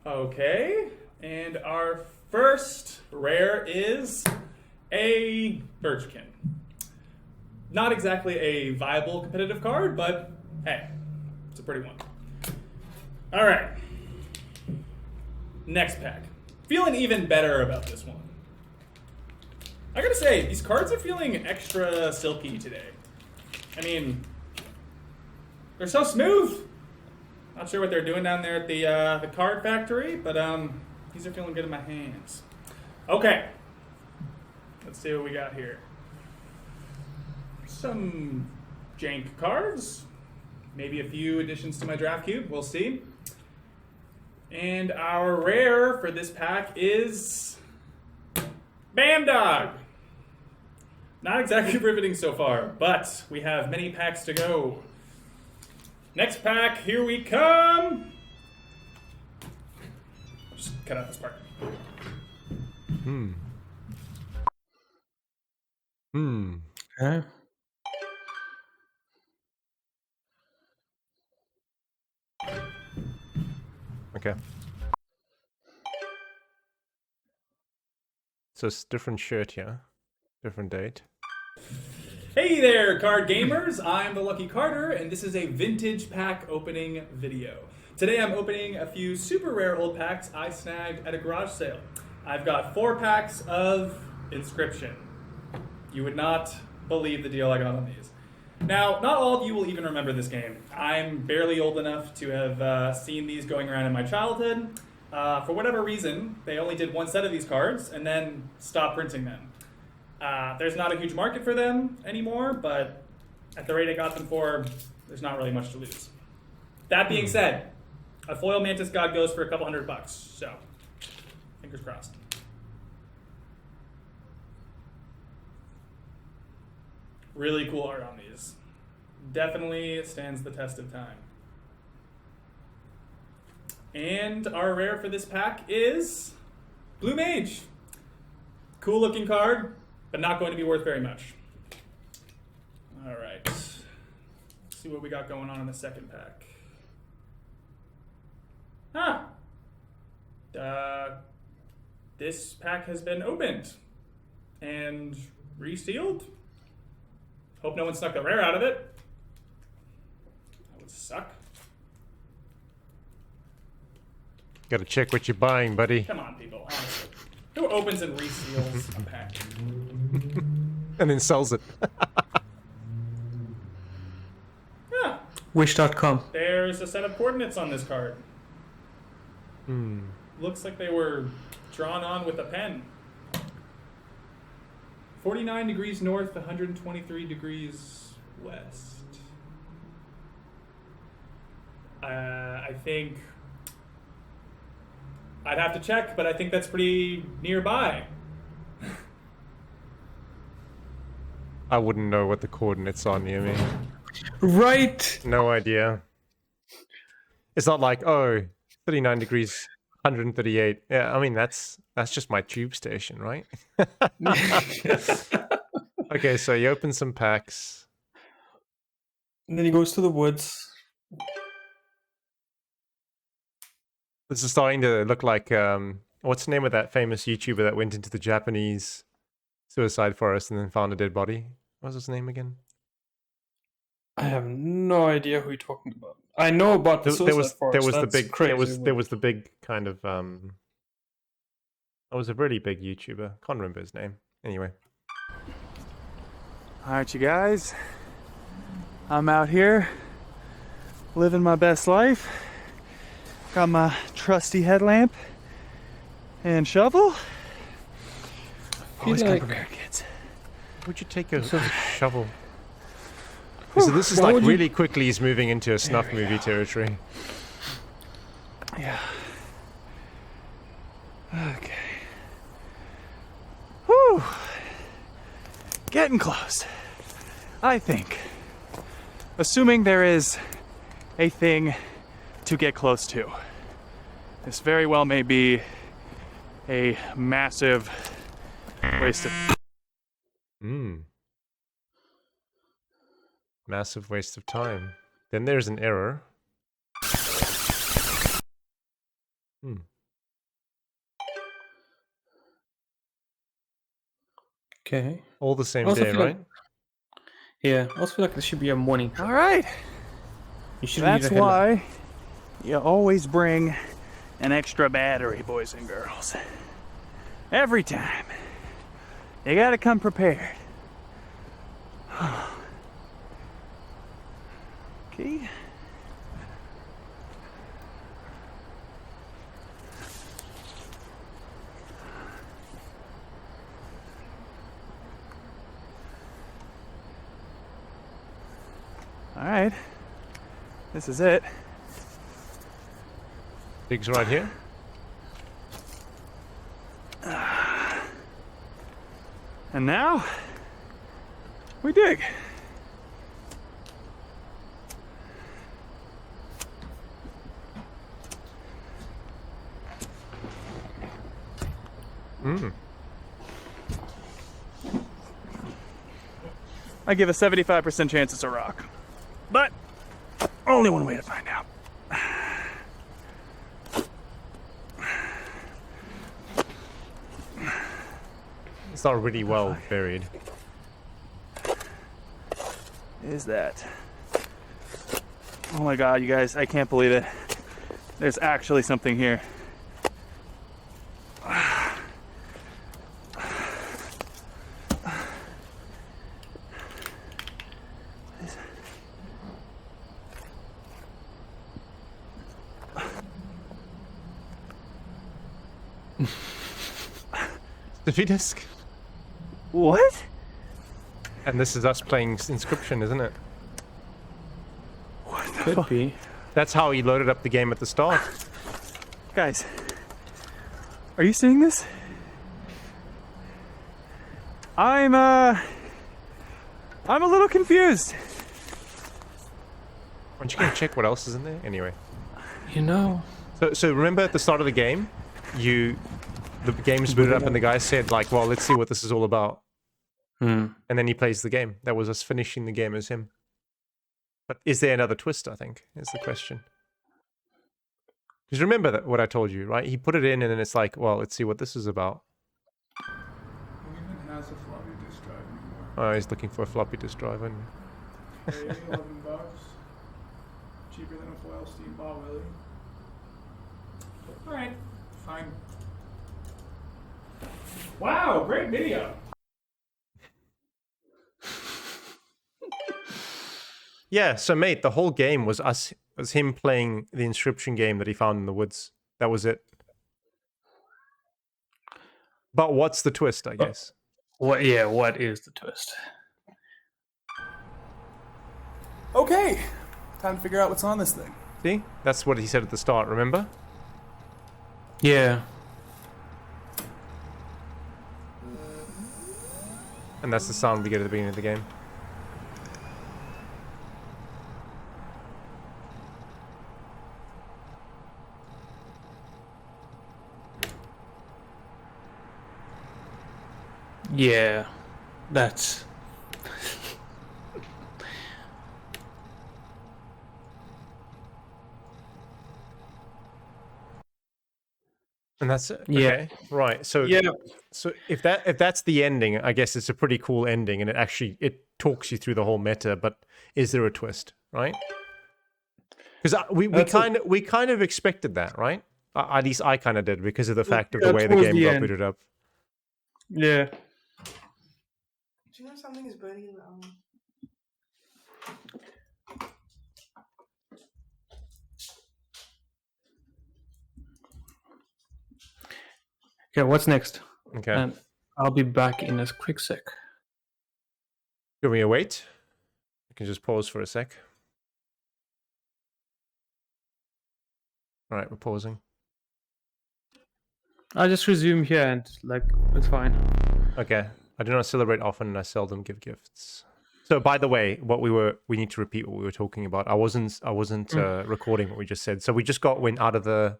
Okay, and our first rare is a Birchkin. Not exactly a viable competitive card, but hey, it's a pretty one. All right, next pack. Feeling even better about this one. I gotta say, these cards are feeling extra silky today. I mean, they're so smooth. Not sure what they're doing down there at the card factory, but these are feeling good in my hands. Okay, let's see what we got here. Some jank cards, maybe a few additions to my draft cube. We'll see. And our rare for this pack is Bandog. Not exactly riveting so far, but we have many packs to go. Next pack, here we come. Just cut out this part.
Okay.
Okay. So it's different shirt here. Different date.
Hey there, card gamers! I'm the Lucky Carter, and this is a vintage pack opening video. Today I'm opening a few super rare old packs I snagged at a garage sale. I've got 4 packs of Inscryption. You would not believe the deal I got on these. Now, not all of you will even remember this game. I'm barely old enough to have seen these going around in my childhood. For whatever reason, they only did one set of these cards and then stopped printing them. There's not a huge market for them anymore, but at the rate I got them for, there's not really much to lose. That being said, a foil Mantis God goes for a couple $100, so fingers crossed. Really cool art on these. Definitely stands the test of time. And our rare for this pack is Blue Mage. Cool looking card, but not going to be worth very much. All right. Let's see what we got going on in the second pack. This pack has been opened and resealed. Hope no one snuck the rare out of it. That would suck.
Gotta check what you're buying, buddy.
Come on, people, honestly. Who opens and reseals a pack?
And then sells it.
Yeah.
Wish.com.
There's a set of coordinates on this card.
Hmm.
Looks like they were drawn on with a pen. 49 degrees north, 123 degrees west. I think I'd have to check, but I think that's pretty nearby.
I wouldn't know what the coordinates are near me.
Right.
No idea. It's not like, oh, 39 degrees, 138. Yeah, I mean, that's just my tube station, right? Okay, so you open some packs.
And then he goes to the woods.
This is starting to look like, what's the name of that famous YouTuber that went into the Japanese suicide forest and then found a dead body? What was his name again?
I have no idea who you're talking about. I know about the suicide forest.
There was the
That's
big,
crazy.
there was the big kind of, it was a really big YouTuber. Can't remember his name. Anyway.
Alright, you guys. I'm out here living my best life. Got my trusty headlamp and shovel. Always come prepared, kids.
Would you take a shovel? So this is like really quickly he's moving into a snuff movie territory.
Yeah. Okay. Whew. Getting close. I think. Assuming there is a thing to get close to. This very well may be a massive waste of...
Massive waste of time. Then there's an error.
Okay.
All the same
Also
day,
feel
right?
like- Yeah. I also feel like there should be a morning.
Alright.
You should
That's why you always bring an extra battery, boys and girls. Every time. You gotta come prepared. Okay. All right. This is it.
Dig's right here.
And now we dig. I give a 75% chance it's a rock. But only one way to find out.
It's not really well buried.
Is that? Oh my god, you guys, I can't believe it. There's actually something here.
Defeat disc.
What?
And this is us playing Inscryption, isn't it?
Could be.
That's how he loaded up the game at the start.
Guys, are you seeing this? I'm a little confused.
Aren't you gonna check what else is in there? Anyway.
You know.
So remember at the start of the game, the game's booted up and the guy said like, well, let's see what this is all about. And then he plays the game. That was us finishing the game as him. But is there another twist, I think, is the question. Because remember that what I told you, right? He put it in and then it's like, well, let's see what this is about.
Who even has a floppy disk drive anymore?
Oh, he's looking for a floppy disk drive. And
Hey, $11. Cheaper than a foil steam ball, Willie. Alright, fine. Wow, great video.
yeah, so mate, the whole game was him playing the Inscryption game that he found in the woods. That was it. But what's the twist, I guess?
What? Yeah. What is the twist?
Okay, time to figure out what's on this thing.
See? That's what he said at the start, remember?
Yeah.
And that's the sound we get at the beginning of the game.
Yeah. That's.
And that's it.
Yeah.
Okay. Right. So
Yeah.
So if that's the ending, I guess it's a pretty cool ending, and it talks you through the whole meta. But is there a twist, right? Because we kind of expected that, right? At least I kind of did because of the fact of the way the
towards
game
the
got
end.
booted up.
Yeah.
Do you know something is burning in the oven?
Okay. What's next?
Okay.
And I'll be back in a quick sec.
Can we wait? I can just pause for a sec. All right, we're pausing.
I'll just resume here and like it's fine.
Okay. I do not celebrate often, and I seldom give gifts. So, by the way, we need to repeat what we were talking about. I wasn't recording what we just said. So we just went out of the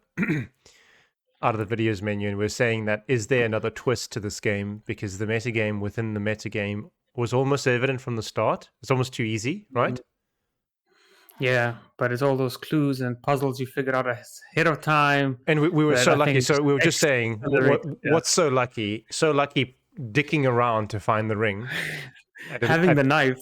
out of the videos menu, and we're saying that is there another twist to this game, because the metagame within the metagame was almost evident from the start. It's almost too easy, right?
Yeah, but it's all those clues and puzzles you figure out ahead of time.
And we were
that
so
I
lucky.
think
So we were just saying, what's so lucky? So lucky dicking around to find the ring.
Having the knife.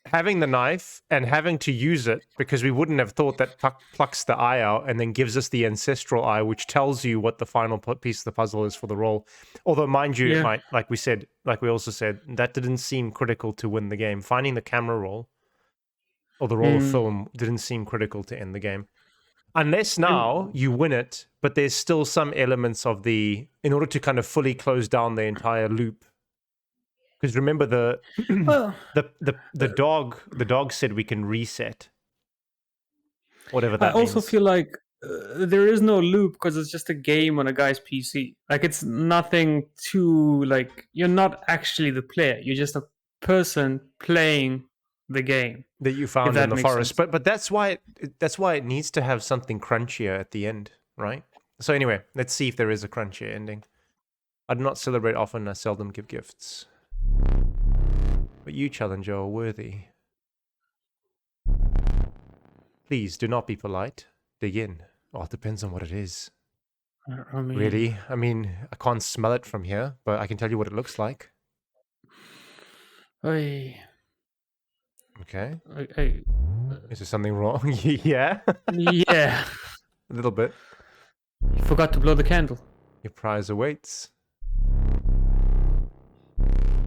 Having the knife and having to use it, because we wouldn't have thought that plucks the eye out and then gives us the ancestral eye, which tells you what the final piece of the puzzle is for the roll. Although, mind you,
Yeah.
like we also said, that didn't seem critical to win the game. Finding the camera roll or the roll of film didn't seem critical to end the game. Unless now you win it, but there's still some elements of in order to kind of fully close down the entire loop. Because remember the dog said we can reset. Whatever that
I also
means.
feel like there is no loop because it's just a game on a guy's PC. Like it's nothing too like you're not actually the player. You're just a person playing the game
That you found
that
in the
makes
forest.
sense.
But that's why it needs to have something crunchier at the end, right? So anyway, let's see if there is a crunchier ending. I do not celebrate often, I seldom give gifts. But you, Challenger, are worthy. Please do not be polite. Dig in. Well, it depends on what it is.
I mean,
Really? I mean, I can't smell it from here, but I can tell you what it looks like.
I,
Okay.
I,
Is there something wrong? Yeah?
yeah.
A little bit.
You forgot to blow the candle.
Your prize awaits.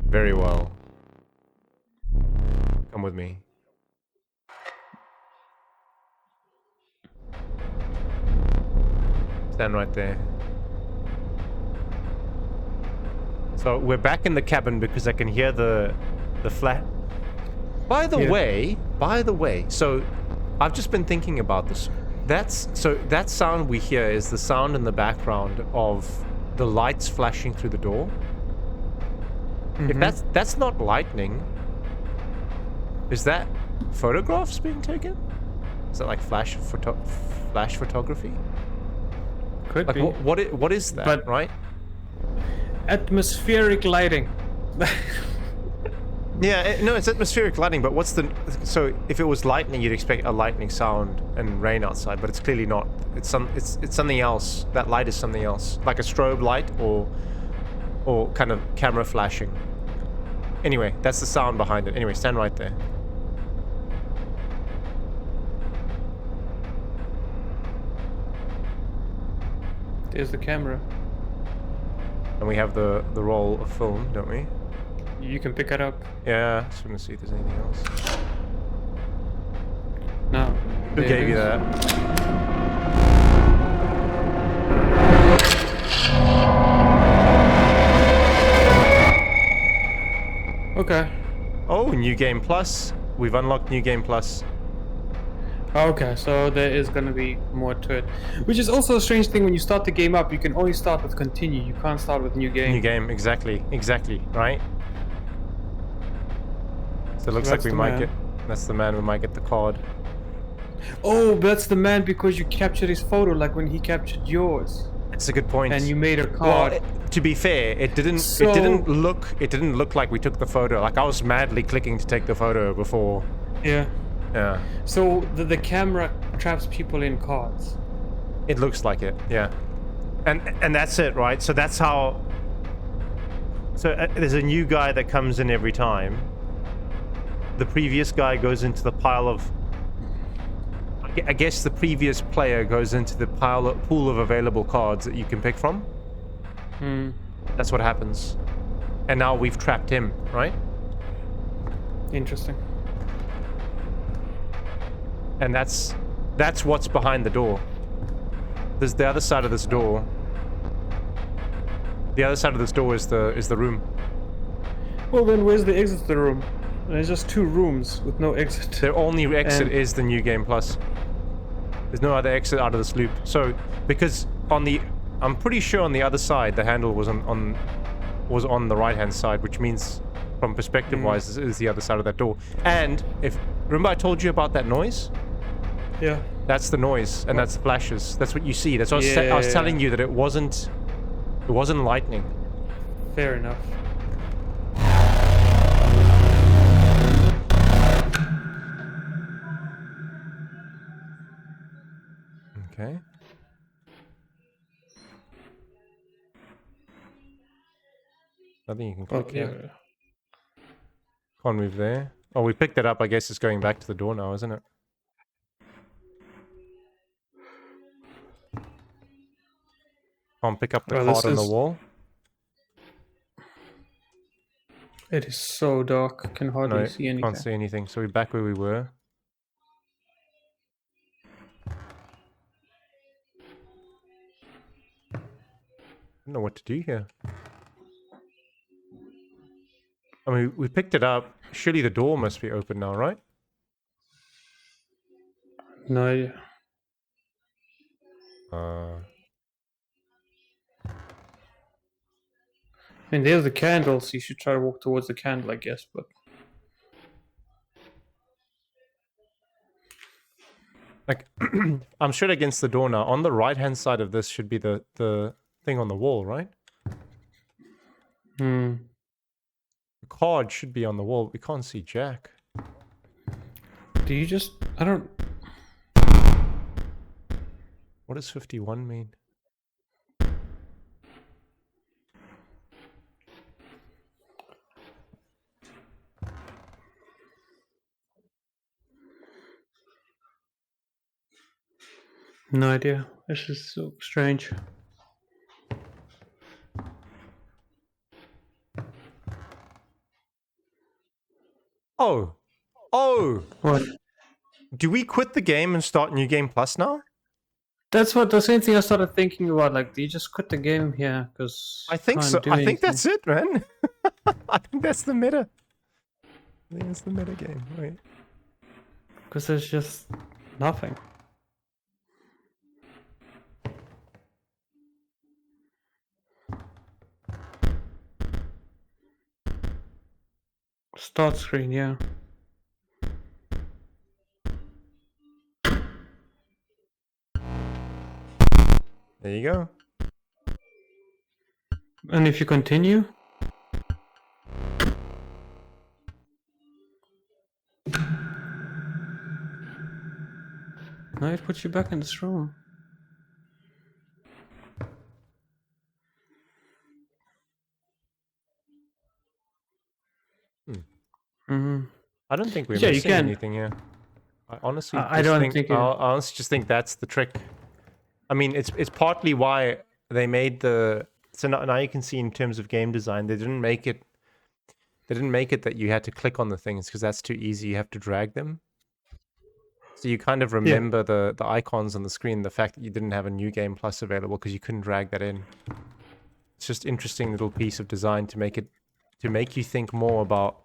Very well. Come with me. Stand right there. So we're back in the cabin because I can hear the flat. By the way, so I've just been thinking about this. That sound we hear is the sound in the background of the lights flashing through the door. If that's not lightning, is that photographs being taken? Is that like flash photography?
Could
Like
be.
what is that?
But-
right?
Atmospheric lighting.
Yeah, no, it's atmospheric lighting. But what's the so if it was lightning, you'd expect a lightning sound and rain outside, but it's clearly not. It's something else. That light is something else, like a strobe light or kind of camera flashing. Anyway, that's the sound behind it. Anyway, stand right there.
There's the camera.
And we have the roll of film, don't we?
You can pick it up.
Yeah, just want to see if there's anything else.
No.
Who
There
gave
it
you
is.
that?
Okay.
Oh, New Game Plus. We've unlocked New Game Plus.
Okay, so there is gonna be more to it. Which is also a strange thing when you start the game up, you can only start with continue. You can't start with new game.
New game, exactly, right? So it looks like
that's
we
the
might
man.
get. That's the man. We might get the card.
Oh, that's the man because you captured his photo like when he captured yours.
That's a good point.
And you made a
Well,
card.
to be fair, it didn't look like we took the photo. Like I was madly clicking to take the photo before.
Yeah.
Yeah,
So the camera traps people in cards.
it looks like it. Yeah, and that's it, right? So that's how. So there's a new guy that comes in every time. The previous guy goes into the pile of. I guess the previous player goes into the pool of available cards that you can pick from.
Hmm.
That's what happens. And now we've trapped him, right?
Interesting.
And that's what's behind the door. There's the other side of this door. The other side of this door is the room.
Well, then where's the exit to the room? There's just 2 rooms with no exit.
Their only exit
And-
is the New Game Plus. There's no other exit out of this loop. So because I'm pretty sure on the other side the handle was on the right hand side, which means from perspective wise this is the other side of that door. And if remember I told you about that noise?
Yeah.
That's the noise and that's the flashes. That's what you see. That's what I was
Yeah.
telling you that it wasn't lightning.
Fair enough.
Okay. Nothing you can click here. Can't move there. Oh, we picked it up. I guess it's going back to the door now, isn't it? Can't pick up the
Well, this
card on the
is-
wall.
It is so dark. I can hardly
No,
see anything.
can't see anything. So we're back where we were. I don't know what to do here. I mean, we picked it up. Surely the door must be open now, right?
No idea. I mean, there's the candles. You should try to walk towards the candle, I guess. But
Like, I'm straight against the door now. On the right-hand side of this should be the thing on the wall, right? The card should be on the wall. We can't see Jack.
do you just? I don't.
What does 51 mean?
No idea. This is so strange.
Oh! Oh!
What?
Do we quit the game and start New Game Plus now?
That's what the same thing I started thinking about. Like, do you just quit the game here? Because
I think so. I think that's it, man. I think that's the meta. I think it's the meta game, right?
Because there's just nothing. Start screen, yeah.
There you go.
And if you continue, now it puts you back in this room. Mm-hmm.
I don't think we're
Yeah, you
missing
can.
anything here. I honestly,
I don't think
I
it-
honestly just think that's the trick. I mean, it's partly why they made the. So now you can see in terms of game design, they didn't make it. They didn't make it that you had to click on the things because that's too easy. You have to drag them. So you kind of remember the icons on the screen, the fact that you didn't have a new game plus available because you couldn't drag that in. It's just interesting little piece of design to make you think more about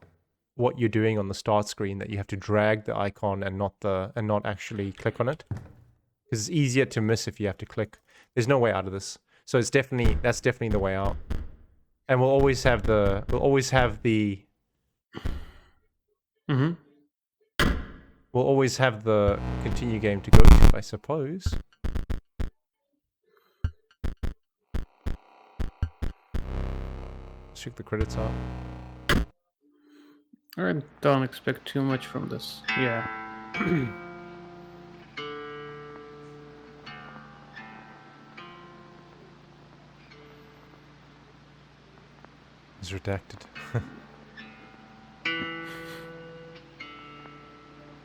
what you're doing on the start screen, that you have to drag the icon and not actually click on it, because it's easier to miss if you have to click. There's no way out of this, so that's definitely the way out. And we'll always have the
Mm-hmm.
we'll always have the continue game to go to, I suppose. Check the credits out.
I don't expect too much from this. Yeah.
It's redacted.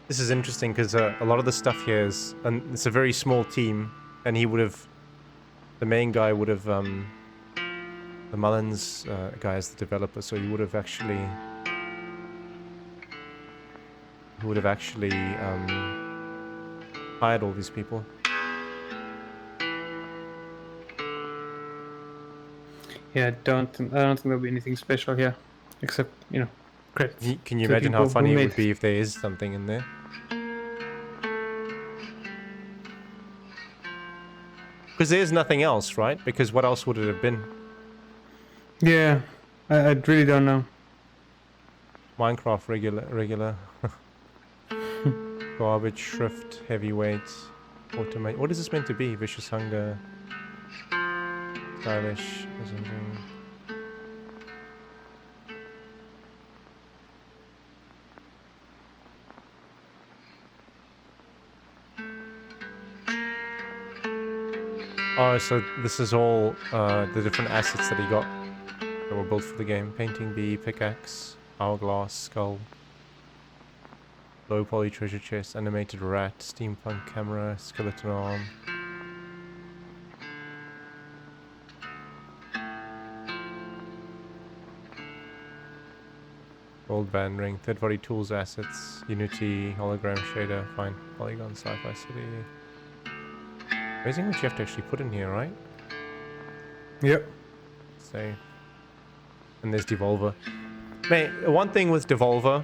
This is interesting because a lot of the stuff here is, and it's a very small team, and the main guy would have, the Mullins guy is the developer, so he would have actually, hired all these people.
Yeah, I don't think there'll be anything special here, except credits.
Can you
to
imagine how
people who
funny it
made-
would be if there is something in there? Because there's nothing else, right? Because what else would it have been?
Yeah, I really don't know.
Minecraft regular. Garbage, shrift, heavyweight, automate. What is this meant to be? Vicious hunger, stylish, or something. Oh, so this is all the different assets that he got that were built for the game. Painting bee, pickaxe, hourglass, skull, low poly treasure chest, animated rat, steampunk camera, skeleton arm. Gold band ring, third party tools, assets, Unity, hologram shader, fine, polygon, sci-fi city. Amazing what you have to actually put in here, right?
Yep.
Say. And there's Devolver. Mate, one thing with Devolver,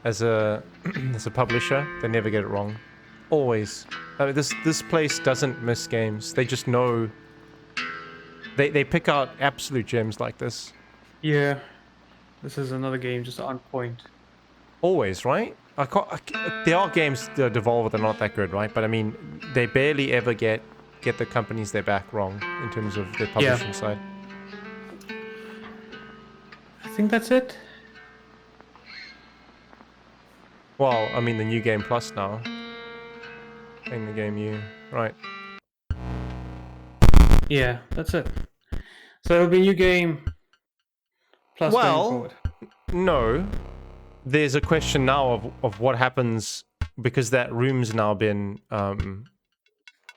as a as a publisher, they never get it wrong. Always. This place doesn't miss games. They just know. They pick out absolute gems like this.
Yeah. This is another game just on point.
Always, right? There are games that Devolver that are not that good, right? But I mean, they barely ever get the companies they back wrong in terms of their publishing side.
I think that's it.
Well, I mean the new game plus now. In the game right.
Yeah, that's it. So it'll be a new game. Plus going forward.
No. There's a question now of what happens because that room's now been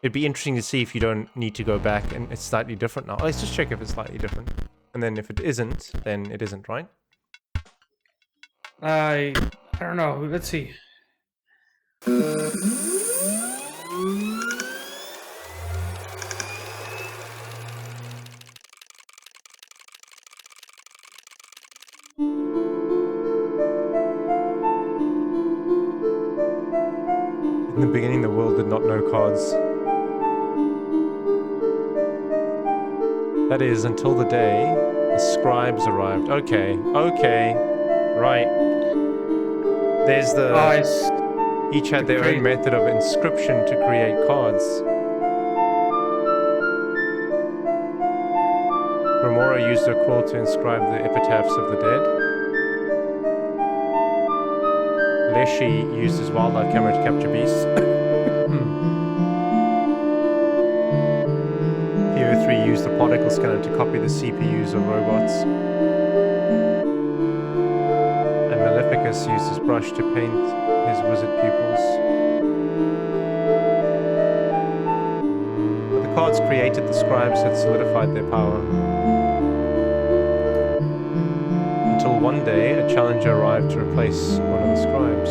it'd be interesting to see if you don't need to go back and it's slightly different now. Let's just check if it's slightly different. And then if it isn't, then it isn't, right?
I don't know. Let's see.
In the beginning, the world did not know cards. That is, until the day the scribes arrived. Okay, right. There's the... Each had their own method of inscription to create cards. Remora used her quill to inscribe the epitaphs of the dead. Leshy used his wildlife camera to capture beasts. PO3 used the particle scanner to copy the CPUs of robots. And Maleficus used his brush to paint his wizard pupils. But the cards created, the scribes had solidified their power. Until one day, a challenger arrived to replace one of the scribes.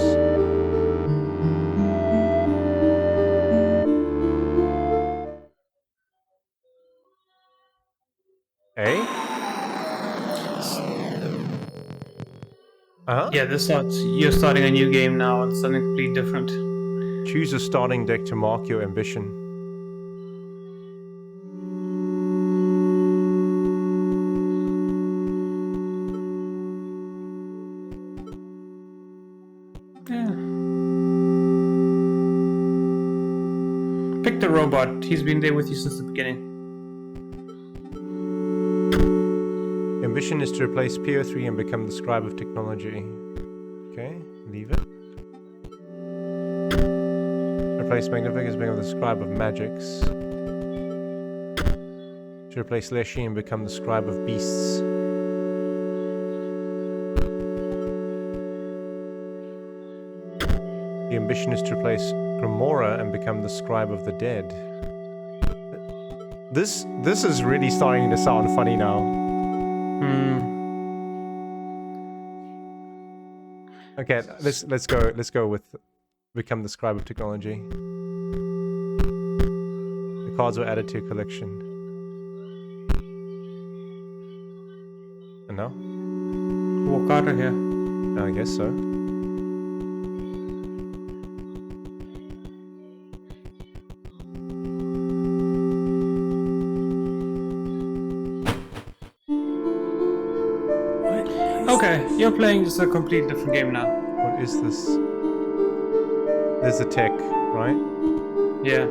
Eh? Uh-huh?
Yeah, you're starting a new game now and something completely different.
Choose a starting deck to mark your ambition.
Yeah. Pick the robot. He's been there with you since the beginning.
Ambition is to replace PO3 and become the scribe of technology. Okay, leave it. Replace Magnificus and become the scribe of magics. To replace Leshy and become the scribe of beasts. The ambition is to replace Gromora and become the scribe of the dead. This is really starting to sound funny now. Okay, let's go with become the scribe of technology. The cards were added to your collection. And now?
Walk out of here.
I guess so.
Okay, you're playing just a completely different game now.
What is this? There's the tech, right?
Yeah.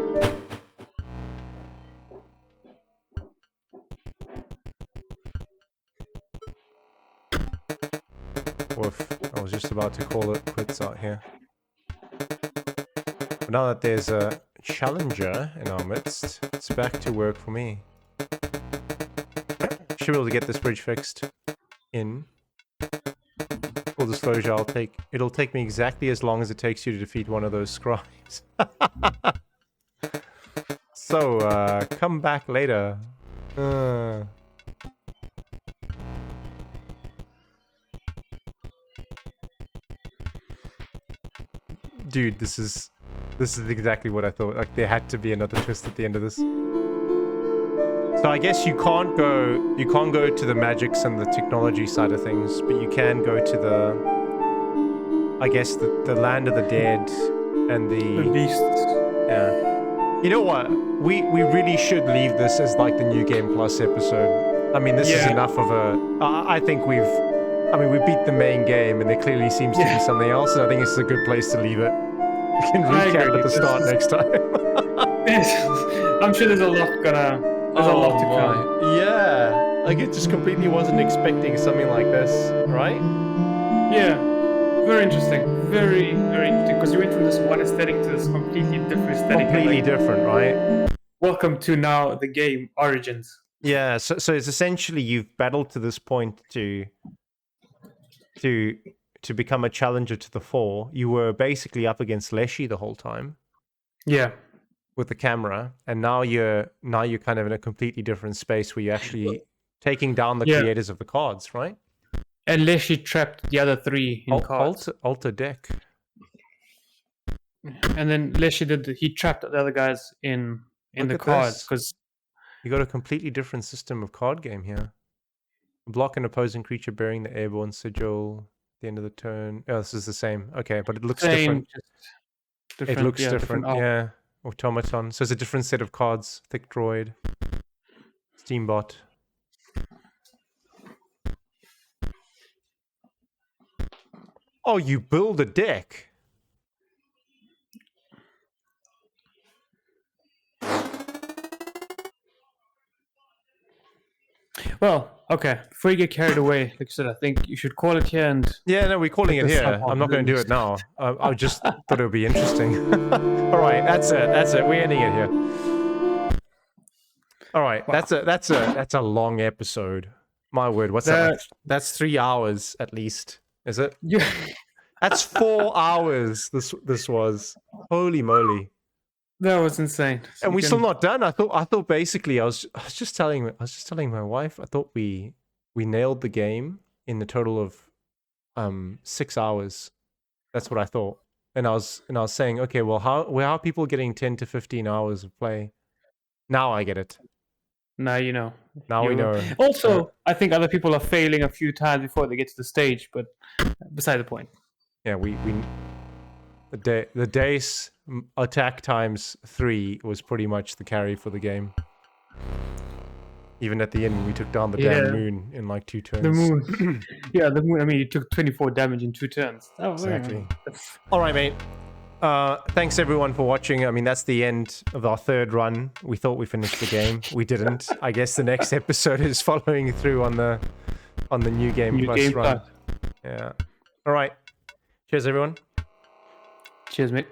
Woof. I was just about to call it quits out here. But now that there's a challenger in our midst, it's back to work for me. Should be able to get this bridge fixed in. Full disclosure, it'll take me exactly as long as it takes you to defeat one of those scribes. So, come back later. Dude, this is exactly what I thought. Like, there had to be another twist at the end of this. So I guess you can't go to the magics and the technology side of things, but you can go to the, I guess, the land of the dead and the
beasts.
Yeah. You know what? We really should leave this as like the New Game Plus episode. I mean, this is enough of a. I think we beat the main game, and there clearly seems to be something else, and I think it's a good place to leave it. We can recap at the start next time.
I'm sure there's a lot There's a lot to come.
Yeah. Like, it just completely wasn't expecting something like this, right?
Yeah. Very interesting. Very, very interesting. Because you went from this one aesthetic to this completely different aesthetic.
Completely different, right?
Welcome to now the game Origins.
Yeah, so it's essentially you've battled to this point to become a challenger to the four. You were basically up against Leshy the whole time.
Yeah.
With the camera, and now you're kind of in a completely different space where you're actually taking down the creators of the cards, right?
And Leshy trapped the other three in cards.
Alter deck.
And then Leshy he trapped the other guys in the cards because
you got a completely different system of card game here. Block an opposing creature bearing the airborne sigil at the end of the turn. Oh, this is the same. Okay, but it looks different. It looks different,
art.
yeah. Automaton. So it's a different set of cards. Thick droid. Steambot. Oh, you build a deck.
Well, okay. Before you get carried away, like I said, I think you should call it here and
Yeah, no, we're calling it
this
here.
up
I'm not
on
going
the
to do it now. I just thought it would be interesting. All right, that's it. We're ending it here. All right,
Wow.
that's a long episode. My word, what's that? Like? That's 3 hours at least, is it?
yeah.
That's 4 hours. This was. Holy moly!
That was insane. So
And
you
we're
can-
still not done. I thought basically I was just telling my wife. I thought we nailed the game in the total of 6 hours. That's what I thought. And I was saying, okay, well, how are people getting 10 to 15 hours of play? Now I get it.
Now you know.
Now we know.
Also, I think other people are failing a few times before they get to the stage, but beside the point.
Yeah, the days attack times 3 was pretty much the carry for the game. Even at the end, we took down the damn moon in like 2 turns.
The moon. Yeah, the moon. I mean, you took 24 damage in 2 turns. Oh,
Exactly. All right, mate. Thanks everyone for watching. I mean, that's the end of our 3rd run. We thought we finished the game. We didn't. I guess the next episode is following through on the new game plus
game
run.
plus.
Yeah. All right. Cheers, everyone.
Cheers, mate.